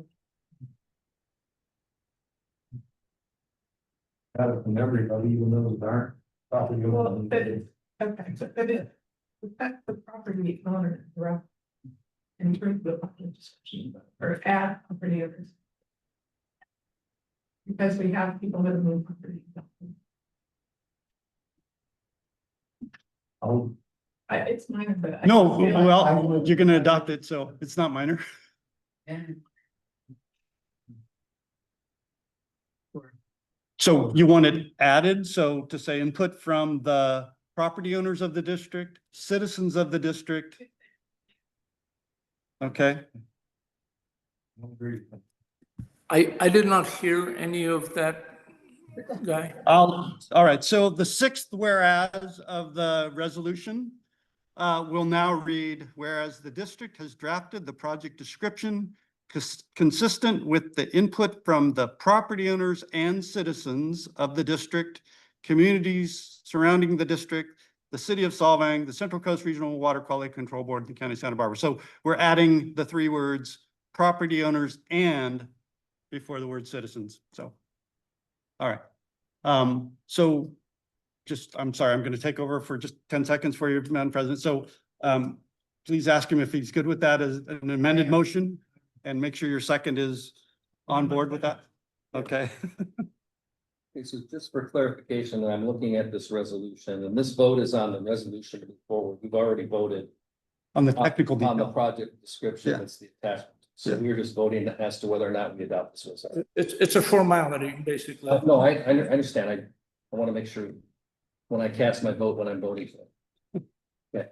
From everybody, even those that aren't. Property
Well,
owners.
okay, so that is, that's the property owner, right? In terms of the description, or add property owners. Because we have people that move property.
Oh,
It's minor, but.
No, well, you're gonna adopt it, so it's not minor. So you want it added, so to say input from the property owners of the district, citizens of the district. Okay,
I did not hear any of that, Guy.
all right, so the sixth whereas of the resolution will now read, whereas the district has drafted the project description consistent with the input from the property owners and citizens of the district, communities surrounding the district, the city of Solvang, the Central Coast Regional Water Quality Control Board, the County of Santa Barbara. So we're adding the three words property owners and before the word citizens. So, all right. So just, I'm sorry, I'm going to take over for just 10 seconds for you, Madam President. So please ask him if he's good with that as an amended motion. And make sure your second is on board with that. Okay.
Okay, so just for clarification, I'm looking at this resolution, and this vote is on the resolution to move forward. We've already voted
On the technical
on the
detail.
project description.
Yeah.
It's the attachment. So we're just voting as to whether or not we adopt this resolution.
It's a formality, basically.
No, I understand. I want to make sure when I cast my vote, when I'm voting for it. Okay.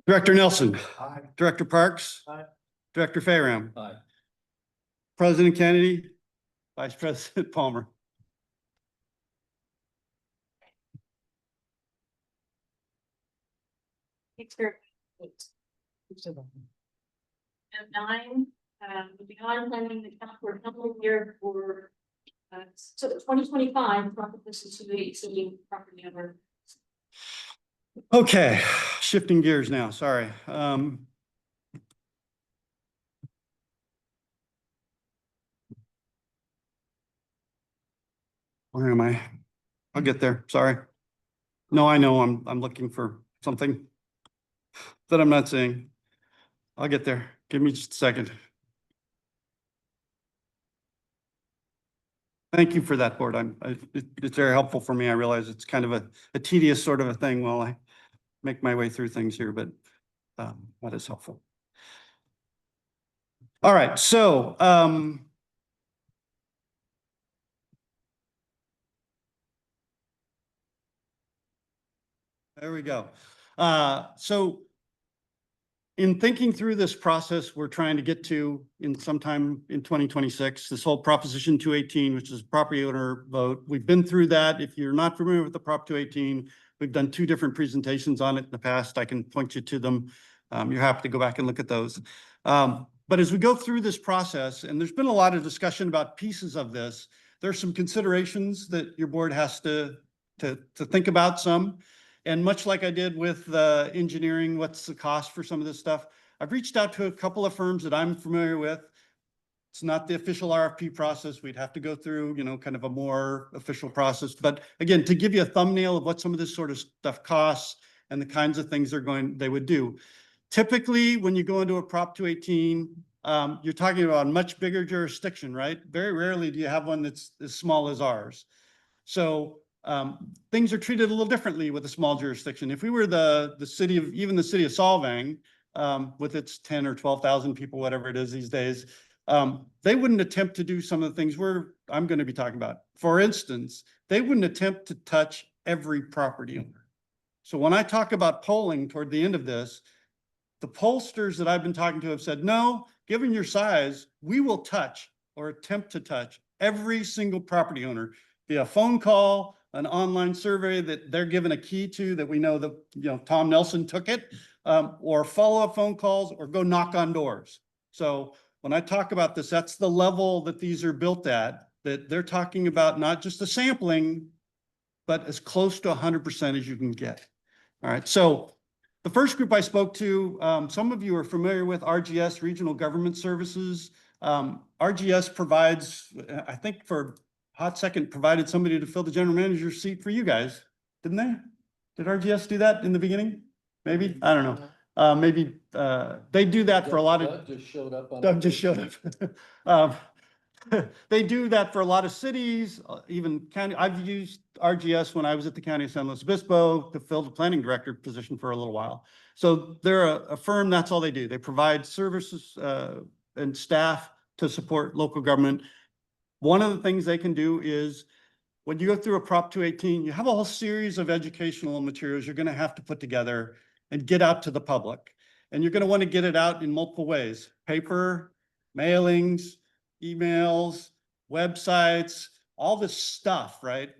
Director Nelson. Aye. Director Parks.
Aye.
Director Fayram.
Aye.
President Kennedy. Vice President Palmer.
Picture 8. And 9, beyond planning the account for a couple year for so 2025 proposition 218 property owner.
Okay, shifting gears now, sorry. Where am I? I'll get there, sorry. No, I know, I'm looking for something that I'm not seeing. I'll get there, give me just a second. Thank you for that, board. It's very helpful for me. I realize it's kind of a tedious sort of a thing while I make my way through things here, but that is helpful. All right, so there we go. So in thinking through this process, we're trying to get to in sometime in 2026, this whole Proposition 218, which is property owner vote. We've been through that. If you're not familiar with the Prop 218, we've done 2 different presentations on it in the past. I can point you to them. You're happy to go back and look at those. But as we go through this process, and there's been a lot of discussion about pieces of this, there's some considerations that your board has to think about some. And much like I did with engineering, what's the cost for some of this stuff? I've reached out to a couple of firms that I'm familiar with. It's not the official RFP process. We'd have to go through, kind of a more official process. But again, to give you a thumbnail of what some of this sort of stuff costs and the kinds of things they would do. Typically, when you go into a Prop 218, you're talking about a much bigger jurisdiction, right? Very rarely do you have one that's as small as ours. So things are treated a little differently with a small jurisdiction. If we were the city of Solvang, with its 10 or 12,000 people, whatever it is these days, they wouldn't attempt to do some of the things I'm going to be talking about. For instance, they wouldn't attempt to touch every property owner. So when I talk about polling toward the end of this, the pollsters that I've been talking to have said, no, given your size, we will touch or attempt to touch every single property owner via phone call, an online survey that they're given a key to, that we know that, Tom Nelson took it, or follow-up phone calls, or go knock on doors. So when I talk about this, that's the level that these are built at, that they're talking about not just a sampling, but as close to 100% as you can get. All right, so the first group I spoke to, some of you are familiar with RGS, Regional Government Services. RGS provides, I think for a hot second, provided somebody to fill the general manager's seat for you guys, didn't they? Did RGS do that in the beginning? Maybe, I don't know. Maybe they do that for a lot of.
Doug just showed up.
Doug just showed up. They do that for a lot of cities, even county. I've used RGS when I was at the County of San Luis Obispo to fill the planning director position for a little while. So they're a firm, that's all they do. They provide services and staff to support local government. One of the things they can do is when you go through a Prop 218, you have a whole series of educational materials you're going to have to put together and get out to the public. And you're going to want to get it out in multiple ways: paper, mailings, emails, websites, all this stuff, right?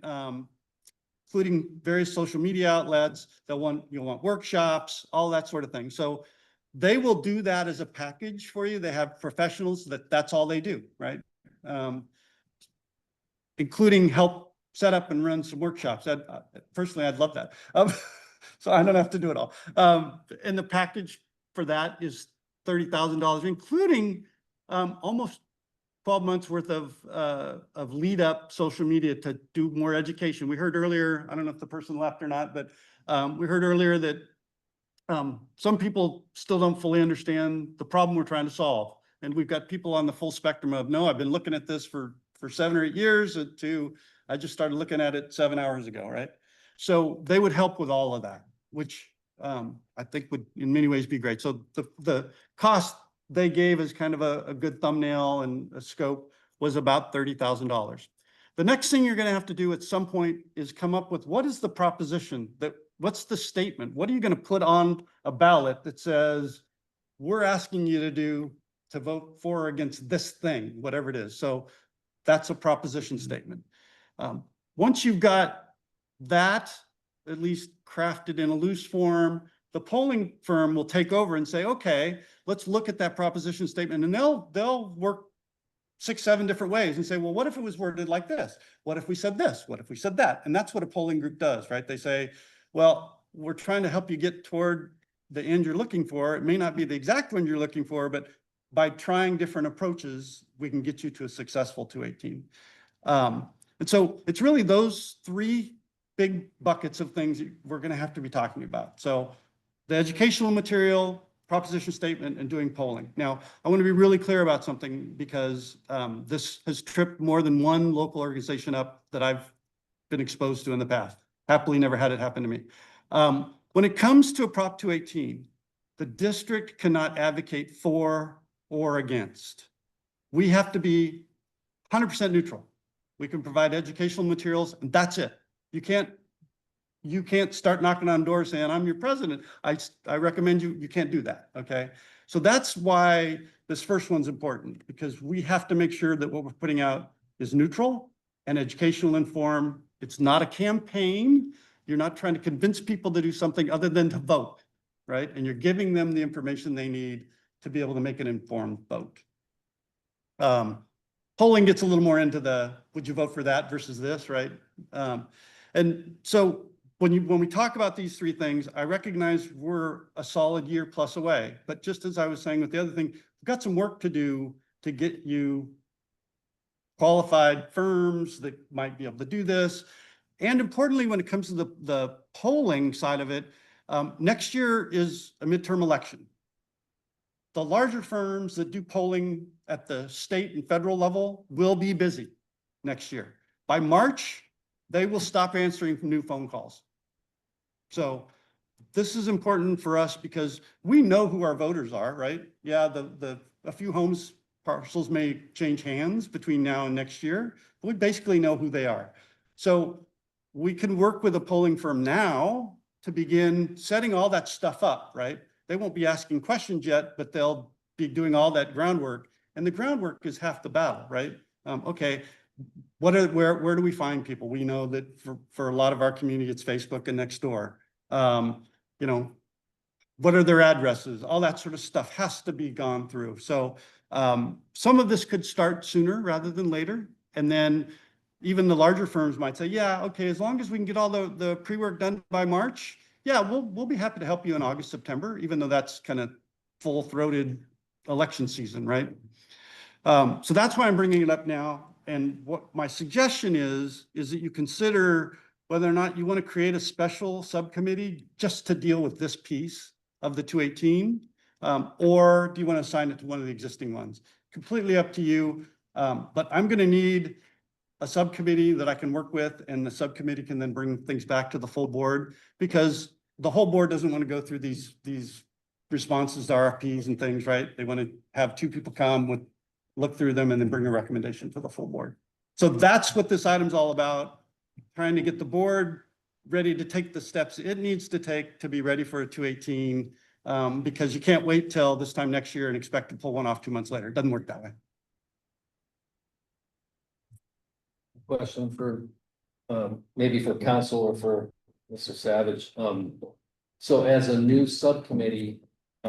Including various social media outlets that you'll want workshops, all that sort of thing. So they will do that as a package for you. They have professionals that's all they do, right? Including help set up and run some workshops. Personally, I'd love that. So I don't have to do it all. And the package for that is $30,000, including almost 12 months worth of lead up social media to do more education. We heard earlier, I don't know if the person left or not, but we heard earlier that some people still don't fully understand the problem we're trying to solve. And we've got people on the full spectrum of, no, I've been looking at this for 7 or 8 years, to I just started looking at it 7 hours ago, right? So they would help with all of that, which I think would in many ways be great. So the cost they gave as kind of a good thumbnail and a scope was about $30,000. The next thing you're going to have to do at some point is come up with, what is the proposition, what's the statement? What are you going to put on a ballot that says, we're asking you to vote for or against this thing, whatever it is. So that's a proposition statement. Once you've got that at least crafted in a loose form, the polling firm will take over and say, okay, let's look at that proposition statement. And they'll work 6, 7 different ways and say, well, what if it was worded like this? What if we said this? What if we said that? And that's what a polling group does, right? They say, well, we're trying to help you get toward the end you're looking for. It may not be the exact one you're looking for, but by trying different approaches, we can get you to a successful 218. And so it's really those 3 big buckets of things that we're gonna have to be talking about. So the educational material, proposition statement, and doing polling. Now, I want to be really clear about something because this has tripped more than one local organization up that I've been exposed to in the past. Happily never had it happen to me. When it comes to a Prop 218, the district cannot advocate for or against. We have to be 100% neutral. We can provide educational materials and that's it. You can't start knocking on doors saying, I'm your president. I recommend you can't do that, okay? So that's why this first one's important, because we have to make sure that what we're putting out is neutral and educational informed. It's not a campaign. You're not trying to convince people to do something other than to vote, right? And you're giving them the information they need to be able to make an informed vote. Polling gets a little more into the, would you vote for that versus this, right? And so when we talk about these three things, I recognize we're a solid year plus away, but just as I was saying with the other thing, we've got some work to do to get you qualified firms that might be able to do this. And importantly, when it comes to the polling side of it, next year is a midterm election. The larger firms that do polling at the state and federal level will be busy next year. By March, they will stop answering new phone calls. So this is important for us because we know who our voters are, right? Yeah, a few homes parcels may change hands between now and next year, but we basically know who they are. So we can work with a polling firm now to begin setting all that stuff up, right? They won't be asking questions yet, but they'll be doing all that groundwork. And the groundwork is half the battle, right? Okay, where do we find people? We know that for a lot of our community, it's Facebook and Nextdoor. You know, what are their addresses? All that sort of stuff has to be gone through. So some of this could start sooner rather than later. And then even the larger firms might say, yeah, okay, as long as we can get all the pre-work done by March, yeah, we'll be happy to help you in August, September, even though that's kind of full-throated election season, right? So that's why I'm bringing it up now. And what my suggestion is that you consider whether or not you want to create a special subcommittee just to deal with this piece of the 218, or do you want to assign it to one of the existing ones? Completely up to you. But I'm going to need a subcommittee that I can work with, and the subcommittee can then bring things back to the full board, because the whole board doesn't want to go through these responses to RFPs and things, right? They want to have two people come look through them and then bring a recommendation to the full board. So that's what this item's all about, trying to get the board ready to take the steps it needs to take to be ready for a 218, because you can't wait till this time next year and expect to pull one off 2 months later. It doesn't work that way.
Question for, maybe for council or for Mr. Savage. So as a new subcommittee,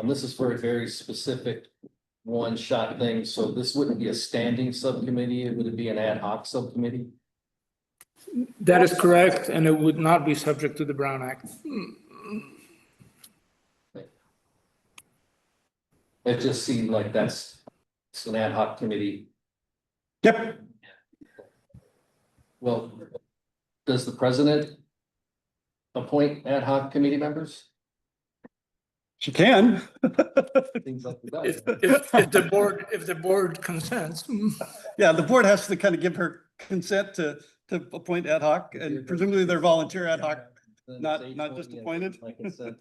this is for a very specific one-shot thing. So this wouldn't be a standing subcommittee. It would be an ad hoc subcommittee.
That is correct, and it would not be subject to the Brown Act.
It just seemed like it's an ad hoc committee.
Yep.
Well, does the president appoint ad hoc committee members?
She can.
Things like
If
that.
if the board consents.
Yeah, the board has to kind of give her consent to appoint ad hoc, and presumably they're volunteer ad hoc, not just appointed.
Like I said.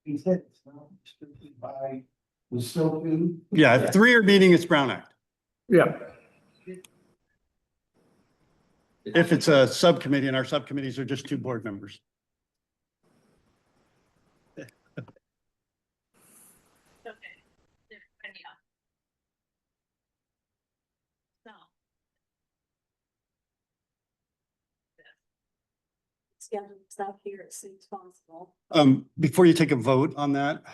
He said it's not restricted by the still do.
Yeah, if 3 are meeting, it's Brown Act.
Yeah.
If it's a subcommittee, and our subcommittees are just 2 board members.
Schedule stuff here as soon as possible.
Before you take a vote on that,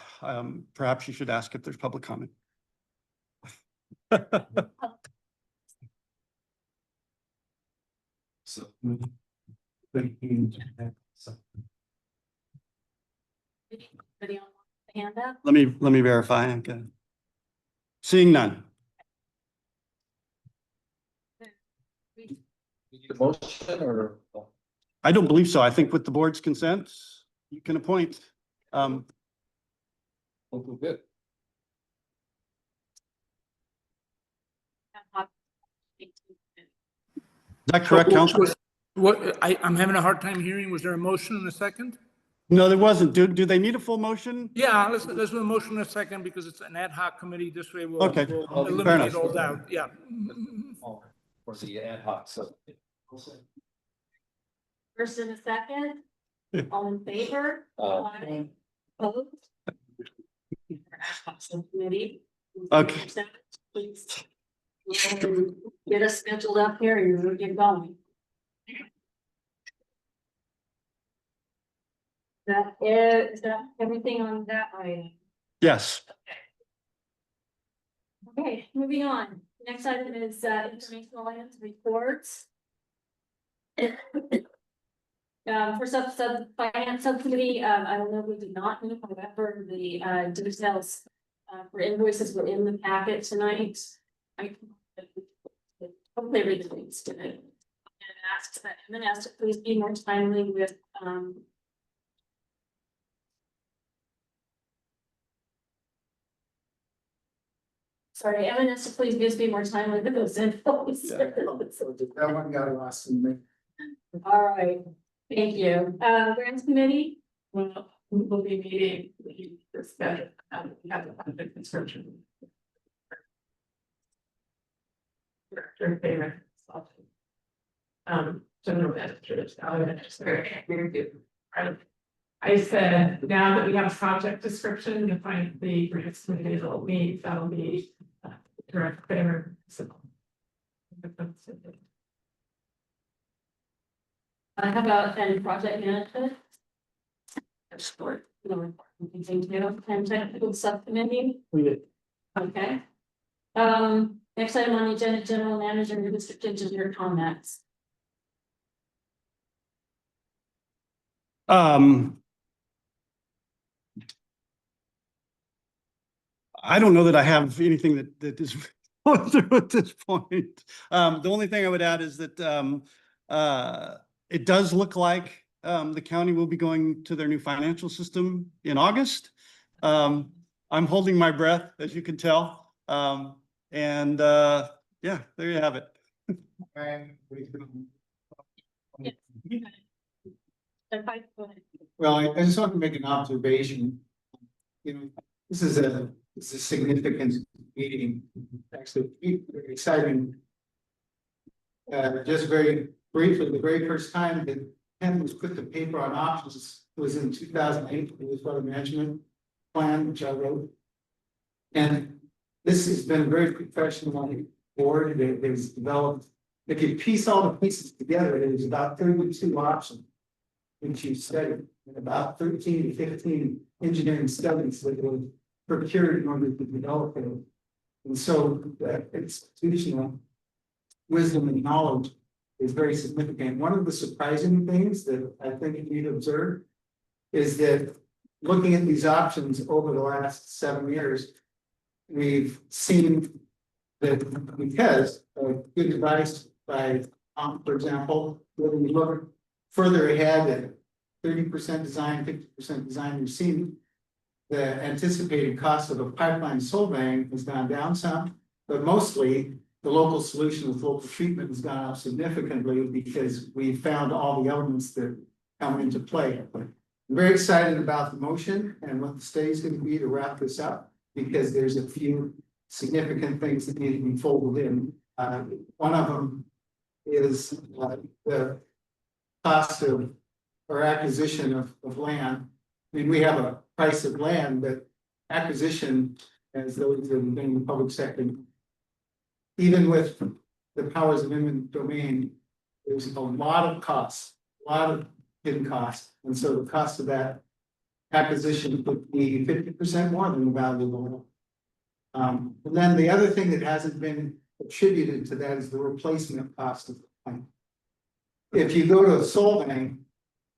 perhaps you should ask if there's public comment.
So,
Anybody on hand up?
Let me verify. Okay. Seeing none.
You need a motion or?
I don't believe so. I think with the board's consent, you can appoint.
Good.
Is that correct, Council?
What, I'm having a hard time hearing. Was there a motion in a second?
No, there wasn't. Do they need a full motion?
Yeah, let's do a motion in a second because it's an ad hoc committee. This way we'll
Okay.
we'll
Fair
eliminate
enough.
all doubt. Yeah.
For the ad hoc, so.
First and a second, all in favor? Aye. Opposed? Subcommittee.
Okay.
Please. Get us scheduled up here and we'll get going. Is that everything on that item?
Yes.
Okay, moving on. Next item is informational items reports. For finance subcommittee, I don't know, we did not move, however, the details for invoices were in the packet tonight. I hopefully read the links to it. And then asked to please be more timely with sorry, Evan asked to please just be more timely with those infos.
That one got lost in me.
All right, thank you. Grants committee? Well, we'll be meeting. We have a construction.
Director payment. General manager, I said, now that we have a project description, to find the grants committee will meet, that'll be direct payment.
How about any project management? Sport, and technical subcommittee.
We did.
Okay. Next item on the agenda, general manager and district engineer comments.
I don't know that I have anything that is at this point. The only thing I would add is that it does look like the county will be going to their new financial system in August. I'm holding my breath, as you can tell. Yeah, there you have it.
Well, I just want to make an observation. You know, this is a significant meeting, actually very exciting. Just very briefly, the very first time that Ken was put the paper on options was in 2008, it was for the management plan, which I wrote. And this has been a very professional board that has developed. If you piece all the pieces together, it is about 32 options, which you studied, and about 13 to 15 engineering studies that were procured in order to develop it. And so that institutional wisdom and knowledge is very significant. One of the surprising things that I think you need to observe is that looking at these options over the last 7 years, we've seen that because of good advice by, for example, when we look further ahead at 30% design, 50% design, we've seen the anticipated cost of a pipeline solvang has gone down some, but mostly the local solution with local treatment has gone up significantly because we found all the elements that come into play. I'm very excited about the motion and what the state is going to be to wrap this up, because there's a few significant things that need to be folded in. One of them is the cost of or acquisition of land. I mean, we have a price of land, but acquisition, as those in the public sector, even with the powers of eminent domain, there's a lot of costs, a lot of hidden costs. And so the cost of that acquisition would be 50% more than the value of the land. And then the other thing that hasn't been attributed to that is the replacement cost of the plant. If you go to a solvang,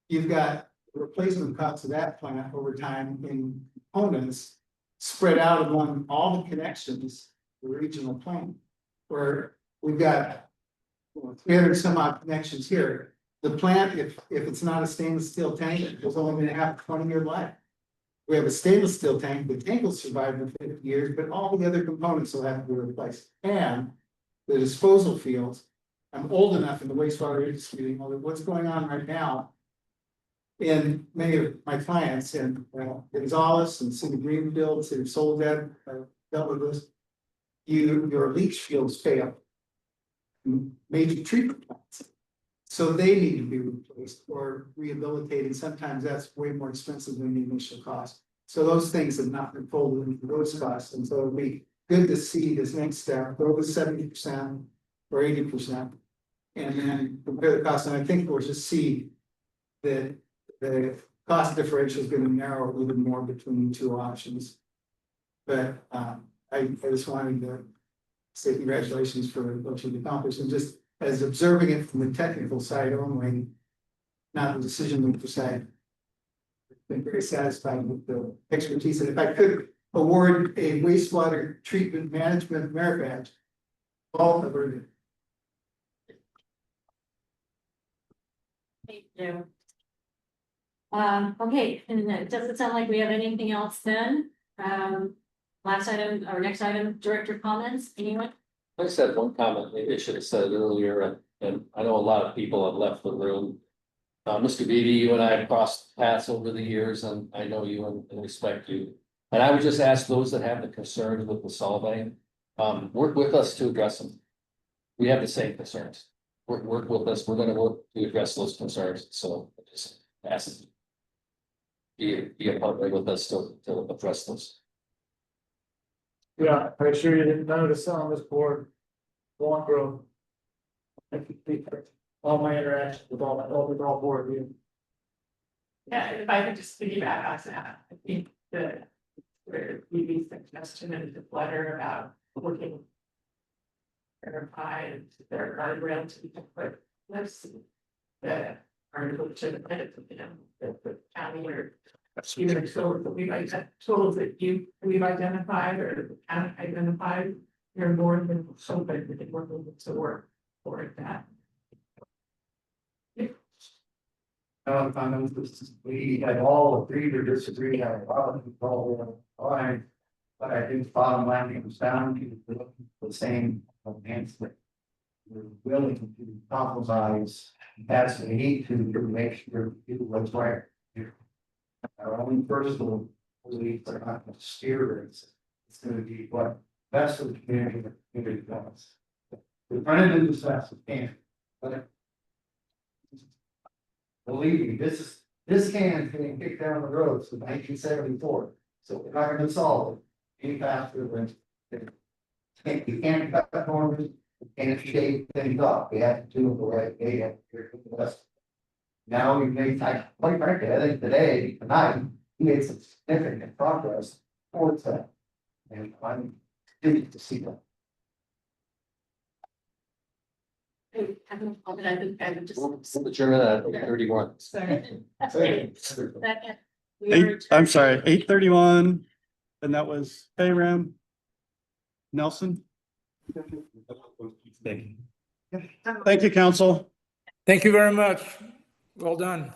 you've got the replacement cost of that plant over time in components spread out among all the connections the regional plan. Where we've got 300 some odd connections here. The plant, if it's not a stainless steel tank, it's only gonna have a 20-year life. We have a stainless steel tank, the tank will survive for 50 years, but all the other components will have to be replaced. And the disposal fields, I'm old enough in the wastewater industry, you know, that what's going on right now. In many of my clients in Gonzales and City Greenfield, City of Soledad, dealt with this. Your leach fields fail. Major treatment plants. So they need to be replaced or rehabilitated. Sometimes that's way more expensive than the initial cost. So those things have not been folded into those costs. And so it'd be good to see this next step, go with 70% or 80%. And then compare the cost. And I think we'll just see that the cost differential is going to narrow a little bit more between the two options. But I just wanted to say congratulations for what you've accomplished, and just as observing it from the technical side only, not the decision maker side. I've been very satisfied with the expertise, and if I could award a wastewater treatment management merit badge, all of it.
Thank you. Okay, and it doesn't sound like we have anything else then. Last item, or next item, director comments, anyone?
I just had one comment, maybe I should have said it earlier, and I know a lot of people have left the room. Mr. Beatty, you and I have crossed paths over the years, and I know you and respect you. And I would just ask those that have the concerns with the solving, work with us to address them. We have the same concerns. Work with us, we're gonna work to address those concerns, so I just ask. Be a partner with us to address those.
Yeah, I assure you that none of us on this board want growth. All my interactions with all board, you.
Yeah, if I could just piggyback on that, I think that where EV's suggestion in the letter about looking. Verified their guardrail to be put, let's see. That are legitimate, that the county or. Either tools that we've identified or haven't identified, you're more than open to working to work for that.
We had all agreed or disagreed on a lot of people line, but I think bottom line comes down to the same enhancement. We're willing to compromise as we need to make sure we do what's right. Our own personal beliefs are not going to steer us. It's going to be what best for the community wants. We're trying to do this fast as we can, but believe me, this can is getting kicked down the road since 1974. So we're not going to solve it any faster than we can't cut corners, we can't shake things up. We have to do it the right way. Now we've made time, quite frankly, I think tonight, we made some significant progress towards that. And I'm pleased to see that.
Adjourn at 31.
Second.
I'm sorry, 8:31, and that was Bayram. Nelson. Thank you, council.
Thank you very much. Well done.